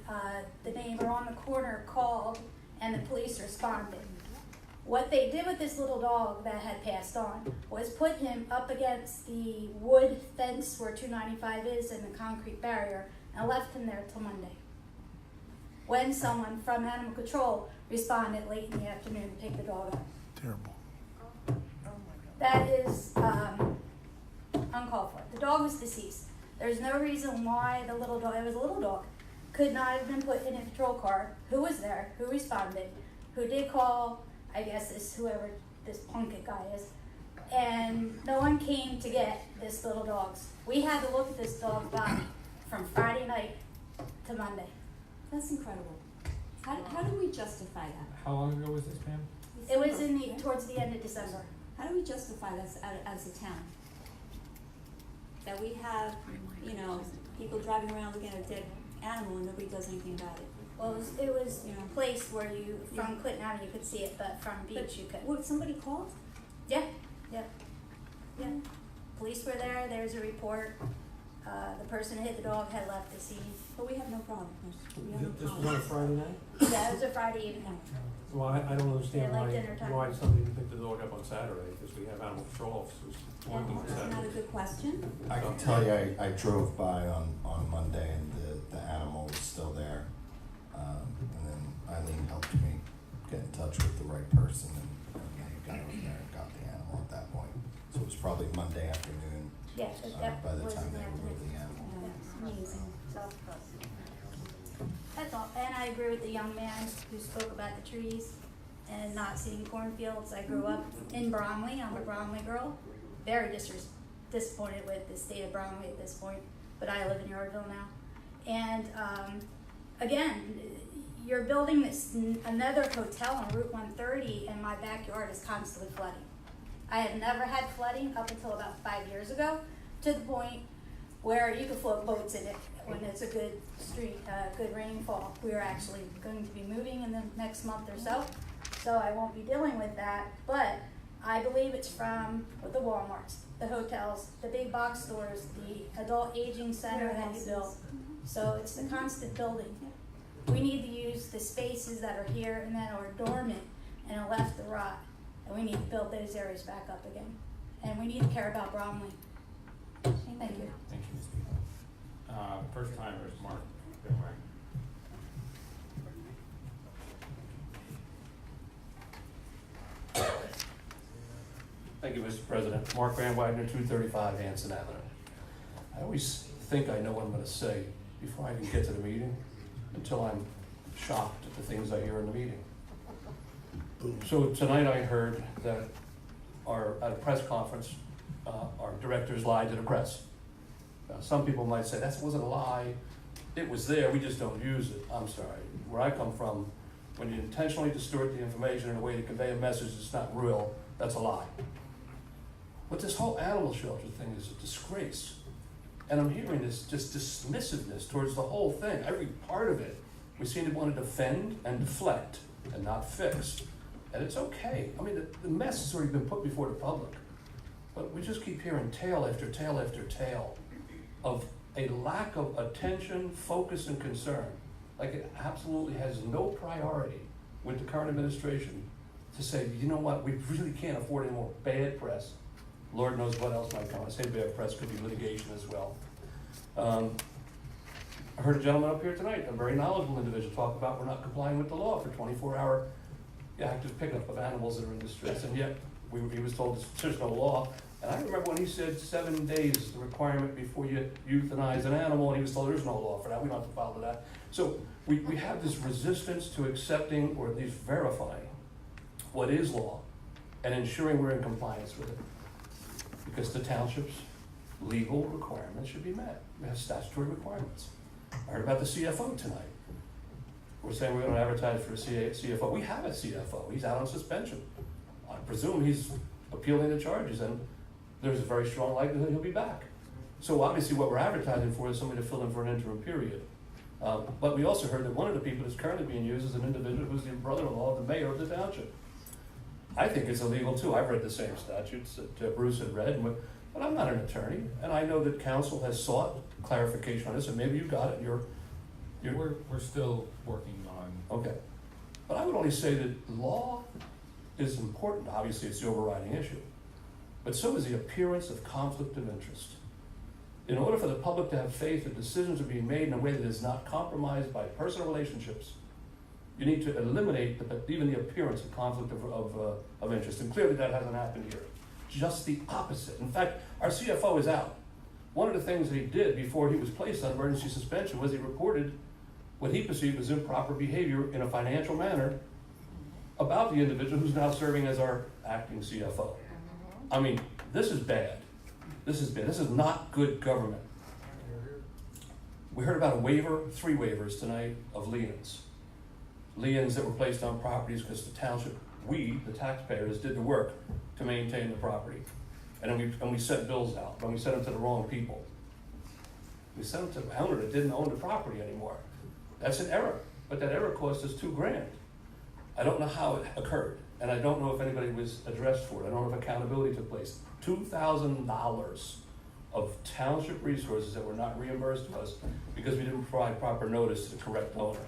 The neighbor on the corner called, and the police responded. What they did with this little dog that had passed on was put him up against the wood fence where 295 is and the concrete barrier, and left him there till Monday, when someone from Animal Control responded late in the afternoon to pick the dog up. Terrible. That is uncalled for. The dog was deceased. There's no reason why the little dog, it was a little dog, could not have been put in a patrol car. Who was there? Who responded? Who did call? I guess it's whoever this Plunkett guy is. And no one came to get this little dog's. We had to look at this dog's body from Friday night to Monday. That's incredible. How do we justify that? How long ago was this, Pam? It was towards the end of December. How do we justify this as a town? That we have, people driving around looking at a dead animal and nobody does anything about it. Well, it was a place where from Clinton Avenue you could see it, but from Beach you could. Would somebody called? Yeah. Police were there, there's a report. The person who hit the dog had left the scene. But we have no problem. This was on a Friday night? Yeah, it was a Friday evening. Well, I don't understand Yeah, like dinner time. why somebody would pick the dog up on Saturday, because we have animal control officers working on Isn't that a Saturday. good question? I can tell you, I drove by on Monday and the animal was still there. And then Eileen helped me get in touch with the right person and they got over there and got the animal at that point. So it was probably Monday afternoon, Yeah, by the was time in they the removed afternoon. the animal. Yeah, amazing. So, that's all. And I agree with the young man who spoke about the trees and not seeing cornfields. I grew up in Bromley. I'm a Bromley girl. Very disappointed with the state of Bromley at this point, but I live in Yorkville now. And again, you're building another hotel on Route 130, and my backyard is constantly flooding. I have never had flooding up until about 5 years ago, to the point where you can float boats in it when it's a good good rainfall. We are actually going to be moving in the next month or so I won't be dealing with that. But I believe it's from the Walmarts, the hotels, the big box stores, the adult aging center that you built. So it's the constant building. We need to use the spaces that are here and that are dormant and are left to rot. And we need to build those areas back up again. And we need to care about Bromley. Thank you. Thank you, Ms. Beal. First timers, Mark Van Wagner. Thank you, Mr. President. Mark Van Wagner, 235 Hanson Avenue. I always think I know what I'm going to say before I even get to the meeting until I'm shocked at the things I hear in the meeting. So tonight I heard that at a press conference, our directors lied to the press. Now, some people might say that wasn't a lie. It was there, we just don't use it. I'm sorry. Where I come from, when you intentionally distort the information in a way to convey a message that's not real, that's a lie. But this whole animal shelter thing is a disgrace. And I'm hearing this just dismissiveness towards the whole thing, every part of it. We seem to want to defend and deflect and not fix. And it's okay. I mean, the mess has already been put before the public. But we just keep hearing tale after tale after tale of a lack of attention, focus, and concern. Like it absolutely has no priority with the current administration to say, you know what, we really can't afford any more bad press. Lord knows what else might come. I say bad press could be litigation as well. I heard a gentleman up here tonight, a very knowledgeable individual, talk about we're not complying with the law for 24-hour active pickup of animals that are in distress, and yet he was told there's no law. And I remember when he said 7 days is the requirement before you euthanize an animal, and he was told there's no law for that, we don't have to follow that. So we have this resistance to accepting or at least verifying what is law and ensuring we're in compliance with it. Because the township's legal requirements should be met. We have statutory requirements. I heard about the CFO tonight. We're saying we're going to advertise for a CFO. We have a CFO. He's out on suspension. I presume he's appealing the charges, and there's a very strong likelihood he'll be back. So obviously what we're advertising for is somebody to fill in for an interim period. But we also heard that one of the people that's currently being used is an individual who's the brother-in-law of the mayor of the township. I think it's illegal too. I've read the same statutes that Bruce had read, but I'm not an attorney, and I know that council has sought clarification on this, and maybe you got it. We're still working on. Okay, but I would only say that law is important. Obviously, it's the overriding issue, but so is the appearance of conflict of interest. In order for the public to have faith that decisions are being made in a way that is not compromised by personal relationships, you need to eliminate even the appearance of conflict of interest. And clearly that hasn't happened here. Just the opposite. In fact, our CFO is out. One of the things that he did before he was placed on emergency suspension was he reported what he perceived as improper behavior in a financial manner about the individual who's now serving as our acting CFO. I mean, this is bad. This is bad. This is not good government. We heard about a waiver, 3 waivers tonight of liens. Liens that were placed on properties because the township, we, the taxpayers, did the work to maintain the property. And then we sent bills out, but we sent them to the wrong people. We sent them to the owner that didn't own the property anymore. That's an error, but that error cost us $2,000. I don't know how it occurred, and I don't know if anybody was addressed for it. I don't know if accountability took place. $2,000 of township resources that were not reimbursed to us because we didn't provide proper notice to the correct owner.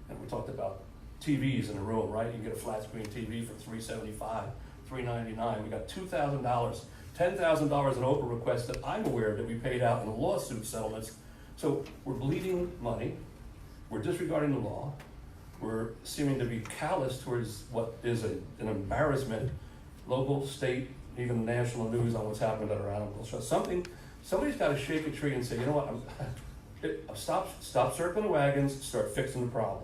And we talked about TVs in the room, right? You can get a flat screen TV for $375, $399. We got $2,000, $10,000 in Oprah requests that I'm aware of that we paid out in lawsuit settlements. So we're bleeding money. We're disregarding the law. We're seeming to be callous towards what is an embarrassment, local, state, even national news on what's happened at our animal shelter. Somebody's got to shake a tree and say, you know what, stop circling the wagons, start fixing the problem.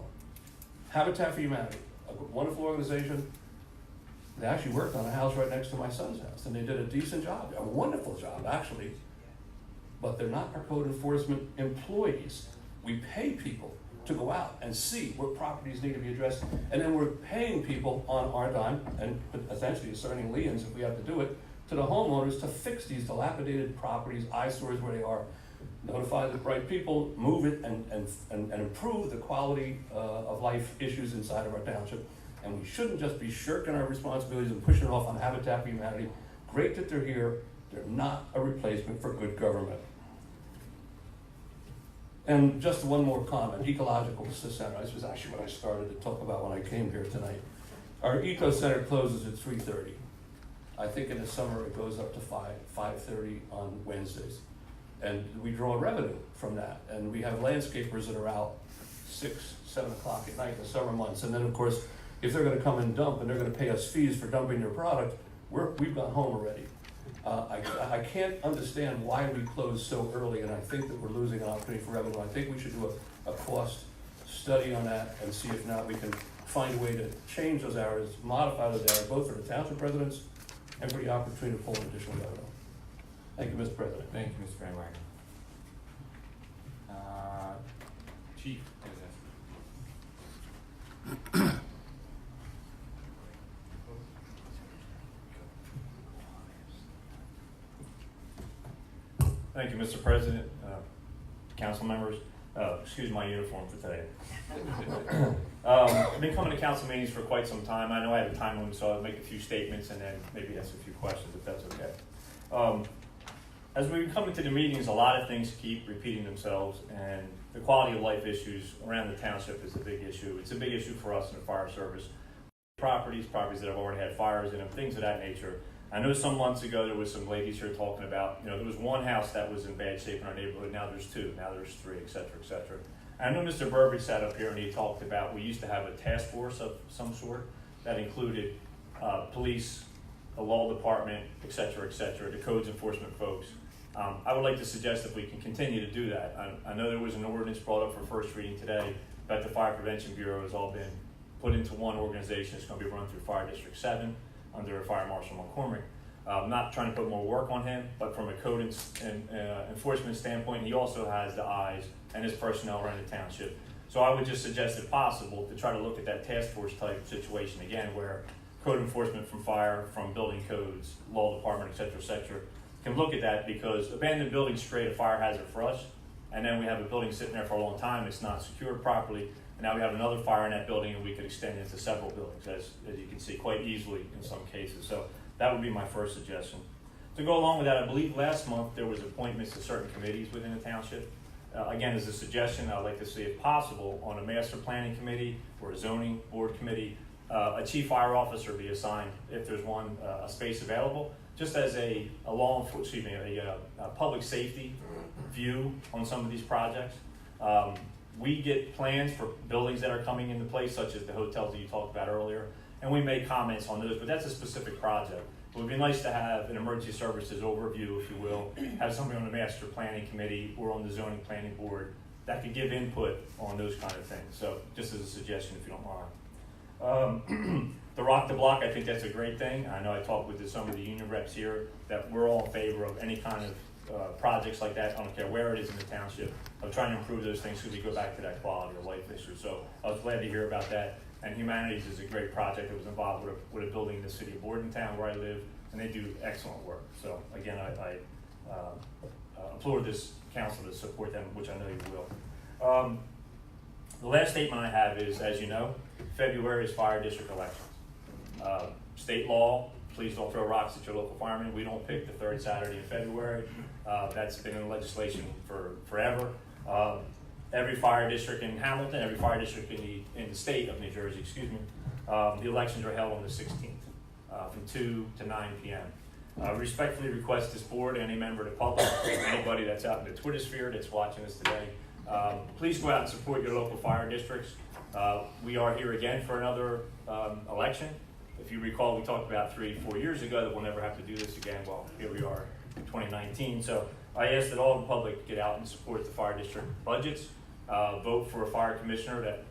Habitat for Humanity, a wonderful organization. They actually worked on a house right next to my son's house, and they did a decent job, a wonderful job, actually. But they're not our code enforcement employees. We pay people to go out and see what properties need to be addressed, and then we're paying people on our dime, and essentially asserting liens if we have to do it, to the homeowners to fix these dilapidated properties, eyesores where they are, notify the right people, move it, and improve the quality of life issues inside of our township. And we shouldn't just be shirking our responsibilities and pushing it off on Habitat for Humanity. Great that they're here. They're not a replacement for good government. And just one more comment, ecological center. This was actually what I started to talk about when I came here tonight. Our eco center closes at 3:30. I think in the summer it goes up to 5:30 on Wednesdays. And we draw revenue from that. And we have landscapers that are out 6, 7 o'clock at night in the summer months. And then of course, if they're gonna come and dump and they're gonna pay us fees for dumping their product, we've gone home already. I can't understand why we close so early, and I think that we're losing an opportunity for revenue. I think we should do a cost study on that and see if not we can find a way to change those hours, modify those hours, both for the township residents and for the opportunity to pull in additional revenue. Thank you, Mr. President. Thank you, Mr. Van Wagner. Chief, Thank you, Mr. President, council members. Excuse my uniform for today. I've been coming to council meetings for quite some time. I know I have a time limit, so I'll make a few statements and then maybe ask a few questions if that's okay. As we come into the meetings, a lot of things keep repeating themselves, and the quality of life issues around the township is a big issue. It's a big issue for us in the fire service. Properties that have already had fires in them, things of that nature. I know some months ago there was some ladies here talking about, there was one house that was in bad shape in our neighborhood, now there's 2, now there's 3, et cetera, et cetera. I know Mr. Burbridge sat up here and he talked about, we used to have a task force of some sort that included police, the law department, et cetera, the codes enforcement folks. I would like to suggest if we can continue to do that. I know there was an ordinance brought up for first reading today, but the Fire Prevention Bureau has all been put into one organization. It's going to be run through Fire District 7 under Fire Marshal McCormick. I'm not trying to put more work on him, but from a code and enforcement standpoint, he also has the eyes and his personnel around the township. So I would just suggest, if possible, to try to look at that task force type situation again, where code enforcement from fire, from building codes, law department, et cetera, can look at that, because abandoned buildings create a fire hazard for us, and then we have a building sitting there for a long time, it's not secured properly, and now we have another fire in that building, and we could extend it into several buildings, as you can see, quite easily in some cases. So that would be my first suggestion. To go along with that, I believe last month there was appointments to certain committees within the township. Again, as a suggestion, I'd like to see, if possible, on a master planning committee or a zoning board committee, a chief fire officer be assigned, if there's one, a space available, just as a public safety view on some of these projects. We get plans for buildings that are coming into place, such as the hotels that you talked about earlier, and we make comments on those, but that's a specific project. It would be nice to have an emergency services overview, if you will, have somebody on the master planning committee or on the zoning planning board that could give input on those kind of things. So just as a suggestion, if you don't mind. The Rock the Block, I think that's a great thing. I know I talked with some of the union reps here that we're all in favor of any kind of projects like that. I don't care where it is in the township, of trying to improve those things, so we go back to that quality of life issue. So I was glad to hear about that. And Humanities is a great project that was involved with a building in the city of Bordentown where I live, and they do excellent work. So again, I implore this council to support them, which I know you will. The last statement I have is, as you know, February is fire district elections. State law, please don't throw rocks at your local firemen. We don't pick the third Saturday in February. That's been in legislation for forever. Every fire district in Hamilton, every fire district in the state of New Jersey, the elections are held on the 16th from 2 to 9 p.m. Respectfully request this board, any member of the public, anybody that's out in the Twitter sphere that's watching us today, please go out and support your local fire districts. We are here again for another election. If you recall, we talked about 3-4 years ago that we'll never have to do this again. Well, here we are in 2019. So I ask that all the public get out and support the fire district budgets. Vote for a fire commissioner that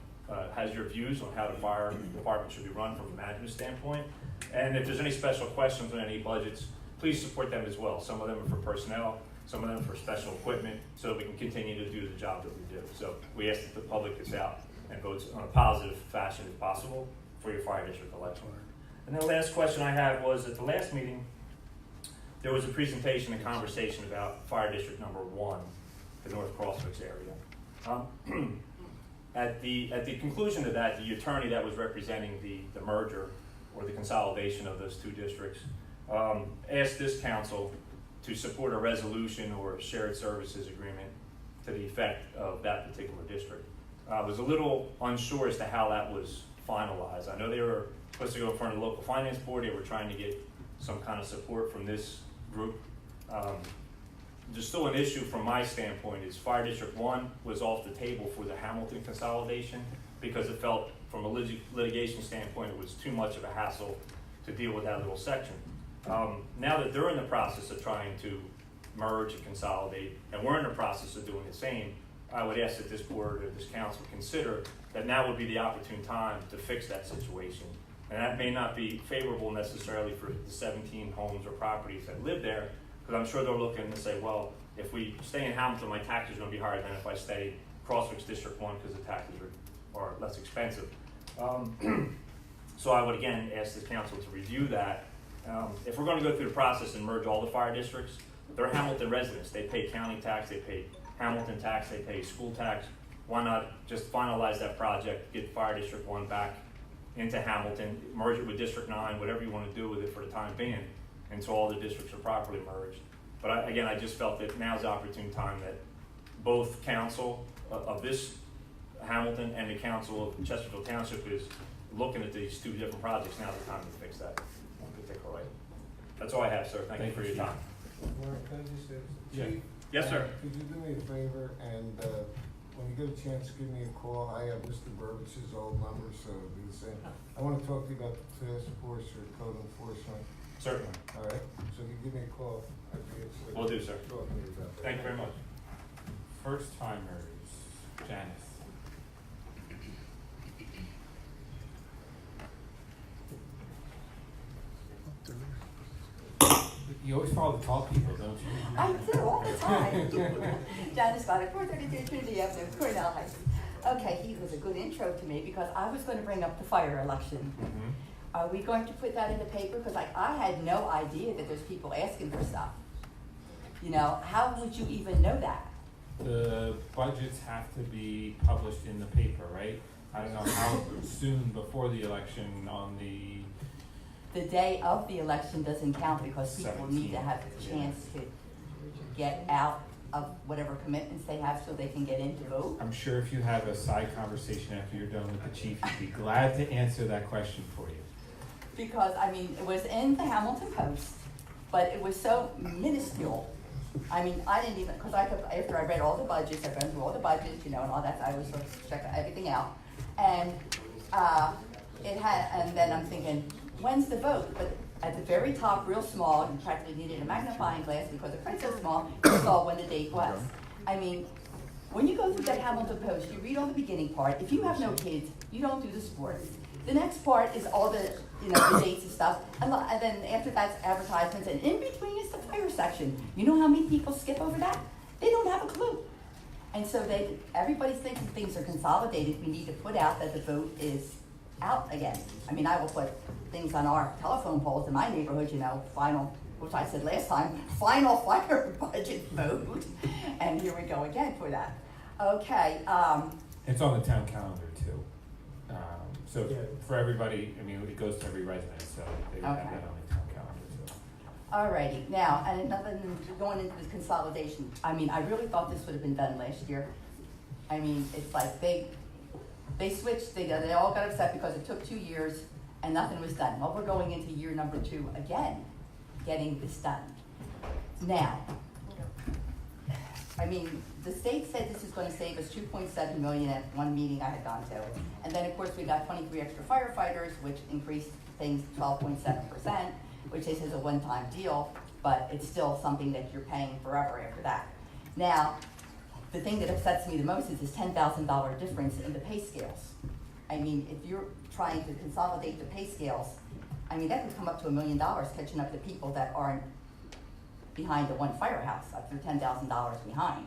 has your views on how the fire department should be run from a management standpoint. And if there's any special questions on any budgets, please support them as well. Some of them are for personnel, some of them for special equipment, so that we can continue to do the job that we do. So we ask that the public gets out and votes on a positive fashion if possible for your fire district election. And the last question I had was, at the last meeting, there was a presentation and conversation about fire district number 1, the North Crossroads area. At the conclusion of that, the attorney that was representing the merger or the consolidation of those two districts asked this council to support a resolution or a shared services agreement to the effect of that particular district. I was a little unsure as to how that was finalized. I know they were supposed to go in front of the local finance board. They were trying to get some kind of support from this group. There's still an issue from my standpoint is Fire District 1 was off the table for the Hamilton consolidation because it felt from a litigation standpoint it was too much of a hassle to deal with that little section. Now that they're in the process of trying to merge and consolidate, and we're in the process of doing the same, I would ask that this board or this council consider that now would be the opportune time to fix that situation. And that may not be favorable necessarily for the 17 homes or properties that live there, because I'm sure they're looking to say, well, if we stay in Hamilton, my taxes are going to be higher than if I stay Crosswicks District 1 because the taxes are less expensive. So I would again ask this council to review that. If we're going to go through the process and merge all the fire districts, they're Hamilton residents. They pay county tax, they pay Hamilton tax, they pay school tax. Why not just finalize that project, get Fire District 1 back into Hamilton, merge it with District 9, whatever you want to do with it for the time being, until all the districts are properly merged. But I just felt that now's the opportune time that both council of this Hamilton and the council of Chesterfield Township is looking at these two different projects. Now's the time to fix that particular item. That's all I have, sir. Thank you for your time. Mark, can I just say, Yeah. Chief? Yes, sir. Could you do me a favor and, when you get a chance, give me a call. I have Mr. Burbich's old number, so it'll be the same. I wanna talk to you about the task force or code enforcement. Certainly. All right, so if you give me a call, I'd be interested. Will do, sir. Talk to you about that. Thank you very much. First timers, Janice. You always follow the tall people, don't you? I do, all the time. Janice Goddard, 432 Trinity Avenue, Cornell Heights. Okay, he was a good intro to me because I was going to bring up the fire election. Mm-hmm. Are we going to put that in the paper? Because I had no idea that there's people asking for stuff. You know, how would you even know that? The budgets have to be published in the paper, right? I don't know how soon before the election on the day of the election doesn't count because people need to have a chance to get out of whatever commitments they have so they can get in to vote. I'm sure if you have a side conversation after you're done with the chief, he'd be glad to answer that question for you. Because, I mean, it was in the Hamilton Post, but it was so minuscule. I mean, I didn't even, because after I read all the budgets, I've been through all the budgets, you know, and all that, I was sort of check everything out. And and then I'm thinking, when's the vote? But at the very top, real small, you practically needed a magnifying glass because the print's so small, you saw when the date was. I mean, when you go through that Hamilton Post, you read all the beginning part. If you have no kids, you don't do the sports. The next part is all the, you know, the dates and stuff. And then after that's advertisements, and in between is the fire section. You know how many people skip over that? They don't have a clue. And so everybody's thinking things are consolidated. We need to put out that the vote is out again. I mean, I will put things on our telephone poles in my neighborhood, you know, final, which I said last time, final fire budget vote. And here we go again for that. Okay. It's on the town calendar too. So for everybody, I mean, it goes to every resident, so they would have that on the town calendar too. Alrighty, now, and another than going into this consolidation, I mean, I really thought this would have been done last year. I mean, it's like they switched, they all got upset because it took 2 years and nothing was done. Well, we're going into year number 2 again, getting this done. Now, I mean, the state said this is going to save us $2.7 million at one meeting I had gone to. And then, of course, we got 23 extra firefighters, which increased things 12.7%, which is a one-time deal, but it's still something that you're paying forever after that. Now, the thing that upsets me the most is this $10,000 difference in the pay scales. I mean, if you're trying to consolidate the pay scales, I mean, that could come up to $1 million catching up to people that aren't behind the one firehouse, up to $10,000 behind.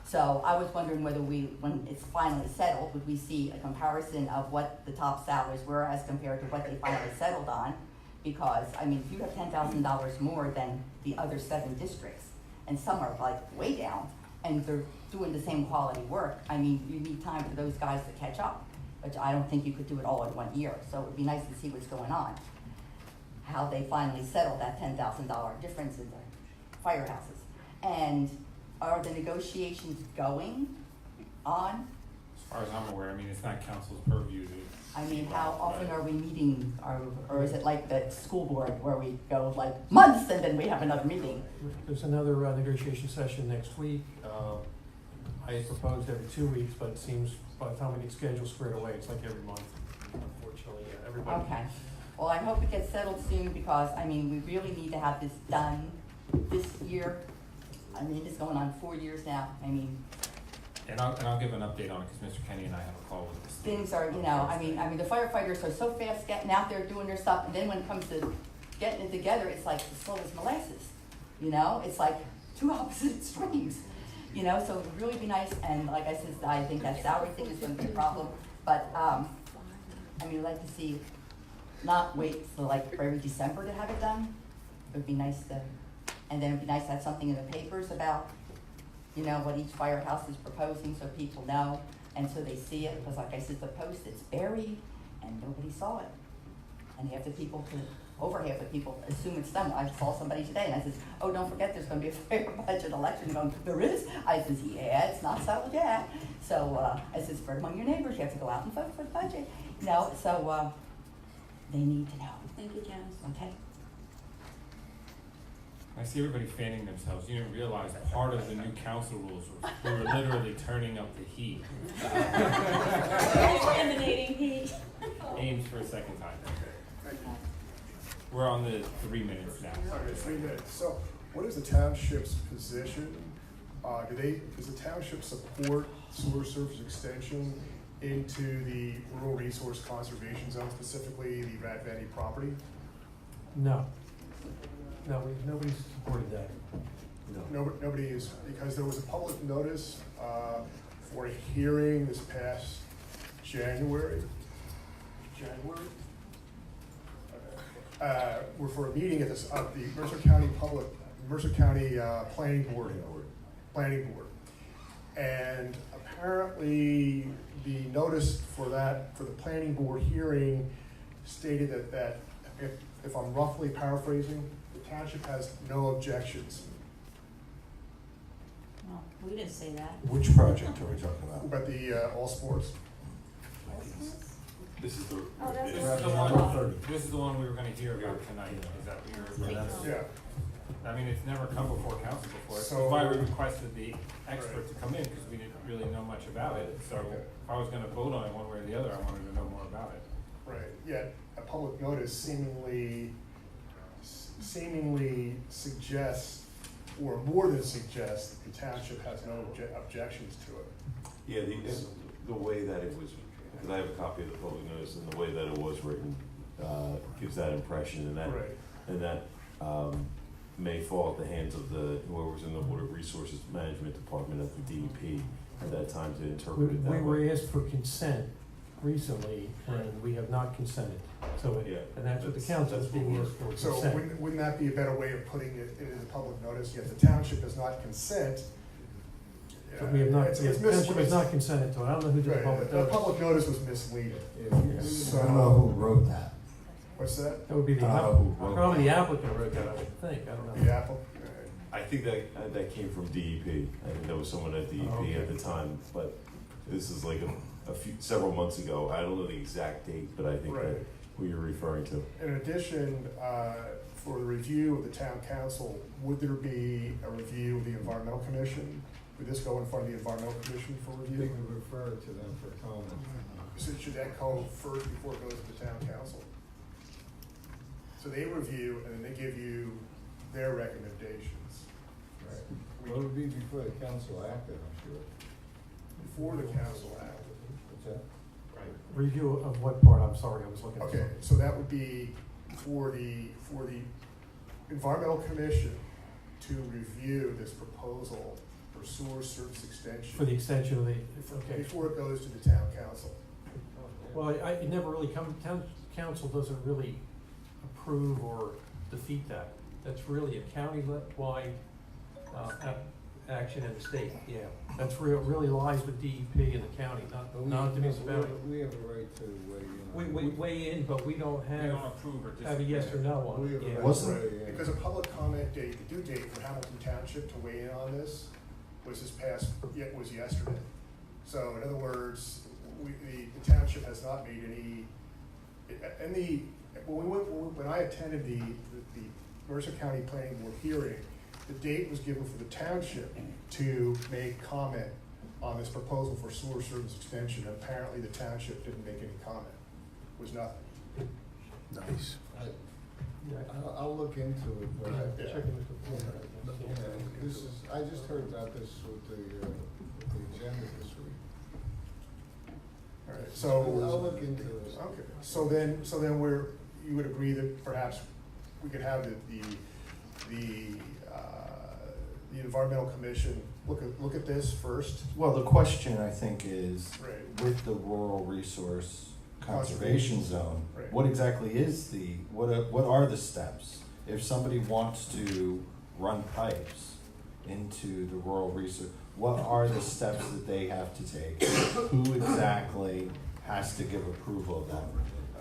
So I was wondering whether when it's finally settled, would we see a comparison of what the top salaries were as compared to what they finally settled on? Because, I mean, if you have $10,000 more than the other 7 districts, and some are like way down, and they're doing the same quality work, I mean, you need time for those guys to catch up, which I don't think you could do it all in 1 year, so it would be nice to see what's going on. How they finally settled that $10,000 difference in the firehouses. And are the negotiations going on? As far as I'm aware, I mean, it's not council's purview to. I mean, how often are we meeting, or is it like the school board where we go like months and then we have another meeting? There's another negotiation session next week. I had proposed every 2 weeks, but it seems by the time we get schedules squared away, it's like every month, unfortunately, yeah, everybody. Okay. Well, I hope it gets settled soon because, I mean, we really need to have this done this year. I mean, it's going on 4 years now. I mean, And I'll give an update on it, because Mr. Kenny and I have a call with this. things are, you know, I mean, the firefighters are so fast getting out there doing their stuff, and then when it comes to getting it together, it's like as slow as molasses. You know, it's like two opposite extremes. You know, so it would really be nice, and like I said, I think that salary thing is going to be a problem. But I mean, I'd like to see, not wait till like every December to have it done. It would be nice to, and then it'd be nice to have something in the papers about, you know, what each firehouse is proposing, so people know, and so they see it, because like I said, the post, it's buried, and nobody saw it. And half the people, over half the people assume it's done. I saw somebody today, and I said, oh, don't forget, there's gonna be a fire budget election. Going, there is? I says, yeah, it's not settled yet. So I said, spread among your neighbors, you have to go out and vote for the budget. You know, so they need to know. Thank you, Janice. Okay? I see everybody fanning themselves. You didn't realize part of the new council rules was we were literally turning up the heat. Emanating heat. Aims for a second time. We're on the 3 minutes now. Okay, 3 minutes. So what is the township's position? Does the township support sewer surface extension into the rural resource conservation zone, specifically the Rat Vanny property? No. No, nobody's supported that. Nobody is, because there was a public notice for a hearing this past January. We're for a meeting at the Mercer County Planning Board. And apparently the notice for the planning board hearing stated that if I'm roughly paraphrasing, the township has no objections. Well, we didn't say that. Which project are we talking about? About the all sports. This is the. Oh, that's This the- is the one. This is the one we were gonna hear about tonight. Is that what you're? Yeah. I mean, it's never come before council before. That's So- why we requested the expert to come in, because we didn't really know much about it. So if I was gonna vote on it one way or the other, I wanted to know more about it. Right, yet a public notice seemingly suggests, or more than suggests, that the township has no objections to it. Yeah, the way that it was, because I have a copy of the public notice, and the way that it was written gives that impression, and that Right. and that may fall at the hands of whoever's in the Water Resources Management Department at the DEP at that time to interpret it that We way. were asked for consent recently, and we have not consented. So, and that's what the council is being asked for, So consent. wouldn't that be a better way of putting it in the public notice? Yet the township does not consent. But we have not, It's the township has not misleading. consented to it. I don't know who did the Right, public the notice. public notice was misleading. I don't know who wrote that. What's that? That would be the, probably the applicant wrote that, I would think, I don't know. The Apple? I think that came from DEP. I think that was someone at DEP at the time, but this is like several months ago. I don't know the exact date, but I think Right. that who you're referring to. In addition, for the review of the town council, would there be a review of the environmental commission? Would this go in front of the environmental commission for They review? could refer to them for comment. So should that go first before it goes to the town council? So they review and then they give you their recommendations. Well, it would be before the council acted, I'm sure. Before the council acted. What's that? Review of what part, I'm sorry, I was looking at. Okay, so that would be for the environmental commission to review this proposal for sewer service extension. For the extension of the, okay. Before it goes to the town council. Well, it never really town council doesn't really approve or defeat that. That's really a county-wide action at the state, yeah. That's really lies with DEP and the county, not the municipality. We have a right to weigh in. We weigh in, but we don't We have, don't approve or have a yes or no on We it, have a yeah. right Wasn't- to weigh in. Because a public comment date, the due date for Hamilton Township to weigh in on this was was yesterday. So in other words, the township has not made any, when I attended the Mercer County Planning Board hearing, the date was given for the township to make comment on this proposal for sewer service extension. Apparently, the township didn't make any comment. It was nothing. Nice. I'll look into it, but Yeah. this is, I just heard about this with the agenda this week. All right, I'll look into it. Okay, so then you would agree that perhaps we could have the environmental commission look at this first? Well, the question, I think, is, Right. with the rural resource conservation zone, Right. what exactly is what are the steps? If somebody wants to run pipes into the rural resource, what are the steps that they have to take? Who exactly has to give approval of that?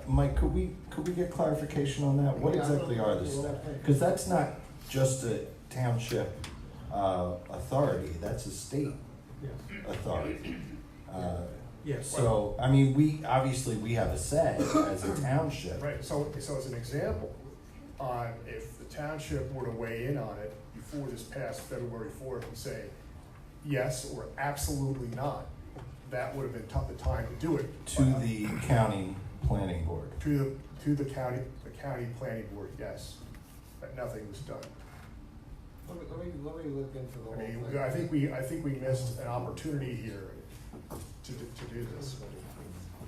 Mike, could we get clarification on that? What exactly are the steps? Because that's not just a township authority, that's a state authority. Yes. So, I mean, we have a say as a township. Right, so as an example, if the township were to weigh in on it before this past February 4th and say yes or absolutely not, that would have been the time to do it. To the county planning board. To the county planning board, yes, but nothing was done. Let me look into the whole I thing. mean, I think we missed an opportunity here to do this.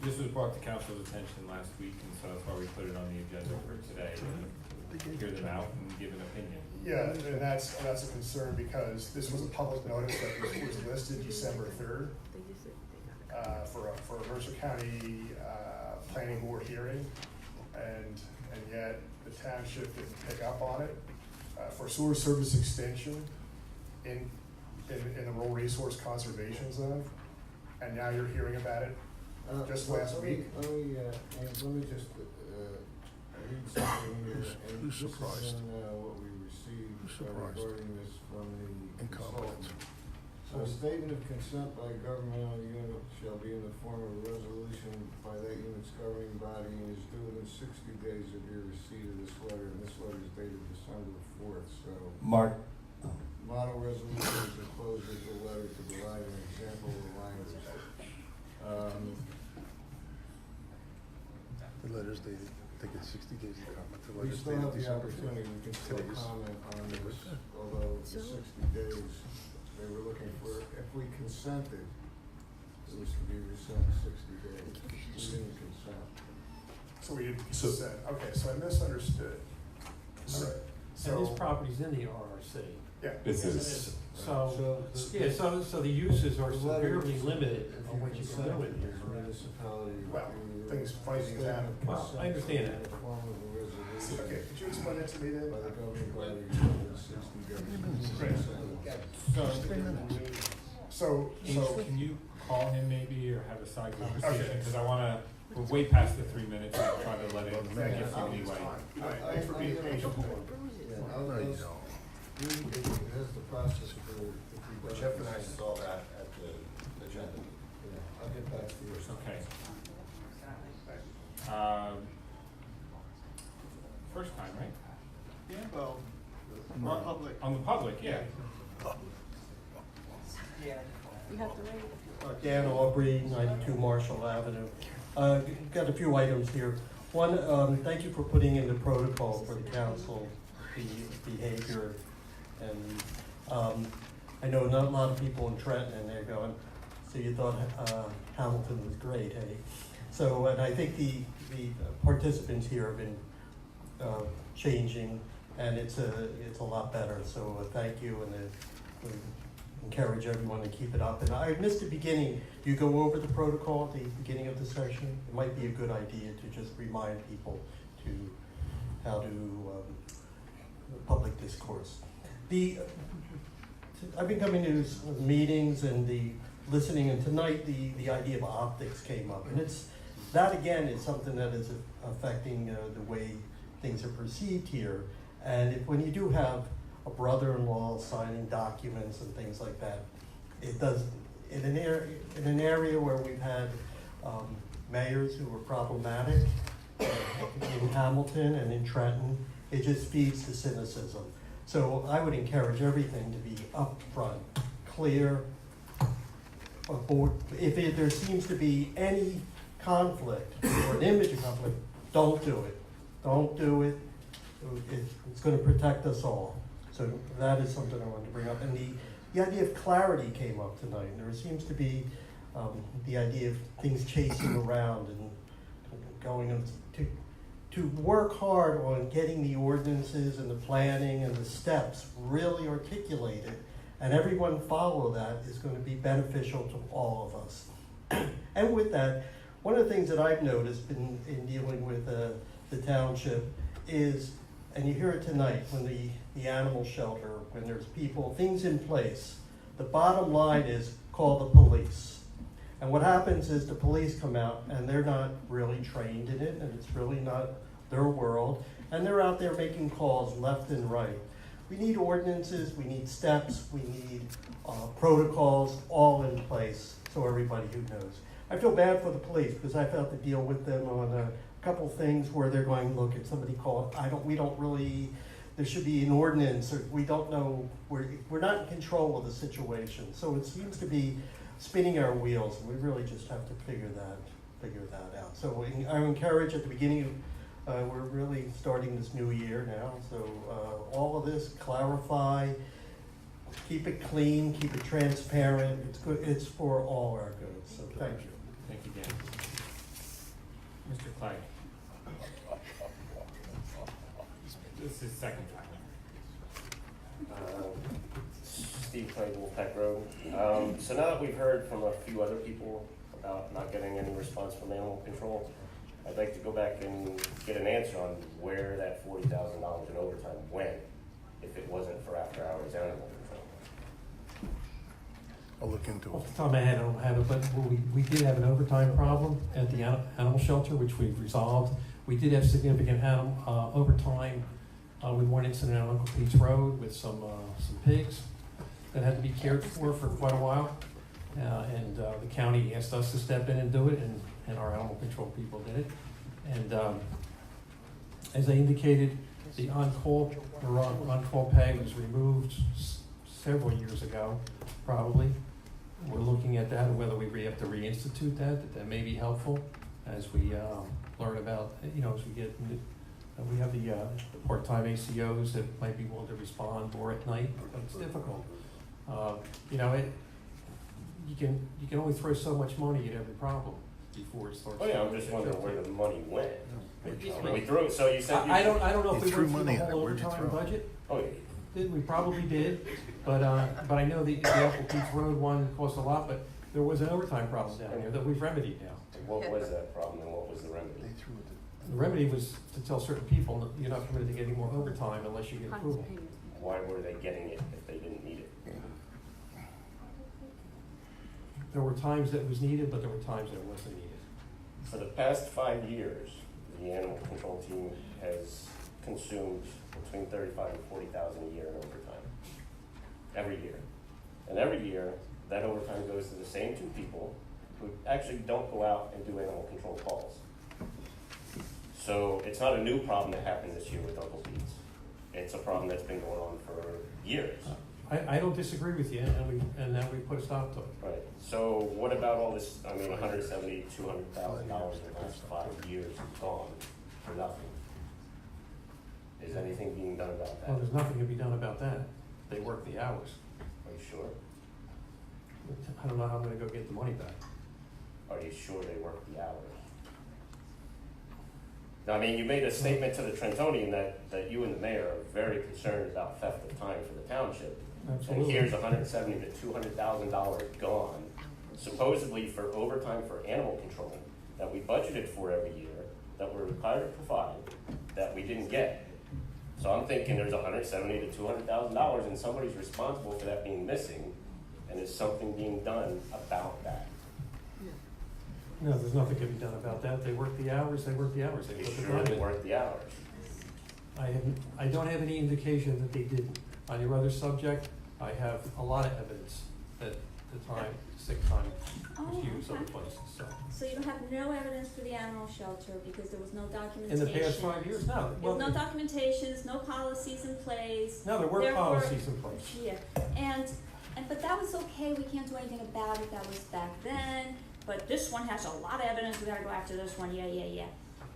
This was brought to council's attention last week, and so that's why we put it on the agenda for today, to hear them out and give an opinion. Yeah, and that's a concern because this was a public notice that was listed December 3rd for a Mercer County planning board hearing, and yet the township didn't pick up on it. For sewer service extension in the rural resource conservation zone, and now you're hearing about it just last week. Let me just read something here, and this is in what we received regarding this from the consultant. So a statement of consent by a governmental unit shall be in the form of a resolution by that unit's governing body and is due within 60 days of your receipt of this letter, and this letter is dated December 4th, so. Mark. Model resolution is enclosed with the letter to provide an example of the language. The letters dated, they get 60 days to comment. The We letters still dated have the December opportunity, we can still today's. comment on this, although the 60 days, they were looking for, if we consented, it was to be resent 60 days. We didn't consent. So we didn't consent. Okay, so I misunderstood. All right. And this property's in the RRC. Yeah. This is. So the uses are severely limited on what you can do with here. Municipality. Well, funny things happen. Well, I understand that. In the form of a resolution. Okay, could you explain that to me then? By the governing body within 60 days. Great. So, Can you call him maybe, or have a side conversation, Okay. because we're way past the 3 minutes, and I'll try to let it thank you get for through anyway. All right, thanks for being patient. No, you don't. It has the process for, if we. Jeff and I saw that at the agenda. Yeah, I'll get back to you. Okay. First time, right? Yeah, well, on public. On the public, yeah. Yeah. You have to wait. Dan Aubrey, 92 Marshall Avenue. Got a few items here. One, thank you for putting in the protocol for the council, the behavior. And I know not a lot of people in Trenton, and they're going, so you thought Hamilton was great, hey? So, and I think the participants here have been changing, and it's a lot better. So thank you, and we encourage everyone to keep it up. And I missed the beginning. You go over the protocol at the beginning of the session. It might be a good idea to just remind people to how to public discourse. I've been coming to meetings and listening, and tonight the idea of optics came up. And that again is something that is affecting the way things are perceived here. And when you do have a brother-in-law signing documents and things like that, it does, in an area where we've had mayors who were problematic in Hamilton and in Trenton, it just feeds the cynicism. So I would encourage everything to be upfront, clear. If there seems to be any conflict or an image of conflict, don't do it. Don't do it. It's going to protect us all. So that is something I wanted to bring up. And the idea of clarity came up tonight. There seems to be the idea of things chasing around and going to work hard on getting the ordinances and the planning and the steps really articulated, and everyone follow that is going to be beneficial to all of us. And with that, one of the things that I've noticed in dealing with the township is, and you hear it tonight, when the animal shelter, when there's things in place, the bottom line is call the police. And what happens is the police come out and they're not really trained in it, and it's really not their world, and they're out there making calls left and right. We need ordinances, we need steps, we need protocols all in place so everybody who knows. I feel bad for the police because I've had to deal with them on a couple things where they're going, look, if somebody called, we don't really, there should be an ordinance, or we don't know, we're not in control of the situation. So it seems to be spinning our wheels, and we really just have to figure that out. So I encourage at the beginning, we're really starting this new year now, so all of this, clarify, keep it clean, keep it transparent. It's good. It's for all our good. So thank you. Thank you, Dan. Mr. Clay. This is second time. Steve Clay, Wolfpack Road. So now that we've heard from a few other people about not getting any response from animal control, I'd like to go back and get an answer on where that $40,000 in overtime went, if it wasn't for after-hours animal control. I'll look into it. Off the top of my head, I don't have it, but we did have an overtime problem at the animal shelter, which we've resolved. We did have significant overtime with one incident on Uncle Pete's Road with some pigs that had to be cared for quite a while. And the county asked us to step in and do it, and our animal control people did it. And as I indicated, the on-call pay was removed several years ago, probably. We're looking at that, and whether we have to reinstitute that may be helpful as we learn about, as we get, we have the part-time ACOs that might be willing to respond more at night, but it's difficult. You can only throw so much money at every problem before it starts. Oh yeah, I'm just wondering where the money went. We threw it, so you said. I don't know if we threw went through money the at it. whole Where'd you overtime throw it? budget. Oh, yeah. We probably did, but I know the Uncle Pete's Road one cost a lot, but there was an overtime problem down there that we've remedied now. What was that problem and what was the remedy? The remedy was to tell certain people that you're not permitted to get any more overtime unless you get approval. Why were they getting it if they didn't need it? There were times that it was needed, but there were times that it wasn't needed. For the past 5 years, the animal control team has consumed between $35,000 and $40,000 a year in overtime. Every year. And every year, that overtime goes to the same two people who actually don't go out and do animal control calls. So it's not a new problem that happened this year with Uncle Pete's. It's a problem that's been going on for years. I don't disagree with you, and now we put a stop to it. Right. So what about all this, $170,000, $200,000 in the last 5 years gone for nothing? Is anything being done about that? Well, there's nothing to be done about that. They work the hours. Are you sure? I don't know how I'm gonna go get the money back. Are you sure they work the hours? Now, I mean, you made a statement to the Trentonian that you and the mayor are very concerned about theft of time for the township. Absolutely. And here's $170,000 to $200,000 gone, supposedly for overtime for animal control that we budgeted for every year, that we're required to provide, that we didn't get. So I'm thinking there's $170,000 to $200,000 and somebody's responsible for that being missing, and is something being done about that? No, there's nothing can be done about that. They work the hours, they work the hours. They Be put the sure time to in. work the hours. I don't have any indication that they didn't. On your other subject, I have a lot of evidence that the time, sick time was used other places, so. So you have no evidence for the animal shelter because there was no In documentation? the past 5 years, no. There's no documentations, no policies in place. No, there were Therefore- policies in place. Yeah, and, but that was okay, we can't do anything about it, that was back then, but this one has a lot of evidence, we gotta go after this one, yeah.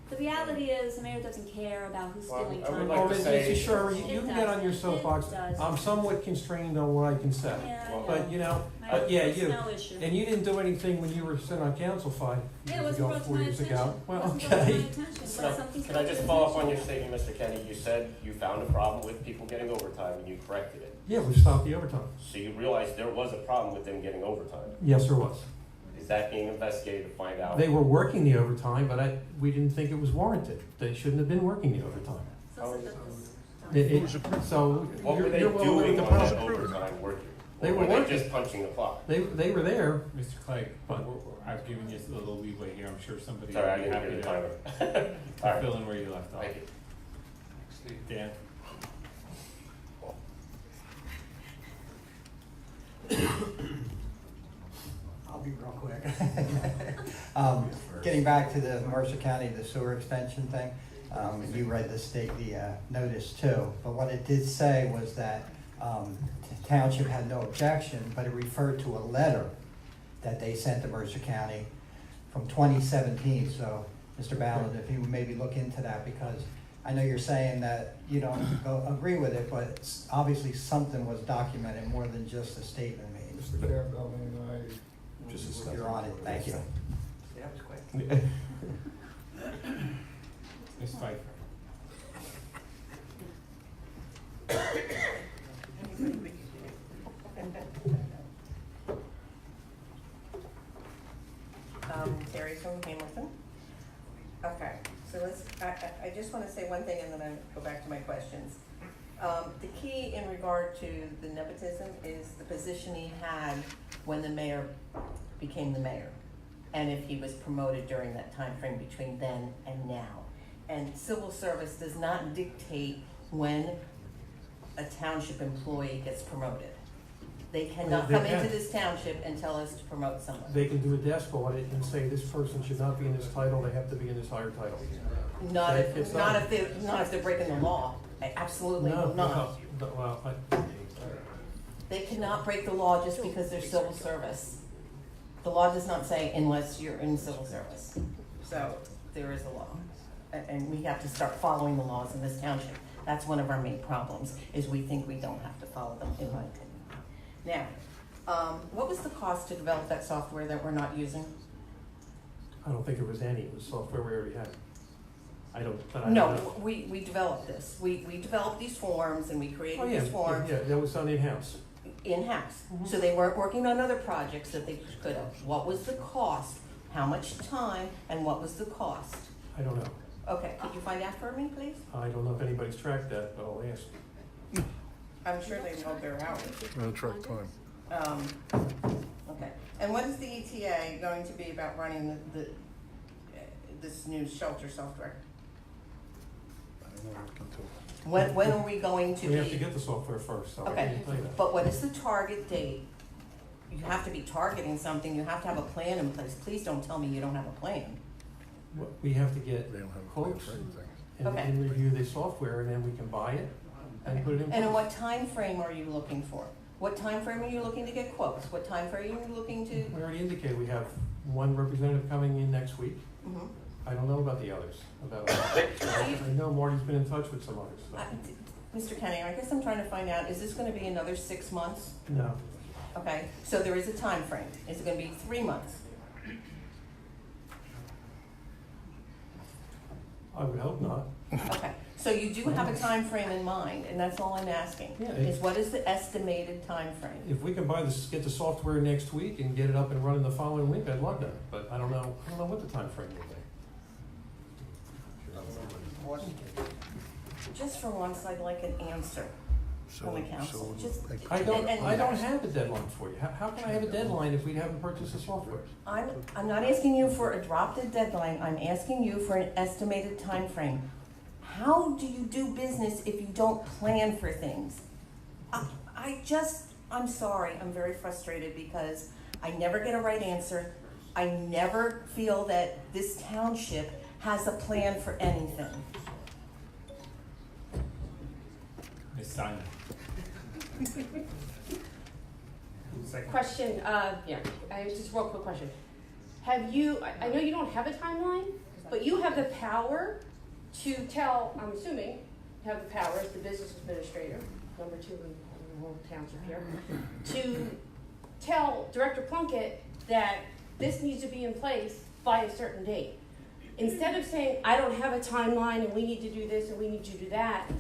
The reality is, the mayor doesn't care about who's Well, stealing I would time. like to say- Mrs. Sherman, you It can get on your doesn't. soapbox. It doesn't. I'm somewhat constrained on what I can say. Yeah, I But, you know, My- yeah, it's you. no issue. And you didn't do anything when you were sitting on council 5 Yeah, it years wasn't ago, brought to 4 my years attention. ago. Well, Wasn't brought to my okay. attention. When something's Can I brought to just your follow up on your attention- statement, Mr. Kenny? You said you found a problem with people getting overtime and you corrected it. Yeah, we stopped the overtime. So you realized there was a problem with them getting overtime. Yes, there was. Is that being investigated to find out? They were working the overtime, but we didn't think it was warranted. They shouldn't have been working the overtime. So, What were they you're well aware of doing the on that problem. overtime working? They Or were were they working. just punching the clock? They were there. Mr. Clegg, But- I've given you a little leeway here, I'm sure somebody will Sorry, I be didn't happy hear the to timer. All right. fill in where you left off. Thank you. Dan? I'll be real quick. Getting back to the Mercer County, the sewer extension thing, you read the notice too, but what it did say was that the township had no objection, but it referred to a letter that they sent to Mercer County from 2017. So, Mr. Ballard, if you maybe look into that, because I know you're saying that you don't agree with it, but obviously something was documented more than just a statement made. Mr. Carabelli and I. Just You're on it, thank you. That was quick. Ms. Pfeiffer? Terry from Hamilton. Okay, so I just want to say one thing and then I'll go back to my questions. The key in regard to the nepotism is the position he had when the mayor became the mayor, and if he was promoted during that time frame between then and now. And civil service does not dictate when a township employee gets promoted. They cannot They come can. into this township and tell us to promote someone. They can do a desk audit and say this person should not be in this title, they have to be in this higher title. Not It's if, not- not if they're breaking the law. I absolutely No, will not. no, well, They cannot break the law just because they're civil service. The law does not say unless you're in civil service. So there is a law. And we have to start following the laws in this township. That's one of our main problems, is we think we don't have to follow them, in my opinion. Now, what was the cost to develop that software that we're not using? I don't think it was any, it was software we already had. I don't, but I don't No, know. we developed this. We developed these forms and we Oh, created yeah, these forms. yeah, that was done in-house. In-house. Mhm. So they weren't working on other projects that they could have. What was the cost? How much time? And what was the cost? I don't know. Okay, could you find out for me, please? I don't know if anybody's tracked that, but I'll ask. I'm sure they know their hours. Track time. Okay. And what is the ETA going to be about running this new shelter software? When are we going to be? We have to get the software first, so I Okay, can't tell you that. but what is the target date? You have to be targeting something, you have to have a plan in place. Please don't tell me you don't have a plan. We have to get quotes Okay. and review the software, and then we can buy it and put it in place. And in what time frame are you looking for? What time frame are you looking to get quotes? What time frame are you looking to? We already indicated we have one representative coming in next week. Mhm. I don't know about the others. I know Marty's been in touch with some others. so. Mr. Kenny, I guess I'm trying to find out, is this gonna be another 6 months? No, Okay, so there is a time frame. Is it gonna be 3 months? I would hope not. Okay, so you do have a time frame in mind, and that's all I'm asking. Yeah, Is what is the estimated time frame? If we can get the software next week and get it up and running the following week, I'd love that, but I don't know what the time frame will be. just for once, I'd like an answer from the council. I don't have a deadline for you. How can I have a deadline if we haven't purchased the software? I'm not asking you for a drop-dead deadline, I'm asking you for an estimated time frame. How do you do business if you don't plan for things? I'm sorry, I'm very frustrated because I never get a right answer. I never feel that this township has a plan for anything. Ms. Steiner. Question, yeah, I have just a real quick question. Have you, I know you don't have a timeline, but you have the power to tell, I'm assuming, you have the power as the business administrator, number 2 in the whole township here, to tell Director Plunkett that this needs to be in place by a certain date. Instead of saying, I don't have a timeline and we need to do this and we need to do that,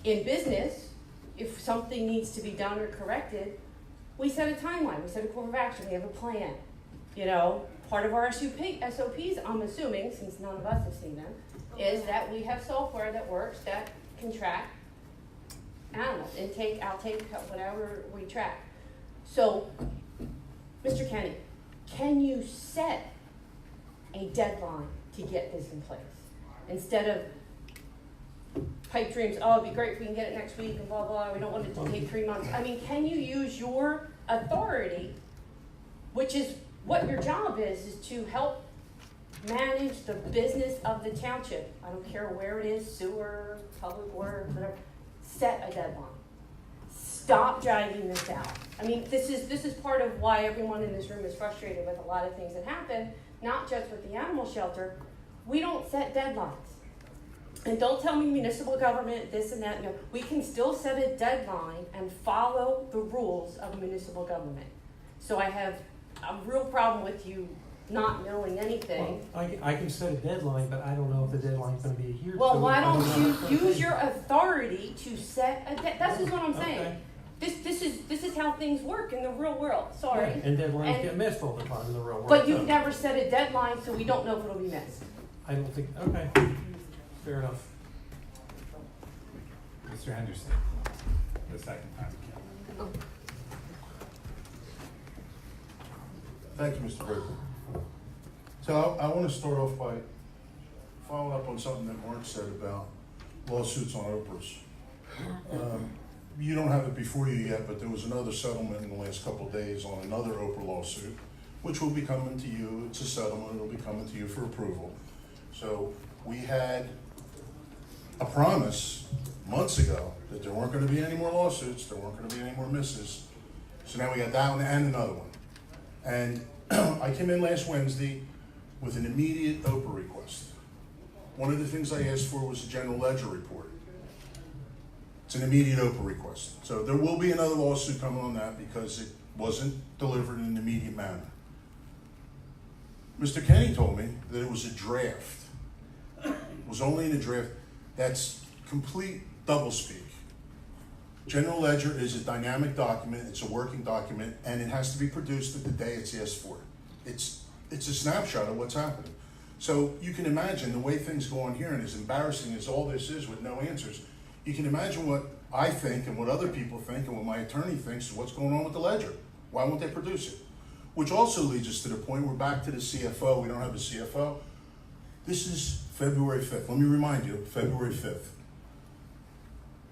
in business, if something needs to be done or corrected, we set a timeline, we set a course of action, we have a plan. You know, part of our SOPs, I'm assuming, since none of us have seen them, is that we have software that works that can track animals, intake, outtake, whatever we track. So, Mr. Kenny, can you set a deadline to get this in place? Instead of pipe dreams, oh, it'd be great if we can get it next week and blah, blah, we don't want it to take 3 months. I mean, can you use your authority, which is what your job is to help manage the business of the township? I don't care where it is, sewer, public works, whatever. Set a deadline. Stop dragging this out. I mean, this is part of why everyone in this room is frustrated with a lot of things that happen, not just with the animal shelter. We don't set deadlines. And don't tell me municipal government, this and that. No, we can still set a deadline and follow the rules of municipal government. So I have a real problem with you not knowing anything. Well, I can set a deadline, but I don't know if the deadline's gonna be here. Well, so why I don't know you if use your authority to set a that's just what I'm saying. Okay. This is how things work in the real world. Sorry. Yeah, and deadlines get missed all the time in the real world. But you've never set a deadline, so we don't know if it'll be missed. I don't think, okay, fair enough. Mr. Henderson, the second time. Thank you, Mr. President. So I want to start off by following up on something that Mark said about lawsuits on Oprah's. You don't have it before you yet, but there was another settlement in the last couple of days on another Oprah lawsuit, which will be coming to you. It's a settlement. It'll be coming to you for approval. So we had a promise months ago that there weren't going to be any more lawsuits, there weren't going to be any more misses. So now we got that one and another one. And I came in last Wednesday with an immediate Oprah request. One of the things I asked for was a general ledger report. It's an immediate Oprah request. So there will be another lawsuit coming on that because it wasn't delivered in an immediate manner. Mr. Kenny told me that it was a draft. It was only in a draft. That's complete doublespeak. General ledger is a dynamic document, it's a working document, and it has to be produced at the day it's asked for. It's a snapshot of what's happening. So you can imagine the way things go on here, and as embarrassing as all this is with no answers, you can imagine what I think and what other people think and what my attorney thinks is what's going on with the ledger. Why won't they produce it? Which also leads us to the point, we're back to the CFO, we don't have a CFO. This is February 5th. Let me remind you, February 5th.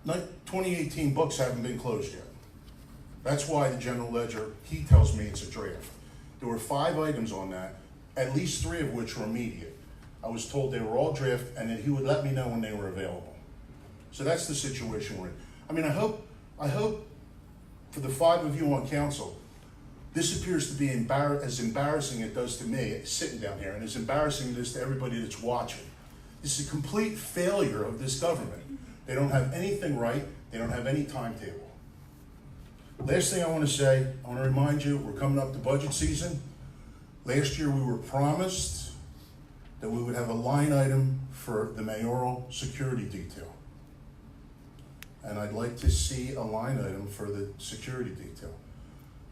2018 books haven't been closed yet. That's why the general ledger, he tells me it's a draft. There were 5 items on that, at least 3 of which were immediate. I was told they were all draft and that he would let me know when they were available. So that's the situation we're in. I mean, I hope for the 5 of you on council, this appears to be as embarrassing as it does to me sitting down here, and as embarrassing as it is to everybody that's watching. This is a complete failure of this government. They don't have anything right. They don't have any timetable. Last thing I want to say, I want to remind you, we're coming up to budget season. Last year we were promised that we would have a line item for the mayoral security detail. And I'd like to see a line item for the security detail.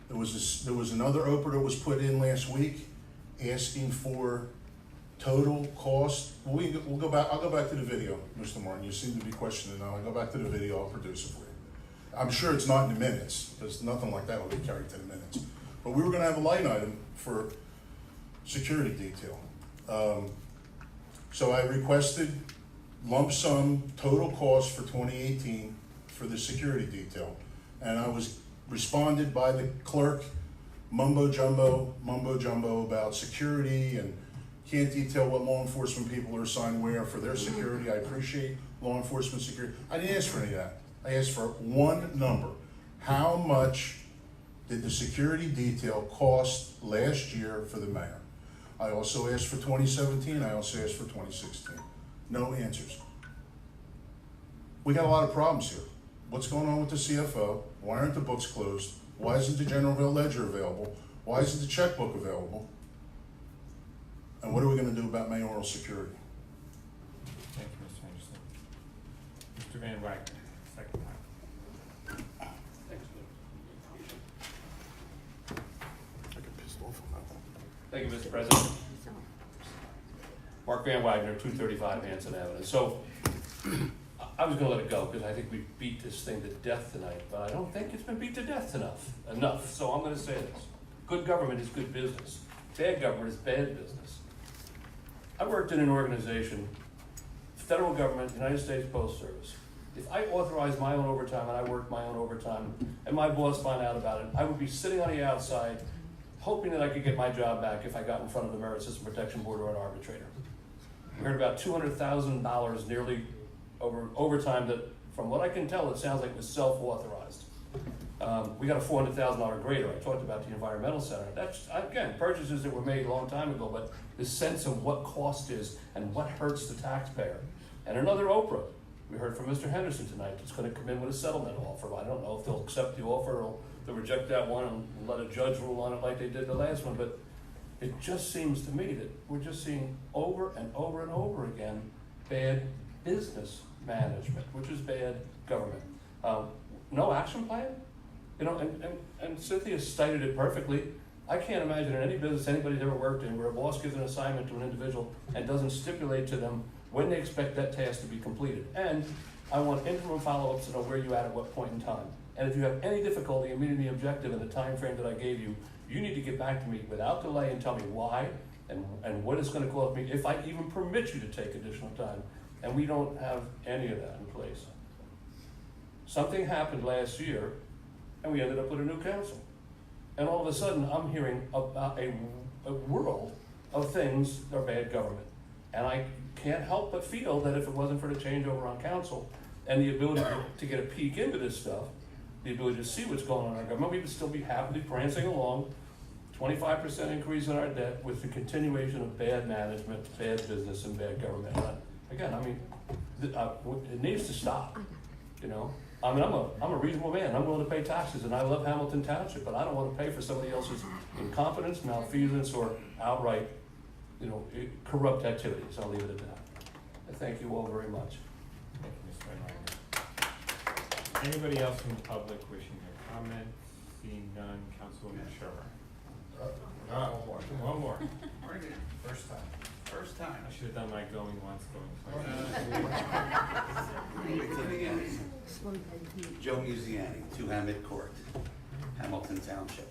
There was another Oprah that was put in last week asking for total cost, we'll go back, I'll go back to the video, Mr. Martin, you seem to be questioning now, I'll go back to the video, I'll produce it for you. I'm sure it's not in the minutes, because nothing like that will get carried to the minutes. But we were gonna have a line item for security detail. So I requested lump sum total cost for 2018 for the security detail. And I was responded by the clerk, mumbo jumbo about security and can't detail what law enforcement people are assigned where for their security. I appreciate law enforcement security. I didn't ask for any of that. I asked for one number. How much did the security detail cost last year for the mayor? I also asked for 2017, I also asked for 2016. No answers. We got a lot of problems here. What's going on with the CFO? Why aren't the books closed? Why isn't the general ledger available? Why isn't the checkbook available? And what are we gonna do about mayoral security? Thank you, Mr. Anderson. Mr. Van Wagner, second time. I get pissed off on that one. Thank you, Mr. President. Mark Van Wagner, 235 Hanson Avenue. So, I was gonna let it go, because I think we beat this thing to death tonight, but I don't think it's been beat to death enough. So I'm gonna say this. Good government is good business. Bad government is bad business. I worked in an organization, federal government, United States Postal Service. If I authorized my own overtime and I worked my own overtime, and my boss found out about it, I would be sitting on the outside hoping that I could get my job back if I got in front of the Merit System Protection Board or an arbitrator. We heard about $200,000 nearly over overtime that, from what I can tell, it sounds like was self-authorized. We got a $400,000 grader. I talked about the environmental center. That's, again, purchases that were made a long time ago, but the sense of what cost is and what hurts the taxpayer. And another Oprah. We heard from Mr. Henderson tonight. It's going to come in with a settlement offer. I don't know if they'll accept the offer or they'll reject that one and let a judge rule on it like they did the last one. But it just seems to me that we're just seeing over and over and over again bad business management, which is bad government. No action plan? You know, and Cynthia cited it perfectly. I can't imagine in any business anybody's ever worked in where a boss gives an assignment to an individual and doesn't stipulate to them when they expect that task to be completed. And I want interim follow-ups to know where you're at what point in time. And if you have any difficulty in meeting the objective in the time frame that I gave you, you need to get back to me without delay and tell me why and what it's going to cost me if I even permit you to take additional time. And we don't have any of that in place. Something happened last year and we ended up with a new council. And all of a sudden I'm hearing about a world of things that are bad government. And I can't help but feel that if it wasn't for the changeover on council and the ability to get a peek into this stuff, the ability to see what's going on in our government, we would still be happily prancing along, 25% increase in our debt with the continuation of bad management, bad business, and bad government. Again, I mean, it needs to stop, you know? I mean, I'm a reasonable man. I'm willing to pay taxes, and I love Hamilton Township, but I don't want to pay for somebody else's incompetence, malfeasance, or outright, you know, corrupt activities. I'll leave it at that. I thank you all very much. Thank you, Mr. Van Wagner. Anybody else from the public wishing to comment? Seeing none, Councilwoman Shermer. One more. First time. First time. I should have done my going once, going twice. Wait till the end. Joe Musiani, 2 Hammett Court, Hamilton Township.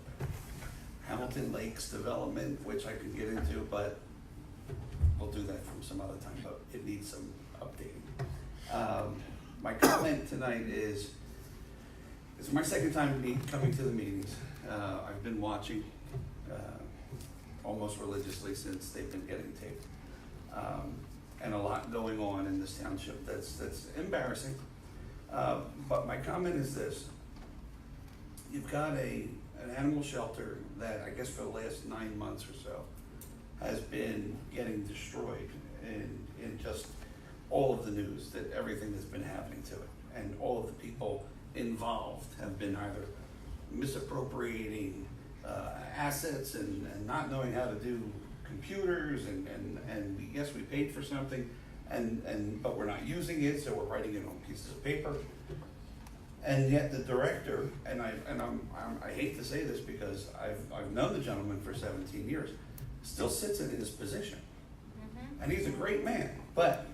Hamilton Lakes Development, which I could get into, but we'll do that from some other time, but it needs some updating. My comment tonight is, it's my second time coming to the meetings. I've been watching almost religiously since they've been getting taped. And a lot going on in this township that's embarrassing. But my comment is this. You've got an animal shelter that I guess for the last 9 months or so has been getting destroyed in just all of the news, that everything that's been happening to it. And all of the people involved have been either misappropriating assets and not knowing how to do computers and yes, we paid for something but we're not using it, so we're writing it on pieces of paper. And yet the director, and I hate to say this because I've known the gentleman for 17 years, still sits in his position. and he's a great man, but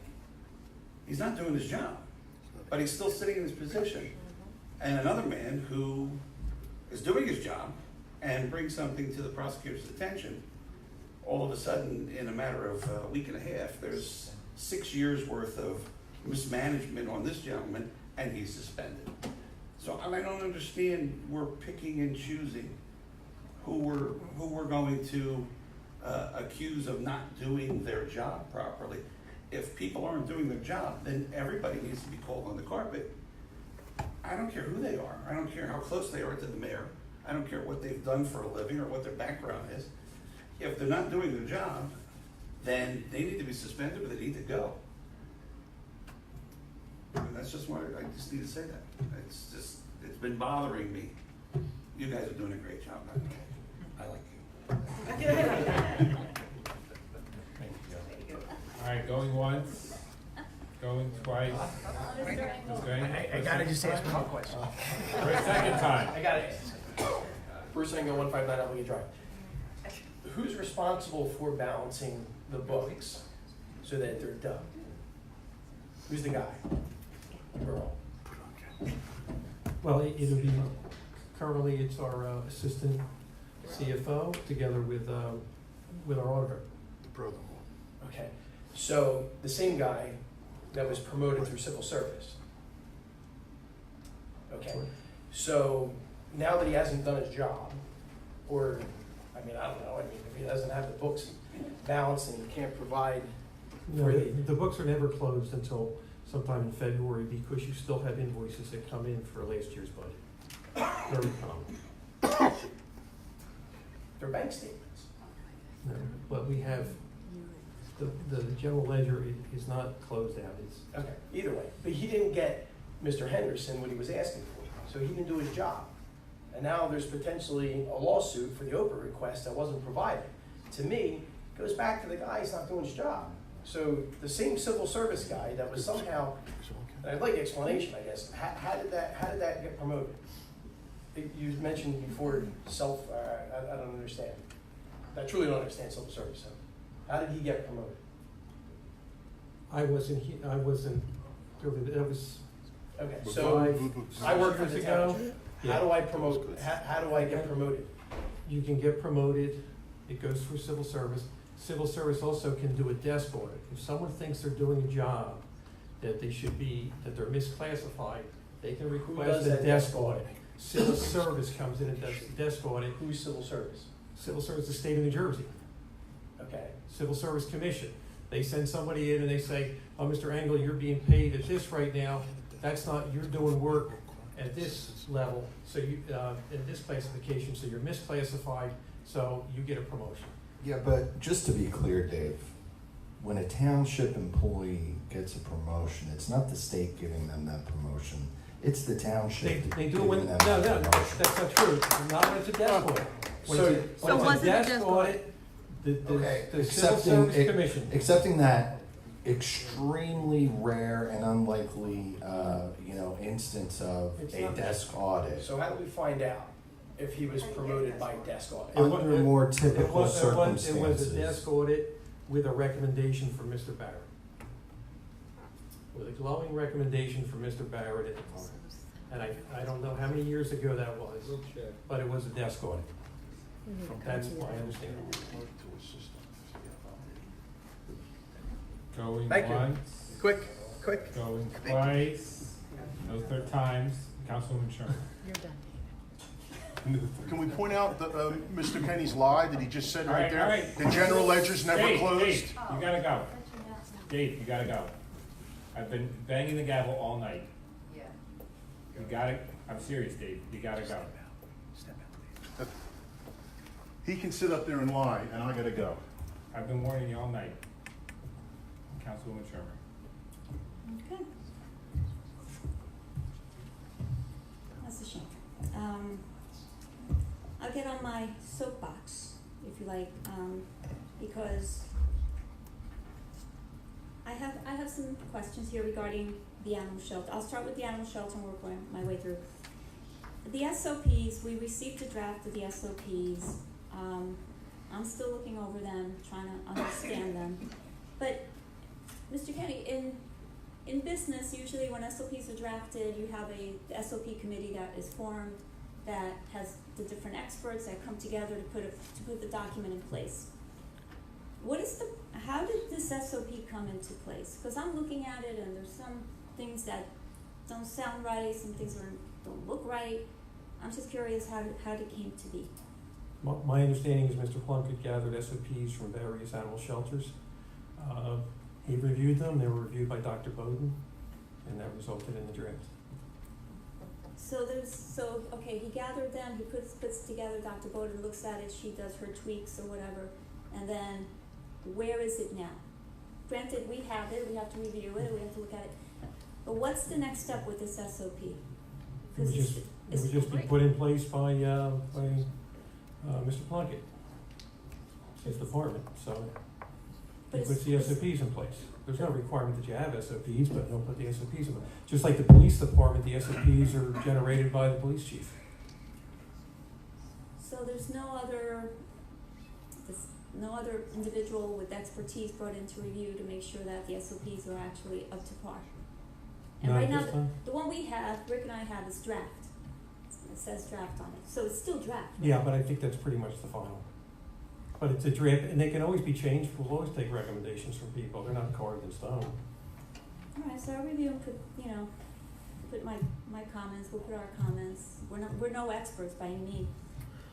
he's not doing his job. But he's still sitting in his position. And another man who is doing his job and brings something to the prosecutor's attention, all of a sudden, in a matter of a week and a half, there's 6 years worth of mismanagement on this gentleman, and he's suspended. So I don't understand, we're picking and choosing who we're going to accuse of not doing their job properly. If people aren't doing their job, then everybody needs to be called on the carpet. I don't care who they are. I don't care how close they are to the mayor. I don't care what they've done for a living or what their background is. If they're not doing their job, then they need to be suspended or they need to go. And that's just what I just need to say that. It's been bothering me. You guys are doing a great job. I like you. All right, going once, going twice. I gotta just ask one question. For a second time. I gotta ask. Bruce Engel, 159 Elmwood Drive. Who's responsible for balancing the books so that they're done? Who's the guy? Girl. Well, it'll be, currently it's our assistant CFO together with our auditor. Okay, so the same guy that was promoted through civil service. Okay, so now that he hasn't done his job, or, I mean, I don't know, if he doesn't have the books balanced and he can't provide No, for the books are never closed until sometime in February because you still have invoices that come in for last year's budget. Very common. their bank statements. No, but we have, the general ledger is not closed out. It's, Okay, either way, but he didn't get Mr. Henderson what he was asking for, so he didn't do his job. And now there's potentially a lawsuit for the Oprah request that wasn't provided. To me, it goes back to the guy who's not doing his job. So the same civil service guy that was somehow, and I'd like an explanation, I guess, how did that get promoted? You mentioned before I don't understand. I truly don't understand civil service, so how did he get promoted? I wasn't, that was. Okay, so I work for the town. How do I promote, how do I get promoted? You can get promoted, it goes through civil service. Civil service also can do a desk audit. If someone thinks they're doing a job that they should be, that they're misclassified, they can request a desk audit. Civil service comes in and does the desk audit. Who's civil service? Civil service, the state of New Jersey. Okay. Civil Service Commission. They send somebody in and they say, oh, Mr. Engel, you're being paid at this right now. That's not, you're doing work at this level, so you, in this classification, so you're misclassified, so you get a promotion. Yeah, but just to be clear, Dave, when a township employee gets a promotion, it's not the state giving them that promotion. It's the township They do giving when, them no, that promotion. that's not true. Not when it's a desk audit. When it's a desk audit, the Civil Service Commission. Accepting that extremely rare and unlikely, instance of It's a not- desk audit. So how do we find out if he was promoted by desk audit? Under more typical It was circumstances. a desk audit with a recommendation from Mr. Barrett. With a glowing recommendation from Mr. Barrett at the time. And I don't know how many years ago that was, but it was a desk audit. That's my understanding. Going Thank you. once. Quick. Going twice. No third times. Councilwoman Sherman. Can we point out that Mr. Kenny's lie that he just said All right right, there? all right. The general ledger's never Dave, closed? Dave, you gotta go. Dave, you gotta go. I've been banging the gavel all night. Yeah. You gotta, I'm serious, Dave, you gotta go. He can sit up there and lie, and I gotta go. I've been warning you all night. Councilwoman Sherman. Okay. That's a shame. I'll get on my soapbox, if you like, because I have some questions here regarding the animal shelter. I'll start with the animal shelter and work my way through. The SOPs, we received a draft of the SOPs. I'm still looking over them, trying to understand them. But, Mr. Kenny, in business, usually when SOPs are drafted, you have the SOP committee that is formed, that has the different experts that come together to put the document in place. How did this SOP come into place? Because I'm looking at it and there's some things that don't sound right, some things don't look right. I'm just curious how it came to be. My understanding is Mr. Plunkett gathered SOPs from various animal shelters. He reviewed them, they were reviewed by Dr. Bowden, and that resulted in the draft. Okay, he gathered them, he puts together, Dr. Bowden looks at it, she does her tweaks or whatever, and then where is it now? Granted, we have it, we have to review it, we have to look at it, but what's the next step with this SOP? It would just be put in place by Mr. Plunkett, his department, so he puts the SOPs in place. There's no requirement that you have SOPs, but he'll put the SOPs in place. Just like the police department, the SOPs are generated by the police chief. So there's no other individual with expertise brought in to review to make sure that the SOPs are actually up to par? And No, right now, this time? the one we have, Rick and I have, is draft. It says draft on it, so it's still draft. Right? Yeah, but I think that's pretty much the final. But it's a draft, and they can always be changed. We'll always take recommendations from people. They're not carved in stone. All right, so I'll review and put my comments. We'll put our comments. We're no experts by any means.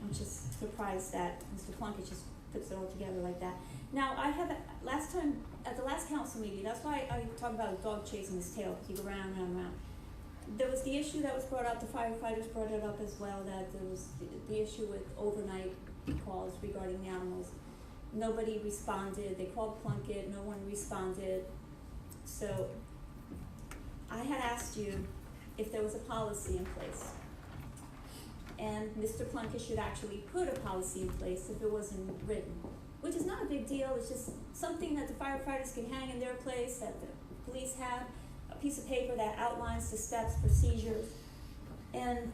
I'm just surprised that Mr. Plunkett just puts it all together like that. Now, I have at the last council meeting. That's why I talk about a dog chasing his tail. You go round, round, round. There was the issue that was brought up. The firefighters brought it up as well. That there was the issue with overnight calls regarding the animals. Nobody responded. They called Plunkett. No one responded. So I had asked you if there was a policy in place. And Mr. Plunkett should actually put a policy in place if it wasn't written, which is not a big deal. It's just something that the firefighters can hang in their place, that the police have, a piece of paper that outlines the steps, procedures. And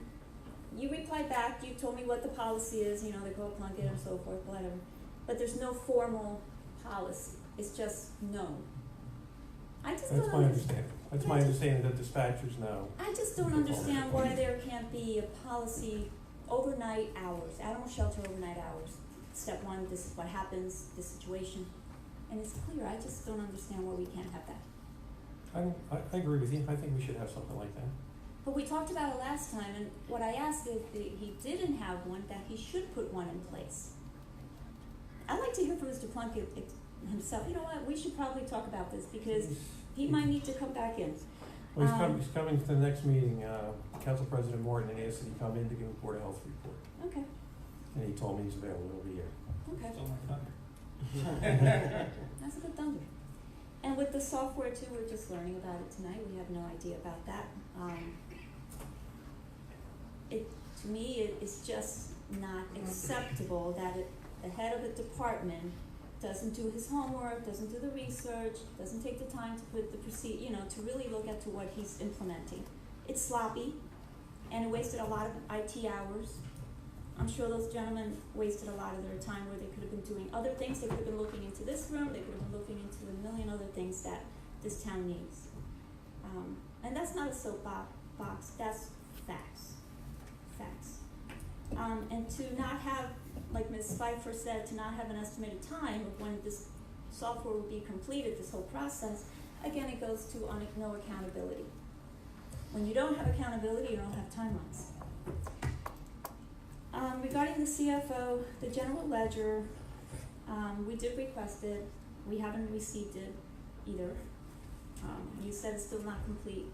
you replied back, you told me what the policy is, they call Plunkett and so forth, whatever. But there's no formal policy. It's just known. That's my understanding. That's my understanding that dispatchers know. I just don't understand why there can't be a policy overnight hours, animal shelter overnight hours. Step one, this is what happens, this situation. And it's clear, I just don't understand why we can't have that. I agree with you. I think we should have something like that. But we talked about it last time, and what I asked if he didn't have one, that he should put one in place. I'd like to hear from Mr. Plunkett himself. You know what, we should probably talk about this, because he might need to come back in. Well, he's coming to the next meeting. Council President Morton asked that he come in to give a Board of Health report. Okay. And he told me he's available. He'll be here. Okay. Still my thunder. That's a good thunder. And with the software too, we're just learning about it tonight. We have no idea about that. To me, it is just not acceptable that the head of a department doesn't do his homework, doesn't do the research, doesn't take the time to put the to really look at to what he's implementing. It's sloppy, and it wasted a lot of IT hours. I'm sure those gentlemen wasted a lot of their time where they could have been doing other things. They could have been looking into this room. They could have been looking into a million other things that this town needs. And that's not a soapbox. That's facts. Facts. And to not have, like Ms. Pfeiffer said, to not have an estimated time of when this software will be completed, this whole process, again, it goes to no accountability. When you don't have accountability, you don't have timelines. Regarding the CFO, the general ledger, we did request it. We haven't received it either. You said it's still not complete.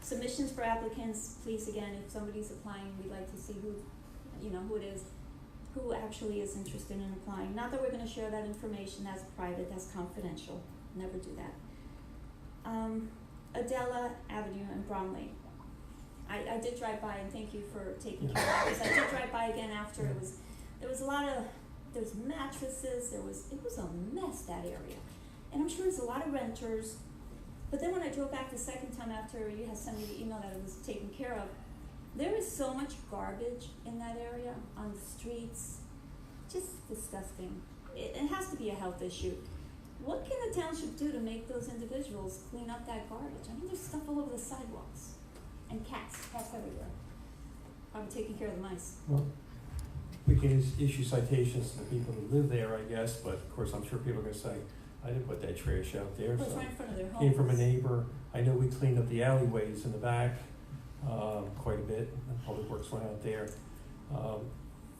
Submissions for applicants, please, again, if somebody's applying, we'd like to see who it is, who actually is interested in applying. Not that we're gonna share that information, that's private, that's confidential, never do that. Adela Avenue in Bromley. I did drive by, and thank you for taking care of this. I did drive by again after there was mattresses, it was a mess, that area. And I'm sure there's a lot of renters, but then when I drove back the second time after you had sent me the email that it was taken care of, there is so much garbage in that area, on the streets, just disgusting. it has to be a health issue. What can the township do to make those individuals clean up that garbage? I mean, there's stuff all over the sidewalks, and cats everywhere. I'm taking care of the mice. Well, we can issue citations to the people who live there, I guess, but of course, I'm sure people are gonna say, I didn't put that trash out there, Well, it's so. right in front of their homes. Came from a neighbor. I know we cleaned up the alleyways in the back, quite a bit. The Public Works went out there.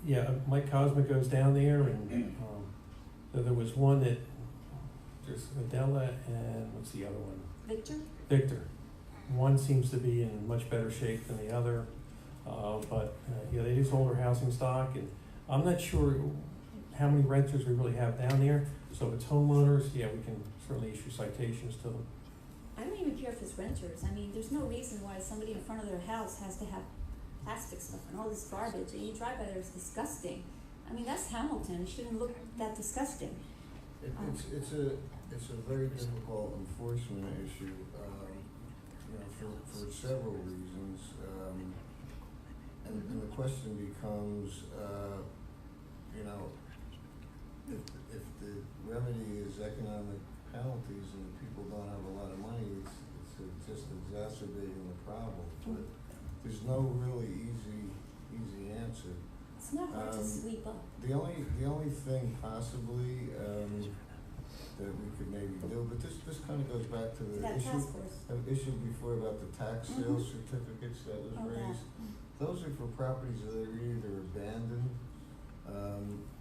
Yeah, Mike Cosma goes down there, and, so there was one that, there's Adela and what's the other one? Victor. One seems to be in much better shape than the other, but, yeah, they use older housing stock, and I'm not sure how many renters we really have down there. So if it's homeowners, yeah, we can certainly issue citations to them. I don't even care if it's renters. I mean, there's no reason why somebody in front of their house has to have plastic stuff and all this garbage, and you drive by there, it's disgusting. I mean, that's Hamilton, it shouldn't look that disgusting. It's a very difficult enforcement issue, you know, for several reasons. And the question becomes, you know, if the remedy is economic penalties and people don't have a lot of money, it's just exacerbating the problem. But there's no really easy answer. It's not hard to sweep up. The only thing possibly that we could maybe do, but this kind of goes back to the issue before about the tax sales certificates that was raised. Those are for properties that are either abandoned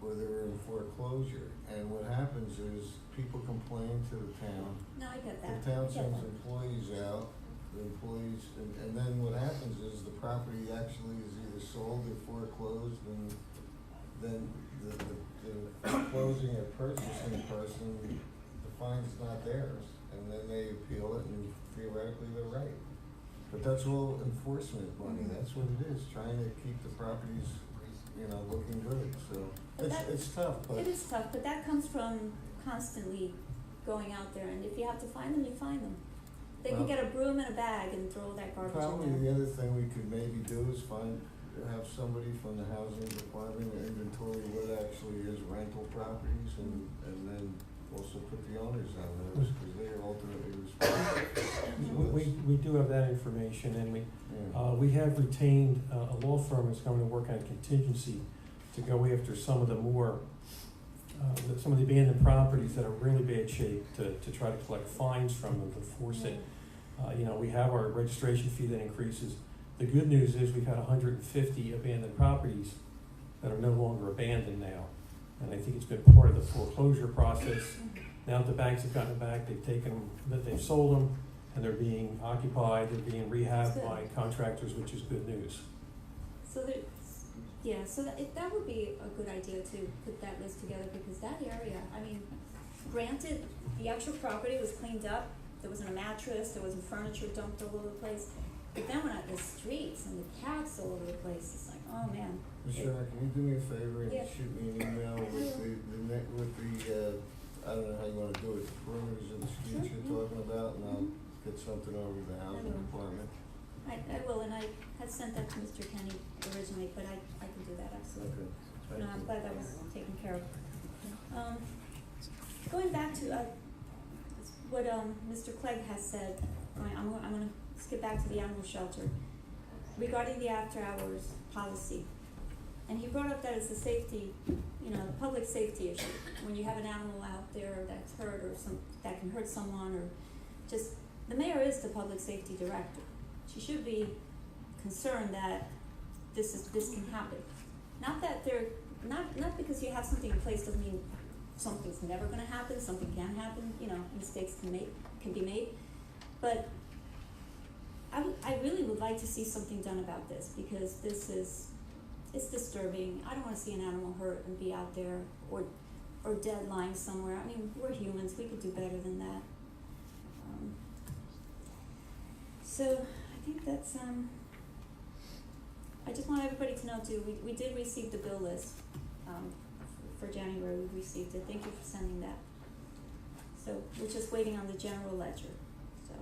or they're in foreclosure. And what happens is people complain to the town. No, I get that. The town sends employees out. The employees, and then what happens is the property actually is either sold or foreclosed, and then the closing or purchasing person, the fine's not theirs, and then they appeal it, and theoretically they're right. But that's all enforcement money. That's what it is, trying to keep the properties, you know, looking good. So it's tough, but It is tough, but that comes from constantly going out there, and if you have to find them, you find them. They can get a broom and a bag and throw that garbage in there. probably the other thing we could maybe do is have somebody from the housing department inventory what actually is rental properties, and then also put the owners on those, because they are ultimately responsible. We do have that information, and we have retained a law firm that's going to work on contingency to go after some of the more, some of the abandoned properties that are really bad shape to try to collect fines from them to force it. You know, we have our registration fee that increases. The good news is we've had 150 abandoned properties that are no longer abandoned now. And I think it's been part of the foreclosure process. Now that the banks have gotten it back, they've taken them, they've sold them, and they're being occupied, they're being rehabbed by contractors, which is good news. So that would be a good idea to put that list together, because that area, I mean, granted, the actual property was cleaned up, there wasn't a mattress, there wasn't furniture dumped all over the place, but then when the streets and the cats all over the place, it's like, oh man. Michelle, can you do me a favor and shoot me an email with the I don't know how you wanna do it, the perimeters of the streets you're talking about, and I'll get something over to the housing department. I will, and I had sent that to Mr. Kenny originally, but I can do that, absolutely. Okay. No, I'm glad that was taken care of. Going back to what Mr. Clegg has said, I'm gonna skip back to the animal shelter regarding the after-hours policy. And he brought up that it's a safety, public safety issue. When you have an animal out there that's hurt or that can hurt someone, or just, the mayor is the public safety director. She should be concerned that this can happen. Not that not because you have something in place doesn't mean something's never gonna happen, something can happen, mistakes can be made. But I really would like to see something done about this, because it's disturbing. I don't wanna see an animal hurt and be out there or dead lying somewhere. I mean, we're humans, we could do better than that. So I think that's, I just want everybody to know too, we did receive the bill list, for January, we received it. Thank you for sending that. So we're just waiting on the general ledger, so.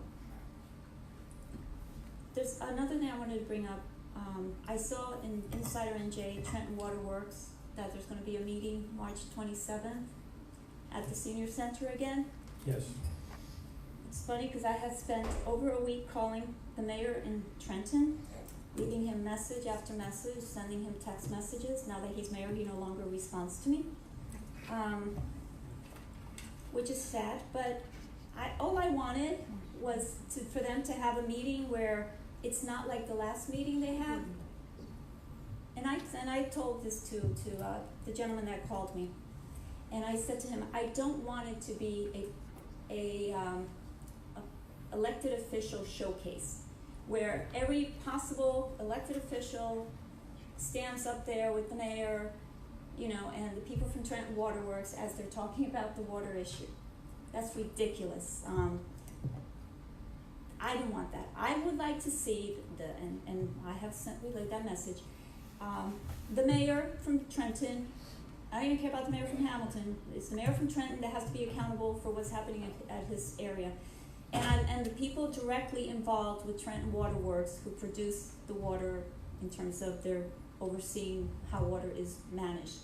There's another thing I wanted to bring up. I saw in Insider NJ, Trenton Water Works, that there's gonna be a meeting March 27th at the senior center again. Yes. It's funny because I had spent over a week calling the mayor in Trenton, leaving him message after message, sending him text messages. Now that he's mayor, he no longer responds to me, which is sad. But all I wanted was for them to have a meeting where it's not like the last meeting they had. And I told this to the gentleman that called me, and I said to him, I don't want it to be a elected official showcase where every possible elected official stands up there with the mayor, you know, and the people from Trenton Waterworks as they're talking about the water issue. That's ridiculous. I don't want that. I would like to see and I have relayed that message. The mayor from Trenton, I don't even care about the mayor from Hamilton. It's the mayor from Trenton that has to be accountable for what's happening at his area. And the people directly involved with Trenton Waterworks who produce the water in terms of their overseeing how water is managed.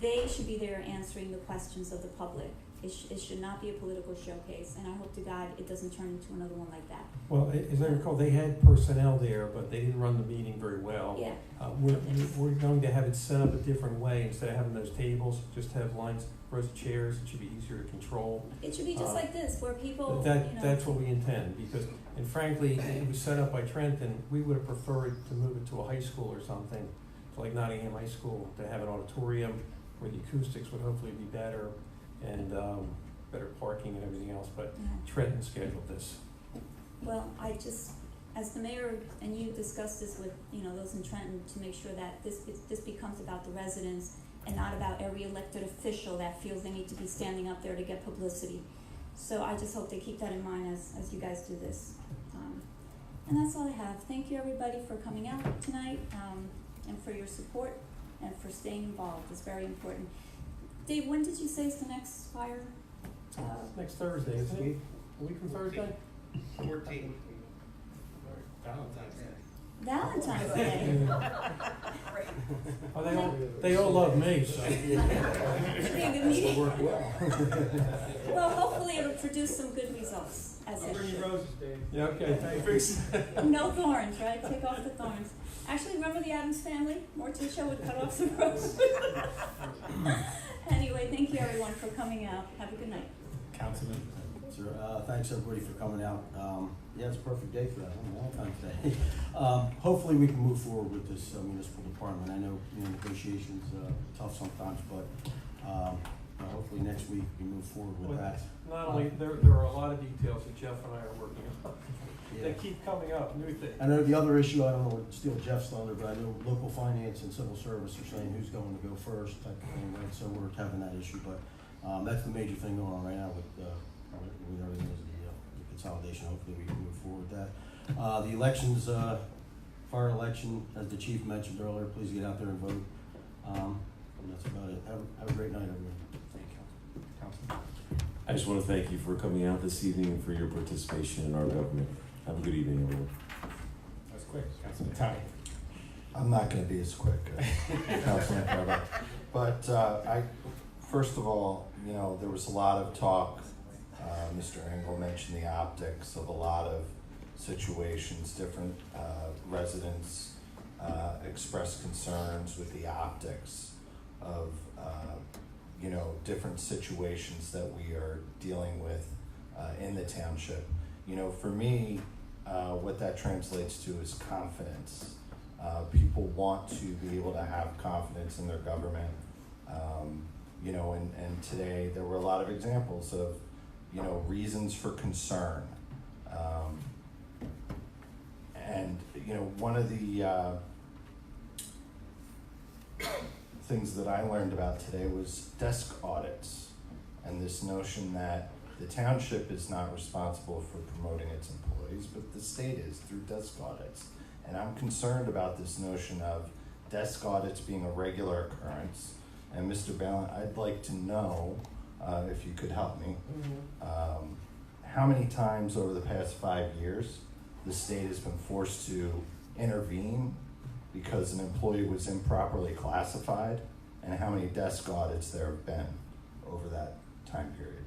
They should be there answering the questions of the public. It should not be a political showcase, and I hope to God it doesn't turn into another one like that. Well, as I recall, they had personnel there, but they didn't run the meeting very well. Yeah. We're going to have it set up a different way. Instead of having those tables, just have lines, rows of chairs. It should be easier to control. It should be just like this, where people, That's what we intend, because, and frankly, it was set up by Trenton. We would have preferred to move it to a high school or something, to like Nottingham High School, to have an auditorium where the acoustics would hopefully be better and better parking and everything else, but Trenton scheduled this. Well, I just, as the mayor, and you discussed this with, you know, those in Trenton, to make sure that this becomes about the residents and not about every elected official that feels they need to be standing up there to get publicity. So I just hope they keep that in mind as you guys do this. And that's all I have. Thank you, everybody, for coming out tonight, and for your support and for staying involved. It's very important. Dave, when did you say is thenext fire? Next Thursday, isn't it? A week from Thursday? 14. Valentine's Day. Oh, they all love me, so. Should be a good meeting. Work well. Well, hopefully it'll produce some good results, as it should. roses, Dave. Yeah, okay, thanks. No thorns, right? Take off the thorns. Actually, remember the Addams Family? Morticia would cut off some roses. Anyway, thank you everyone for coming out. Have a good night. Councilman. Sure. Thanks everybody for coming out. Yeah, it's a perfect day for that, Valentine's Day. Hopefully we can move forward with this municipal department. I know, negotiations tough sometimes, but hopefully next week we move forward with that. Not only, there are a lot of details that Jeff and I are working on. Yeah. They keep coming up, new things. I know the other issue, I don't know what steal Jeff's thunder, but I know local finance and civil service are saying who's going to go first type of thing, right? So we're having that issue, but that's the major thing going on right now with everything is the consolidation. Hopefully we can move forward with that. The elections, fire election, as the chief mentioned earlier, please get out there and vote. And that's about it. Have a great night, everyone. Thank you, Councilman. I just want to thank you for coming out this evening and for your participation in our government. Have a good evening, everyone. That was quick, Councilman Ty. I'm not gonna be as quick as Councilman Carver. But first of all, there was a lot of talk, Mr. Engel mentioned the optics of a lot of situations, different residents expressed concerns with the optics of, different situations that we are dealing with in the township. For me, what that translates to is confidence. People want to be able to have confidence in their government. And today there were a lot of examples of, reasons for concern. One of the things that I learned about today was desk audits and this notion that the township is not responsible for promoting its employees, but the state is through desk audits. And I'm concerned about this notion of desk audits being a regular occurrence. And Mr. Ballant, I'd like to know, if you could help me, how many times over the past 5 years the state has been forced to intervene because an employee was improperly classified, and how many desk audits there have been over that time period.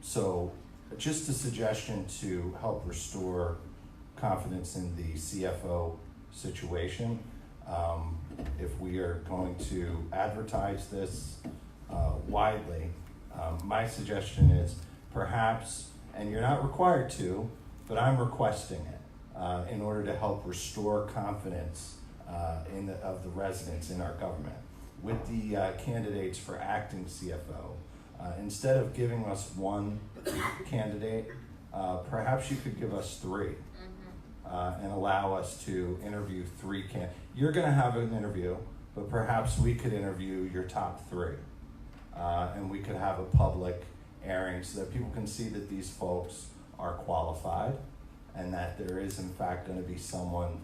So just a suggestion to help restore confidence in the CFO situation. If we are going to advertise this widely, my suggestion is perhaps, and you're not required to, but I'm requesting it in order to help restore confidence of the residents in our government. With the candidates for acting CFO, instead of giving us one candidate, perhaps you could give us three and allow us to interview three candidates. You're going to have an interview, but perhaps we could interview your top three. And we could have a public airing so that people can see that these folks are qualified and that there is in fact going to be someone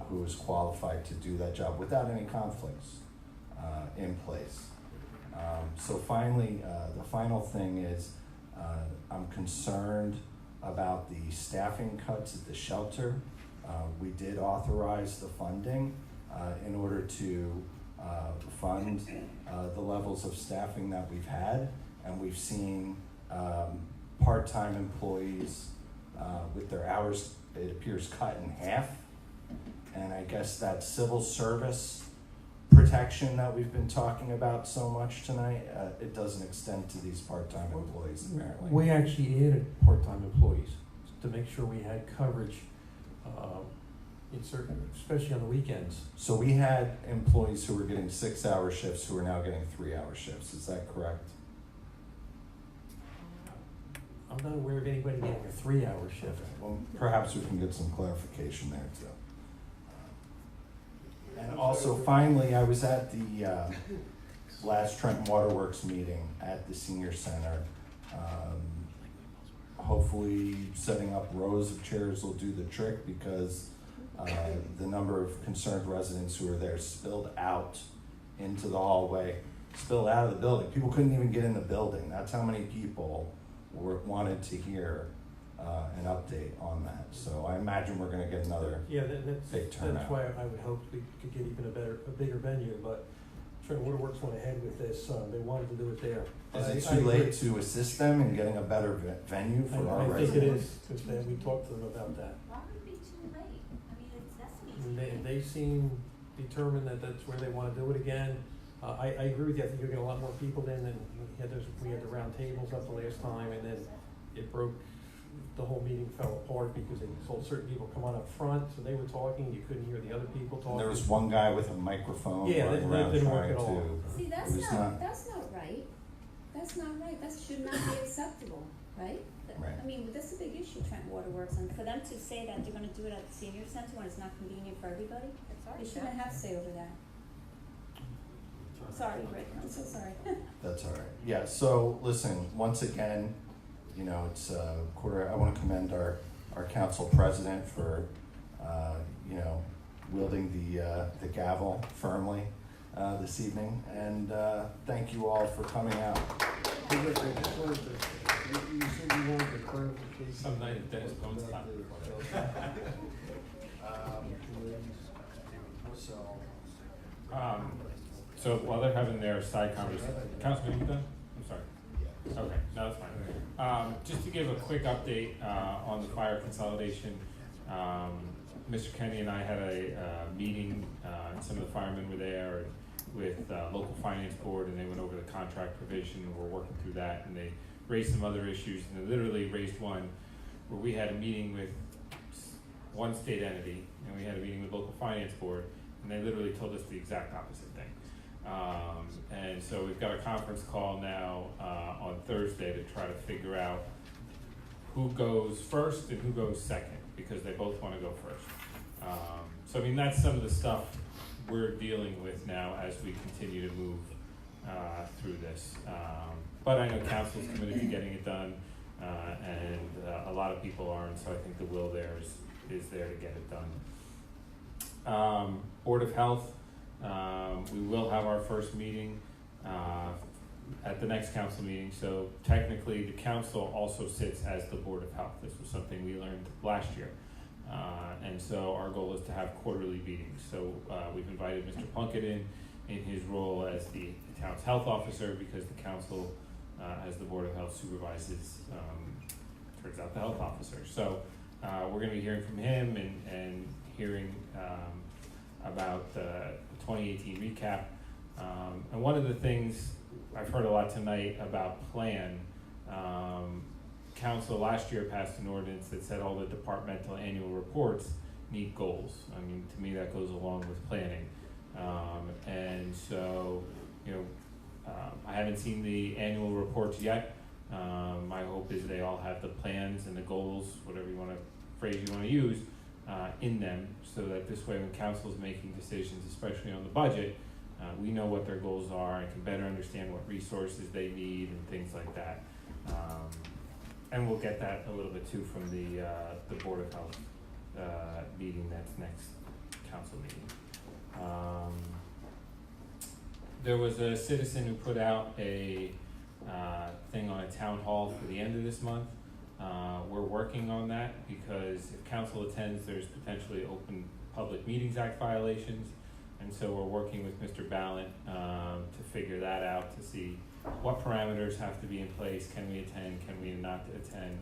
who is qualified to do that job without any conflicts in place. So finally, the final thing is I'm concerned about the staffing cuts at the shelter. We did authorize the funding in order to fund the levels of staffing that we've had, and we've seen part-time employees with their hours, it appears, cut in half. And I guess that civil service protection that we've been talking about so much tonight, it doesn't extend to these part-time employees apparently. We actually added part-time employees to make sure we had coverage in certain, especially on the weekends. So we had employees who were getting 6-hour shifts who are now getting 3-hour shifts, is that correct? I'm not aware of anybody getting a 3-hour shift. Well, perhaps we can get some clarification there too. And also, finally, I was at the last Trenton Waterworks meeting at the senior center. Hopefully, setting up rows of chairs will do the trick because the number of concerned residents who were there spilled out into the hallway, spilled out of the building. People couldn't even get in the building. That's how many people wanted to hear an update on that. So I imagine we're going to get another big turnout. That's why I would hope we could get even a bigger venue, but Trenton Waterworks went ahead with this. They wanted to do it there. Is it too late to assist them in getting a better venue for our residents? I think it is, because we talked to them about that. Why would it be too late? I mean, that's an easy. They seem determined that that's where they want to do it again. I agree with you. I think you'll get a lot more people in, and we had the round tables up the last time, and then it broke. The whole meeting fell apart because they told certain people come on up front, so they were talking. You couldn't hear the other people talking. And there was one guy with a microphone running around didn't trying work at all. to. See, that's not right. That's not right. That should not be acceptable, right? Right. I mean, that's a big issue, Trenton Waterworks, and for them to say that they're gonna do it at the senior center when it's not convenient for everybody, they shouldn't have say over that. Sorry, Rick, I'm so sorry. That's all right. Yeah, so listen, once again, you know, it's I want to commend our council president for, you know, wielding the gavel firmly this evening, and thank you all for coming out. You said you wanted the clarification. Some night Dennis Bones time. So while they're having their side conversation, Councilman, are you done? I'm sorry. Okay, no, that's fine. Just to give a quick update on the fire consolidation, Mr. Kenny and I had a meeting, and some of the firemen were there with local finance board, and they went over the contract provision, and we're working through that, and they raised some other issues, and they literally raised one where we had a meeting with one state entity, and we had a meeting with local finance board, and they literally told us the exact opposite thing. And so we've got a conference call now on Thursday to try to figure out who goes first and who goes second, because they both want to go first. So I mean, that's some of the stuff we're dealing with now as we continue to move through this. But I know council's committed to getting it done, and a lot of people are, and so I think the will there is there to get it done. Board of Health, we will have our first meeting at the next council meeting. So technically, the council also sits as the Board of Health. This was something we learned last year. And so our goal is to have quarterly meetings. So we've invited Mr. Plunkett in. in his role as the town's health officer, because the council, as the Board of Health supervises, turns out the health officer. So, we're gonna be hearing from him and hearing, about the 2018 recap. And one of the things I've heard a lot tonight about plan, council last year passed an ordinance that said all the departmental annual reports need goals. I mean, to me, that goes along with planning. And so, I haven't seen the annual reports yet. My hope is they all have the plans and the goals, whatever phrase you wanna use, in them, so that this way when council is making decisions, especially on the budget, we know what their goals are and can better understand what resources they need and things like that. And we'll get that a little bit too from the Board of Health meeting that's next council meeting. There was a citizen who put out a thing on a town hall for the end of this month. We're working on that because if council attends, there's potentially Open Public Meetings Act violations. And so we're working with Mr. Ballant to figure that out, to see what parameters have to be in place. Can we attend? Can we not attend?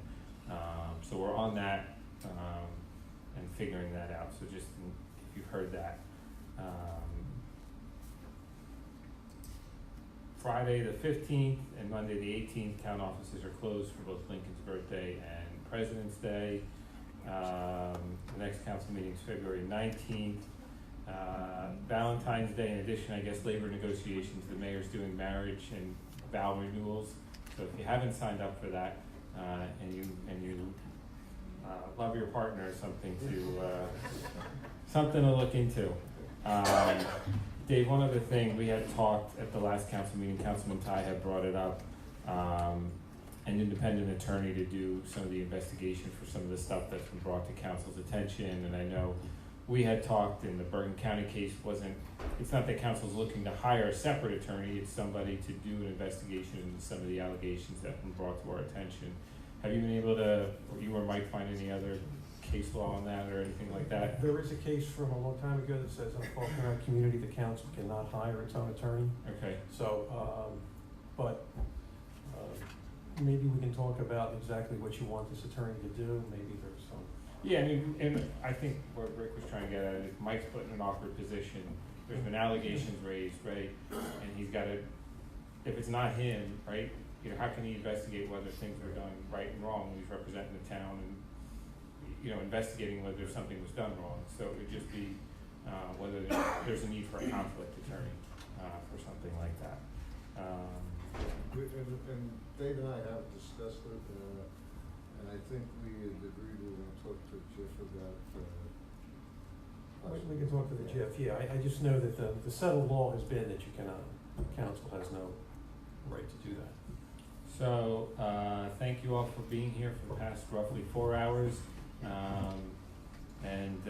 So we're on that and figuring that out. So just if you've heard that. Friday the 15th and Monday the 18th, town offices are closed for both Lincoln's birthday and President's Day. The next council meeting is February 19th. Valentine's Day, in addition, I guess, labor negotiations, the mayor's doing marriage and vow renewals. So if you haven't signed up for that, and you love your partner or something to look into. Dave, one other thing, we had talked at the last council meeting, Councilman Ty had brought it up, an independent attorney to do some of the investigation for some of the stuff that's been brought to council's attention. And I know we had talked in the Bergen County case, it's not that council's looking to hire a separate attorney, it's somebody to do an investigation into some of the allegations that have been brought to our attention. Have you been able to, or you or Mike, find any other case law on that or anything like that? There is a case from a long time ago that says in a Faulkner County community, the council cannot hire its own attorney. Okay. So, maybe we can talk about exactly what you want this attorney to do. Maybe there's some. Yeah, I mean, and I think what Rick was trying to get at is Mike's put in an awkward position. There's been allegations raised, right? And he's got to, if it's not him, right? How can he investigate whether things are done right and wrong when he's representing the town and, investigating whether something was done wrong? So it would just be whether there's a need for a conflict attorney for something like that. And Dave and I have discussed it, and I think we had agreed we were gonna talk to Jeff about, We can talk to the Jeff, yeah. I just know that the settled law has been that you cannot, council has no right to do that. So, thank you all for being here for the past roughly 4 hours. And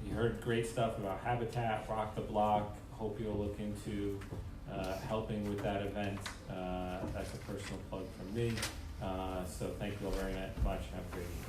you heard great stuff about Habitat, Rock the Block. Hope you'll look into helping with that event. That's a personal plug from me. So thank you all very much. Have a great evening.